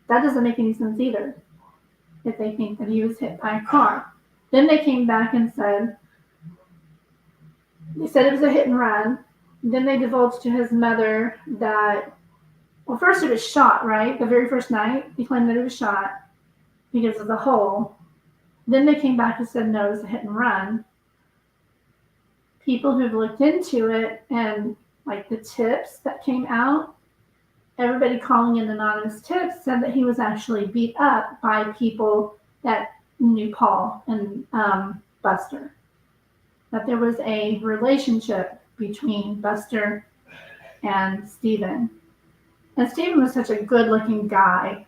that doesn't make any sense either if they think that he was hit by a car. Then they came back and said it was a hit and run. Then they divulged to his mother that, well, first it was shot, right? The very first night, he claimed that it was shot because of the hole. Then they came back and said, no, it was a hit and run. People who've looked into it and like the tips that came out, everybody calling in anonymous tips said that he was actually beat up by people that knew Paul and Buster. That there was a relationship between Buster and Stephen. And Stephen was such a good-looking guy.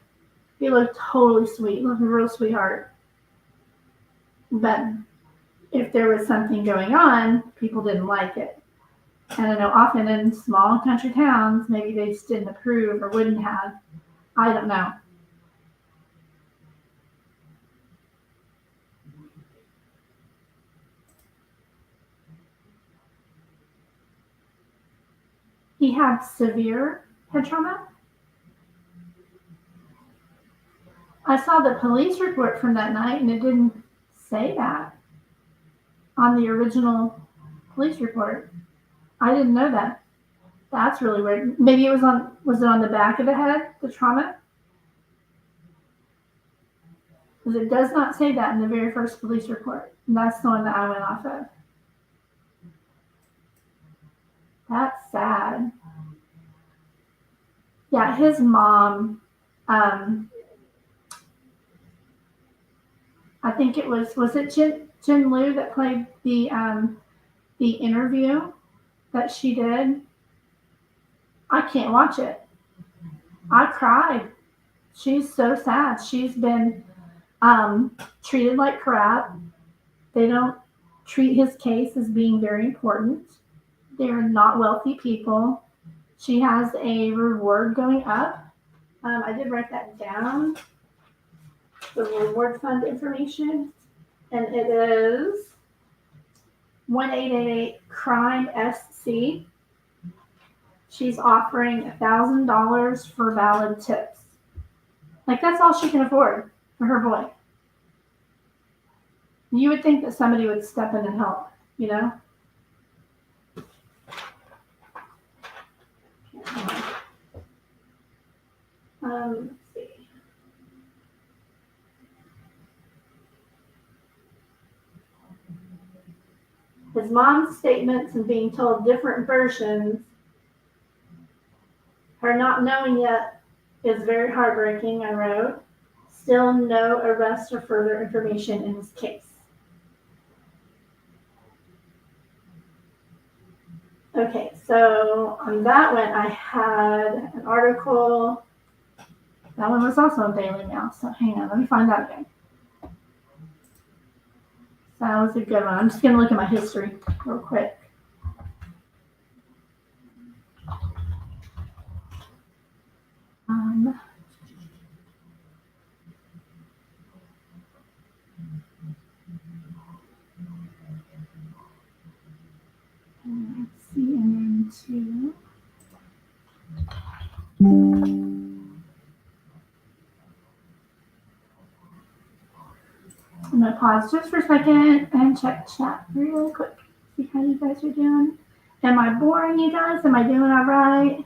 He looked totally sweet, looked a real sweetheart. But if there was something going on, people didn't like it. And I know often in small country towns, maybe they just didn't approve or wouldn't have. I don't know. He had severe head trauma. I saw the police report from that night and it didn't say that on the original police report. I didn't know that. That's really weird. Maybe was it on the back of the head, the trauma? Because it does not say that in the very first police report. And that's the one that I went off of. That's sad. Yeah, his mom, I think it was it Jin Liu that played the interview that she did? I can't watch it. I cried. She's so sad. She's been treated like crap. They don't treat his case as being very important. They're not wealthy people. She has a reward going up. I did write that down. The reward fund information. And it is 1888 Crime SC. She's offering $1,000 for valid tips. Like, that's all she can afford for her boy. You would think that somebody would step in and help, you know? Let's see. His mom's statements and being told different versions, her not knowing yet is very heartbreaking, I wrote. Still no arrest or further information in his case. Okay, so on that one, I had an article. That one was also in Daily Mail, so hang on, let me find that again. So that was a good one. I'm just going to look at my history real quick. Let's see, and then two. I'm going to pause just for a second and check chat really quick. See how you guys are doing. Am I boring you guys? Am I doing all right?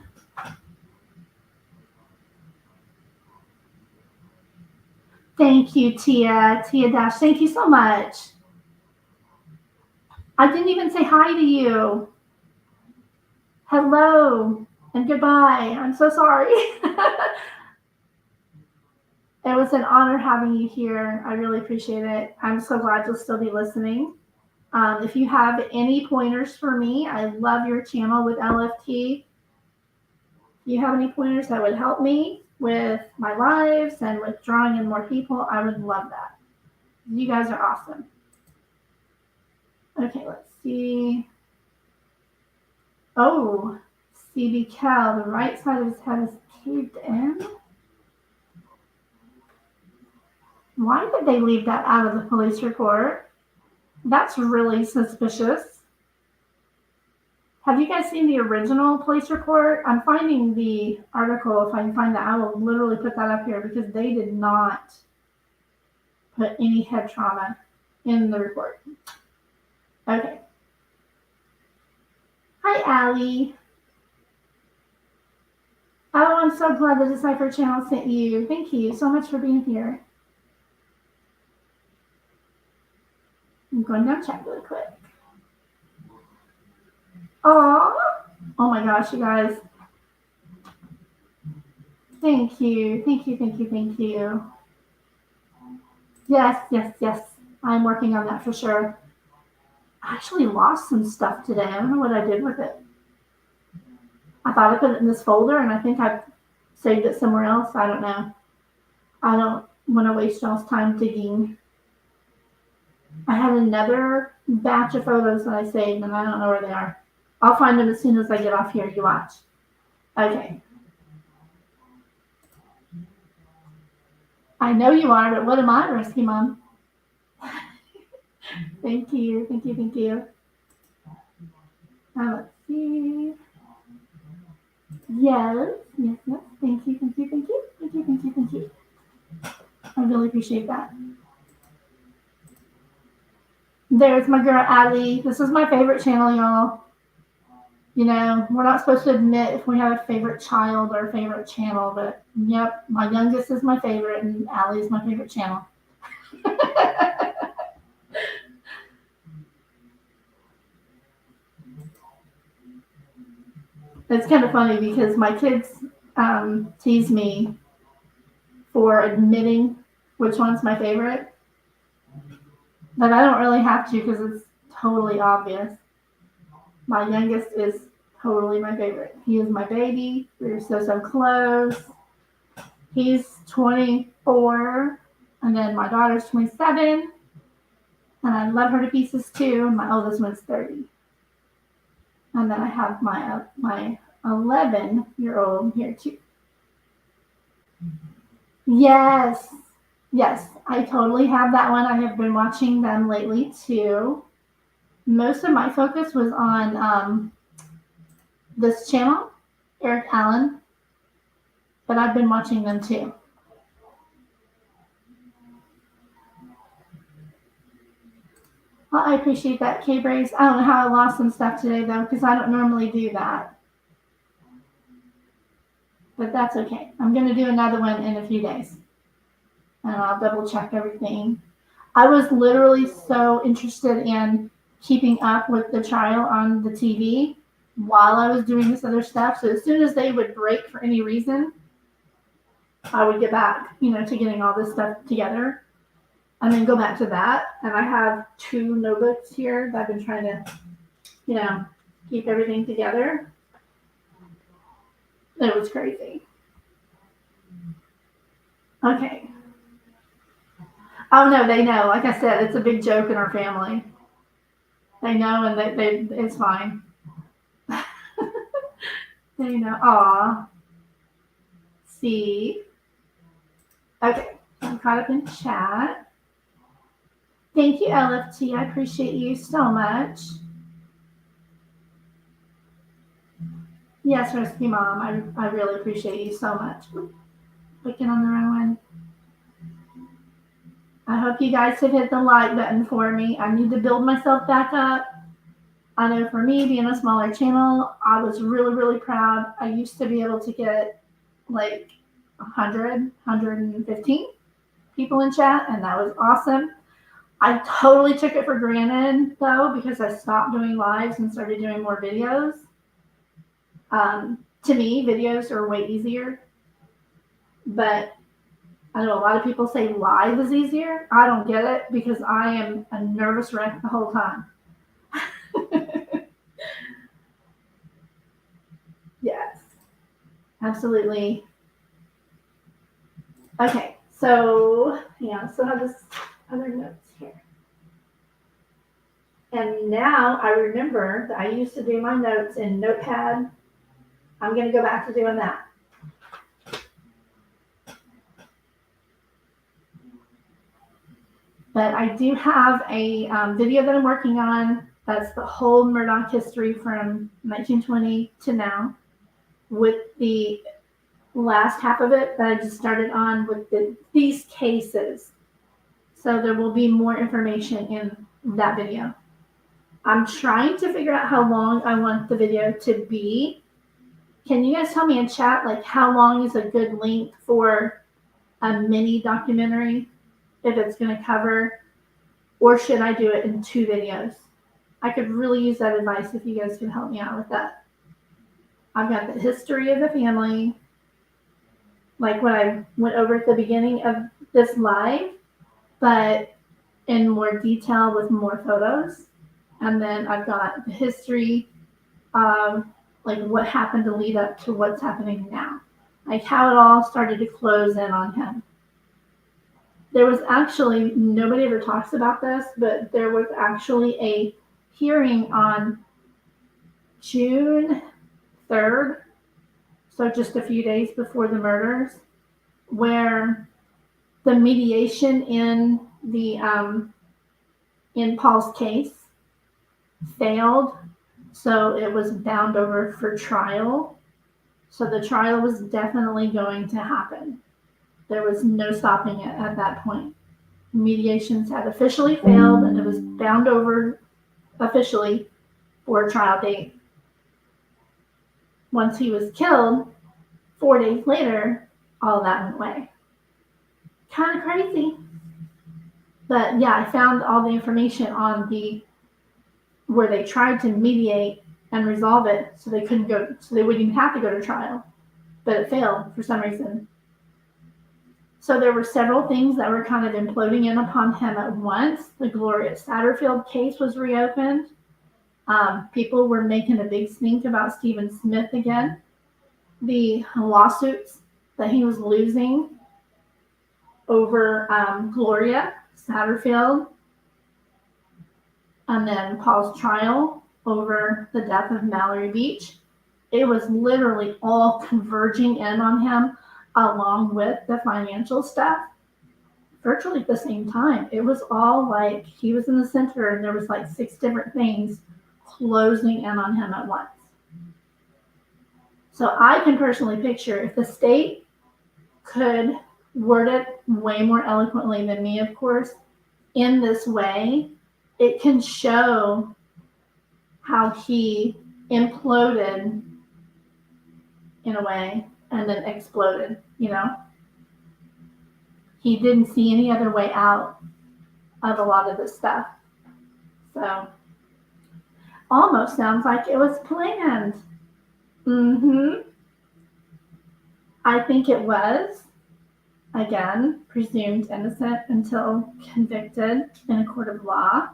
Thank you, Tia Dash. Thank you so much. I didn't even say hi to you. Hello and goodbye. I'm so sorry. It was an honor having you here. I really appreciate it. I'm so glad you'll still be listening. If you have any pointers for me, I love your channel with LFT. If you have any pointers that would help me with my lives and with drawing in more people, I would love that. You guys are awesome. Okay, let's see. Oh, CB Cal, the right side of his head is caved in. Why did they leave that out of the police report? That's really suspicious. Have you guys seen the original police report? I'm finding the article. If I can find that, I will literally put that up here because they did not put any head trauma in the report. Okay. Hi, Allie. Oh, I'm so glad the Decipher channel sent you. Thank you so much for being here. I'm going down chat really quick. Oh my gosh, you guys. Thank you. Thank you, thank you, thank you. Yes, yes, yes. I'm working on that for sure. I actually lost some stuff today. I don't know what I did with it. I thought I put it in this folder, and I think I saved it somewhere else. I don't know. I don't want to waste y'all's time digging. I had another batch of photos that I saved, and I don't know where they are. I'll find them as soon as I get off here. You watch. Okay. I know you are, but what am I, Rescue Mom? Thank you, thank you, thank you. Now let's see. Yes, yes, yes. Thank you, thank you, thank you, thank you, thank you, thank you. I really appreciate that. There's my girl Allie. This is my favorite channel, y'all. You know, we're not supposed to admit if we have a favorite child or a favorite channel, but yep, my youngest is my favorite, and Allie is my favorite channel. It's kind of funny because my kids tease me for admitting which one's my favorite, but I don't really have to because it's totally obvious. My youngest is totally my favorite. He is my baby. We're so close. He's 24, and then my daughter's 27, and I love her to pieces too. And my oldest one's 30. And then I have my 11-year-old here too. Yes, yes, I totally have that one. I have been watching them lately too. Most of my focus was on this channel, Eric Allen, but I've been watching them too. Well, I appreciate that, K-Brace. I don't know how I lost some stuff today, though, because I don't normally do that. But that's okay. I'm going to do another one in a few days. And I'll double check everything. I was literally so interested in keeping up with the trial on the TV while I was doing this other stuff. So as soon as they would break for any reason, I would get back, to getting all this stuff together and then go back to that. And I have 2 notebooks here that I've been trying to, keep everything together. It was crazy. Okay. Oh no, they know. Like I said, it's a big joke in our family. They know, and it's fine. They know. Aw. See. Okay, I'm caught up in chat. Thank you, LFT. I appreciate you so much. Yes, Rescue Mom. I really appreciate you so much. Clicking on the wrong one. I hope you guys have hit the like button for me. I need to build myself back up. I know for me, being a smaller channel, I was really, really proud. I used to be able to get like 100, 115 people in chat, and that was awesome. I totally took it for granted, though, because I stopped doing lives and started doing more videos. To me, videos are way easier, but I know a lot of people say live is easier. I don't get it because I am a nervous wreck the whole time. Yes, absolutely. Okay, so yeah, so I have this other notes here. And now I remember that I used to do my notes in Notepad. I'm going to go back to doing that. But I do have a video that I'm working on. That's the whole Murdaugh history from 1920 to now, with the last half of it that I just started on with these cases. So there will be more information in that video. I'm trying to figure out how long I want the video to be. Can you guys tell me in chat, like, how long is a good length for a mini documentary, if it's going to cover, or should I do it in 2 videos? I could really use that advice if you guys can help me out with that. I've got the history of the family, like what I went over at the beginning of this live, but in more detail with more photos. And then I've got the history of like what happened to lead up to what's happening now, like how it all started to close in on him. There was actually, nobody ever talks about this, but there was actually a hearing on June 3rd, so just a few days before the murders, where the mediation in the in Paul's case failed, so it was bound over for trial. So the trial was definitely going to happen. There was no stopping it at that point. Mediations had officially failed, and it was bound over officially for a trial date. Once he was killed, 4 days later, all that went away. Kind of crazy. But yeah, I found all the information on where they tried to mediate and resolve it so they couldn't go, so they wouldn't even have to go to trial. But it failed for some reason. So there were several things that were kind of imploding in upon him at once. The Gloria Satterfield case was reopened. People were making a big stink about Stephen Smith again. The lawsuits that he was losing over Gloria Satterfield, and then Paul's trial over the death of Mallory Beach. It was literally all converging in on him, along with the financial stuff, virtually at the same time. It was all like he was in the center, and there was like 6 different things closing in on him at once. So I can personally picture if the state could word it way more eloquently than me, of course, in this way, it can show how he imploded in a way and then exploded, He didn't see any other way out of a lot of this stuff. So almost sounds like it was planned. I think it was, again, presumed innocent until convicted in a court of law.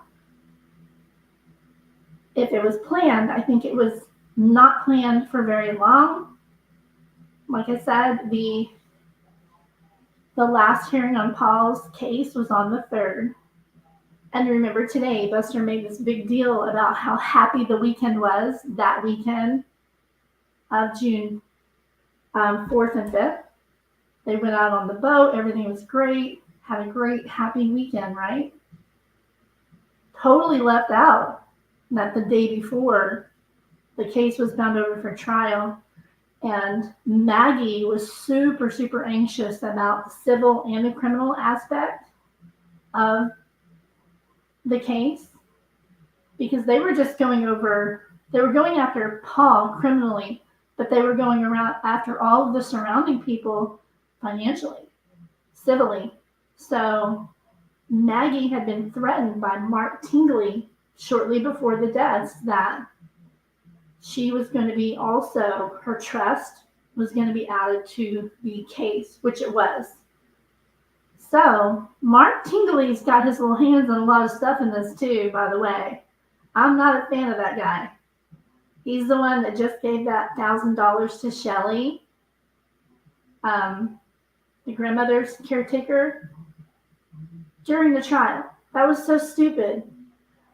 If it was planned, I think it was not planned for very long. Like I said, the last hearing on Paul's case was on the 3rd. And remember today, Buster made this big deal about how happy the weekend was, that weekend of June 4th and 5th. They went out on the boat. Everything was great. Had a great, happy weekend, right? Totally left out that the day before, the case was bound over for trial. And Maggie was super, super anxious about the civil and the criminal aspect of the case, because they were just going after Paul criminally, but they were going around after all of the surrounding people financially, civilly. So Maggie had been threatened by Mark Tingley shortly before the deaths that she was going to be also, her trust was going to be added to the case, which it was. So Mark Tingley's got his little hands on a lot of stuff in this too, by the way. I'm not a fan of that guy. He's the one that just gave that $1,000 to Shelley, the grandmother's caretaker, during the trial. That was so stupid.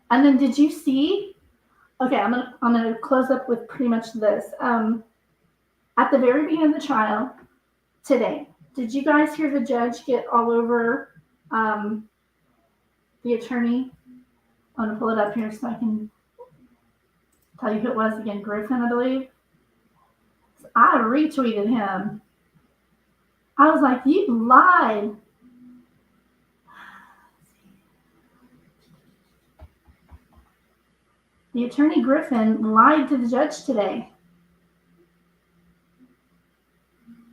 And then did you see? Okay, I'm gonna close up with pretty much this. At the very beginning of the trial today, did you guys hear the judge get all over the attorney? I'm gonna pull it up here so I can tell you who it was again. Griffin, I believe. I retweeted him. I was like, you lied. The attorney Griffin lied to the judge today.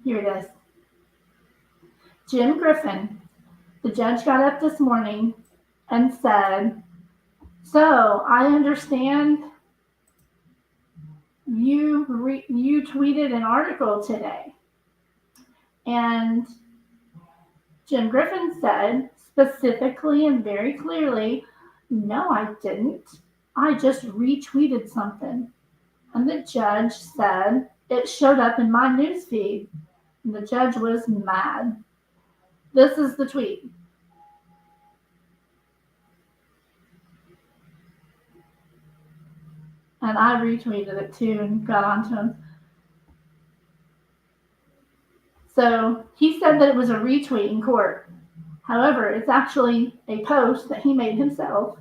Here it is. Jim Griffin, the judge got up this morning and said, so I understand you tweeted an article today. And Jim Griffin said specifically and very clearly, no, I didn't. I just retweeted something. And the judge said it showed up in my newsfeed. And the judge was mad. This is the tweet. And I retweeted it too and got onto him. So he said that it was a retweet in court. However, it's actually a post that he made himself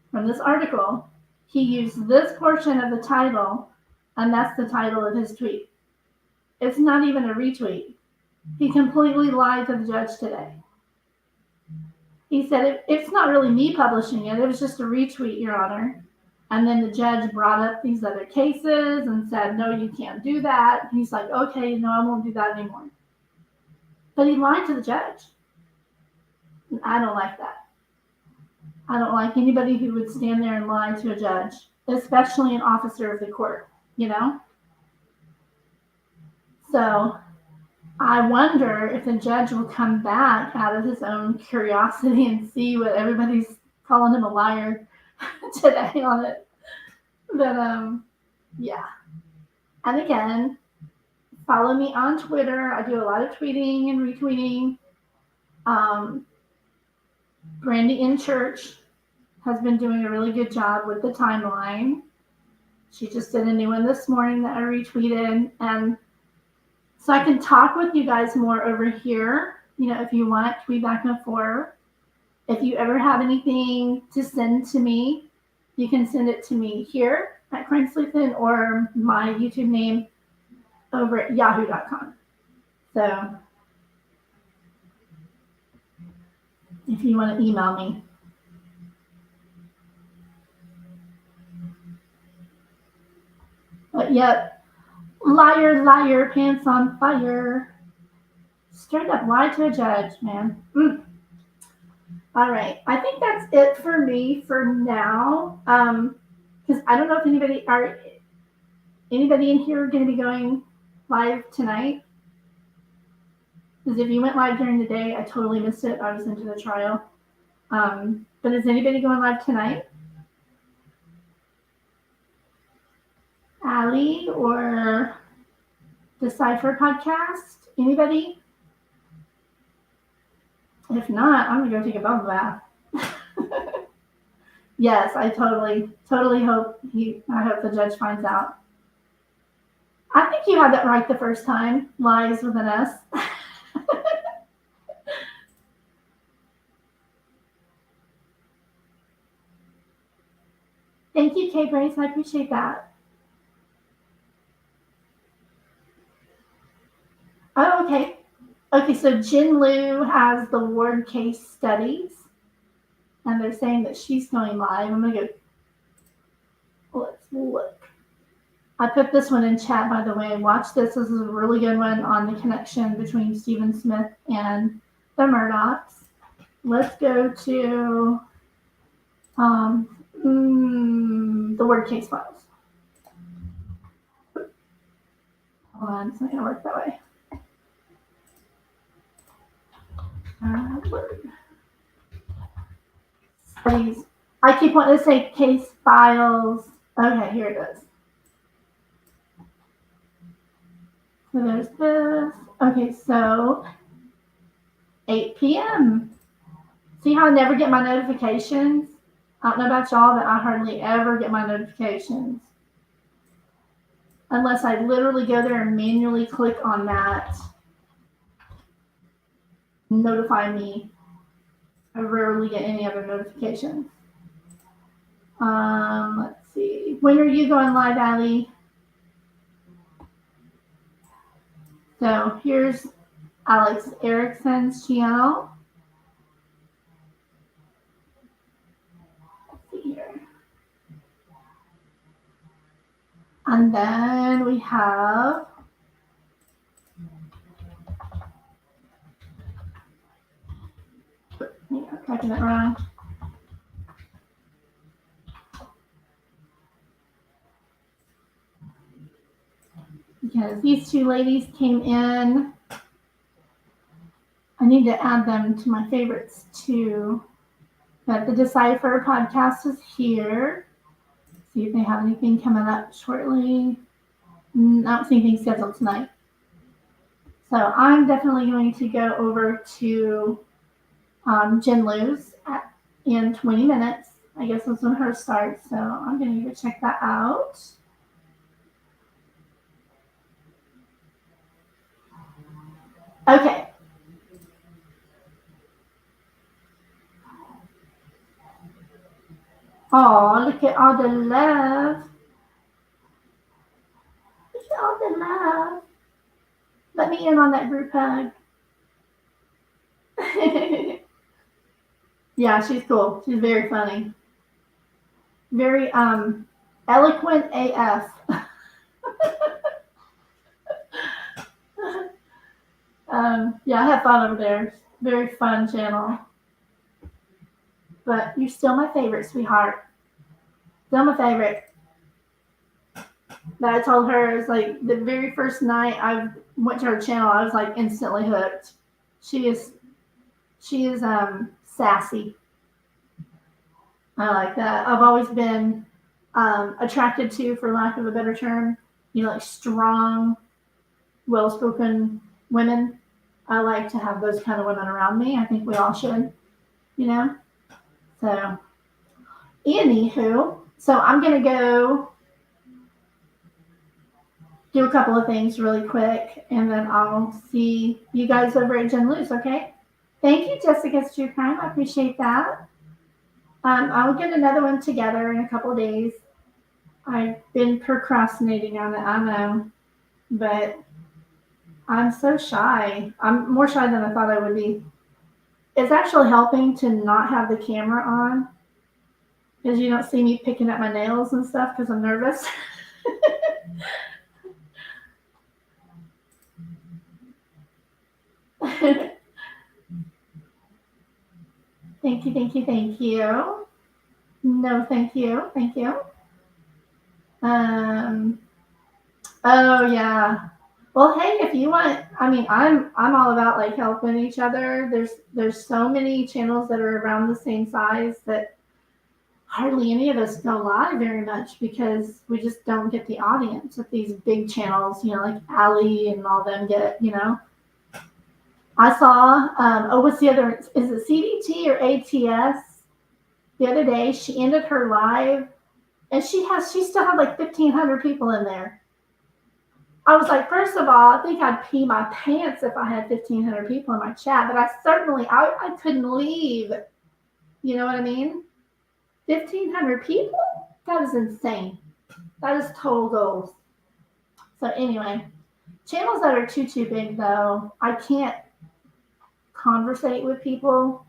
from this article. He used this portion of the title, and that's the title of his tweet. It's not even a retweet. He completely lied to the judge today. He said, it's not really me publishing it. It was just a retweet, Your Honor. And then the judge brought up these other cases and said, no, you can't do that. He's like, okay, no, I won't do that anymore. But he lied to the judge. And I don't like that. I don't like anybody who would stand there and lie to a judge, especially an officer of the court, you know? So I wonder if the judge will come back out of his own curiosity and see what everybody's calling him a liar today on it. But yeah. And again, follow me on Twitter. I do a lot of tweeting and retweeting. Brandy in Church has been doing a really good job with the timeline. She just did a new one this morning that I retweeted. And so I can talk with you guys more over here. You know, if you want, tweet back and forth. If you ever have anything to send to me, you can send it to me here at Crime Sleuthin' or my YouTube name over at yahoo.com. So if you want to email me. But yep, liar, liar, pants on fire. Straight up lie to a judge, man. All right, I think that's it for me for now. because I don't know if anybody in here going to be going live tonight. Because if you went live during the day, I totally missed it. I was into the trial. But is anybody going live tonight? Allie or Decipher podcast? Anybody? If not, I'm gonna go take a bubble bath. Yes, I totally hope I hope the judge finds out. I think you had that right the first time. Lies with an S. Thank you, Kay Grace. I appreciate that. Oh, okay. Okay, so Jin Liu has the Ward case studies, and they're saying that she's going live. I'm gonna go. Let's look. I put this one in chat, by the way. Watch this. This is a really good one on the connection between Stephen Smith and the Murdaughs. Let's go to the Word case files. Hold on, it's not going to work that way. Word. Studies. I keep wanting to say case files. Okay, here it is. So there's this. Okay, so 8 p.m. See how I never get my notifications? I don't know about y'all, but I hardly ever get my notifications. Unless I literally go there and manually click on that. Notify me. I rarely get any other notifications. Let's see. When are you going live, Allie? So here's Alex Erickson's channel. Let's see here. And then we have I'm typing it wrong. Because these two ladies came in. I need to add them to my favorites too. But the Decipher podcast is here. See if they have anything coming up shortly. I don't see anything scheduled tonight. So I'm definitely going to go over to Jen Liu's in 20 minutes. I guess that's when hers starts. So I'm going to go check that out. Okay. Oh, look at all the love. Look at all the love. Let me in on that group hug. Yeah, she's cool. She's very funny. Very eloquent AF. Yeah, I have fun over there. Very fun channel. But you're still my favorite, sweetheart. Still my favorite. But I told her, it's like the very first night I went to her channel, I was like instantly hooked. She is sassy. I like that. I've always been attracted to, for lack of a better term, like strong, well-spoken women. I like to have those kind of women around me. I think we all should, So, anywho, so I'm going to go do a couple of things really quick, and then I'll see you guys over at Jen Liu's, okay? Thank you, Jessica's True Crime. I appreciate that. I'll get another one together in a couple of days. I've been procrastinating on it, I know, but I'm so shy. I'm more shy than I thought I would be. It's actually helping to not have the camera on, because you don't see me picking at my nails and stuff because I'm nervous. Thank you. No, thank you. Oh yeah. Well, hey, if you want, I mean, I'm all about like helping each other. There's so many channels that are around the same size that hardly any of us go live very much because we just don't get the audience that these big channels, like Ali and all them get. I saw, what's the other, is it CDT or ATS? The other day, she ended her live and she still had like 1,500 people in there. I was like, first of all, I think I'd pee my pants if I had 1,500 people in my chat, but I couldn't leave. You know what I mean? 1,500 people? That is insane. That is total goals. So anyway, channels that are too big though, I can't conversate with people.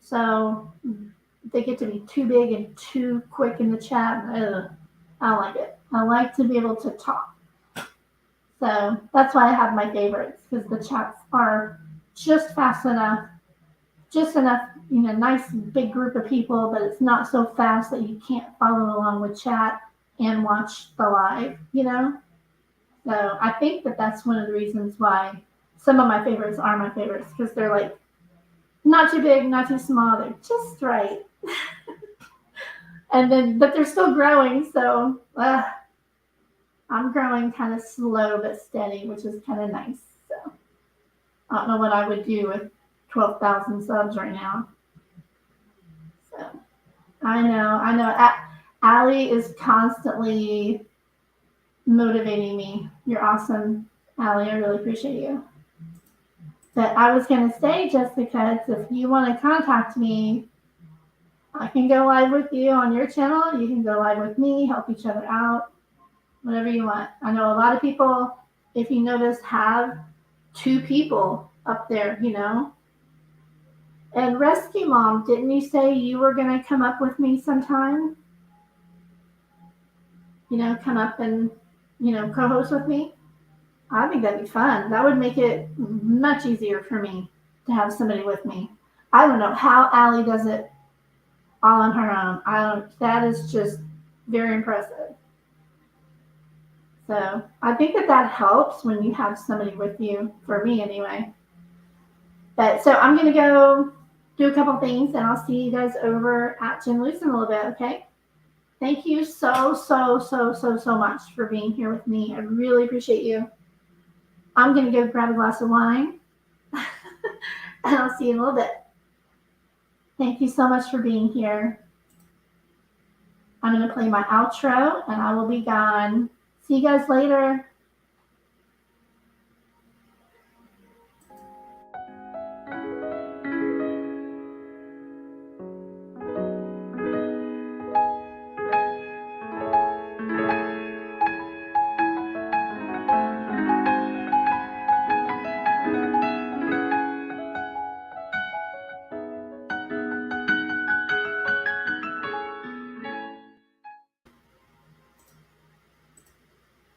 So they get to be too big and too quick in the chat. Ugh, I don't like it. I like to be able to talk. So that's why I have my favorites, because the chats are just fast enough, nice big group of people, but it's not so fast that you can't follow along with chat and watch the live. So I think that that's one of the reasons why some of my favorites are my favorites, because they're like not too big, not too small, they're just right. But they're still growing, so I'm growing kind of slow but steady, which is kind of nice. So I don't know what I would do with 12,000 subs right now. So I know. Ali is constantly motivating me. You're awesome, Ali. I really appreciate you. But I was going to say, Jessica, if you want to contact me, I can go live with you on your channel. You can go live with me, help each other out, whatever you want. I know a lot of people, if you notice, have 2 people up there, And Rescue Mom, didn't you say you were going to come up with me sometime? Come up and, co-host with me? I think that'd be fun. That would make it much easier for me to have somebody with me. I don't know how Allie does it all on her own. That is just very impressive. So I think that helps when you have somebody with you, for me anyway. But so I'm going to go do a couple things, and I'll see you guys over at Jim Loose in a little bit, okay? Thank you so much for being here with me. I really appreciate you. I'm going to go grab a glass of wine, and I'll see you in a little bit. Thank you so much for being here. I'm going to play my outro, and I will be gone. See you guys later.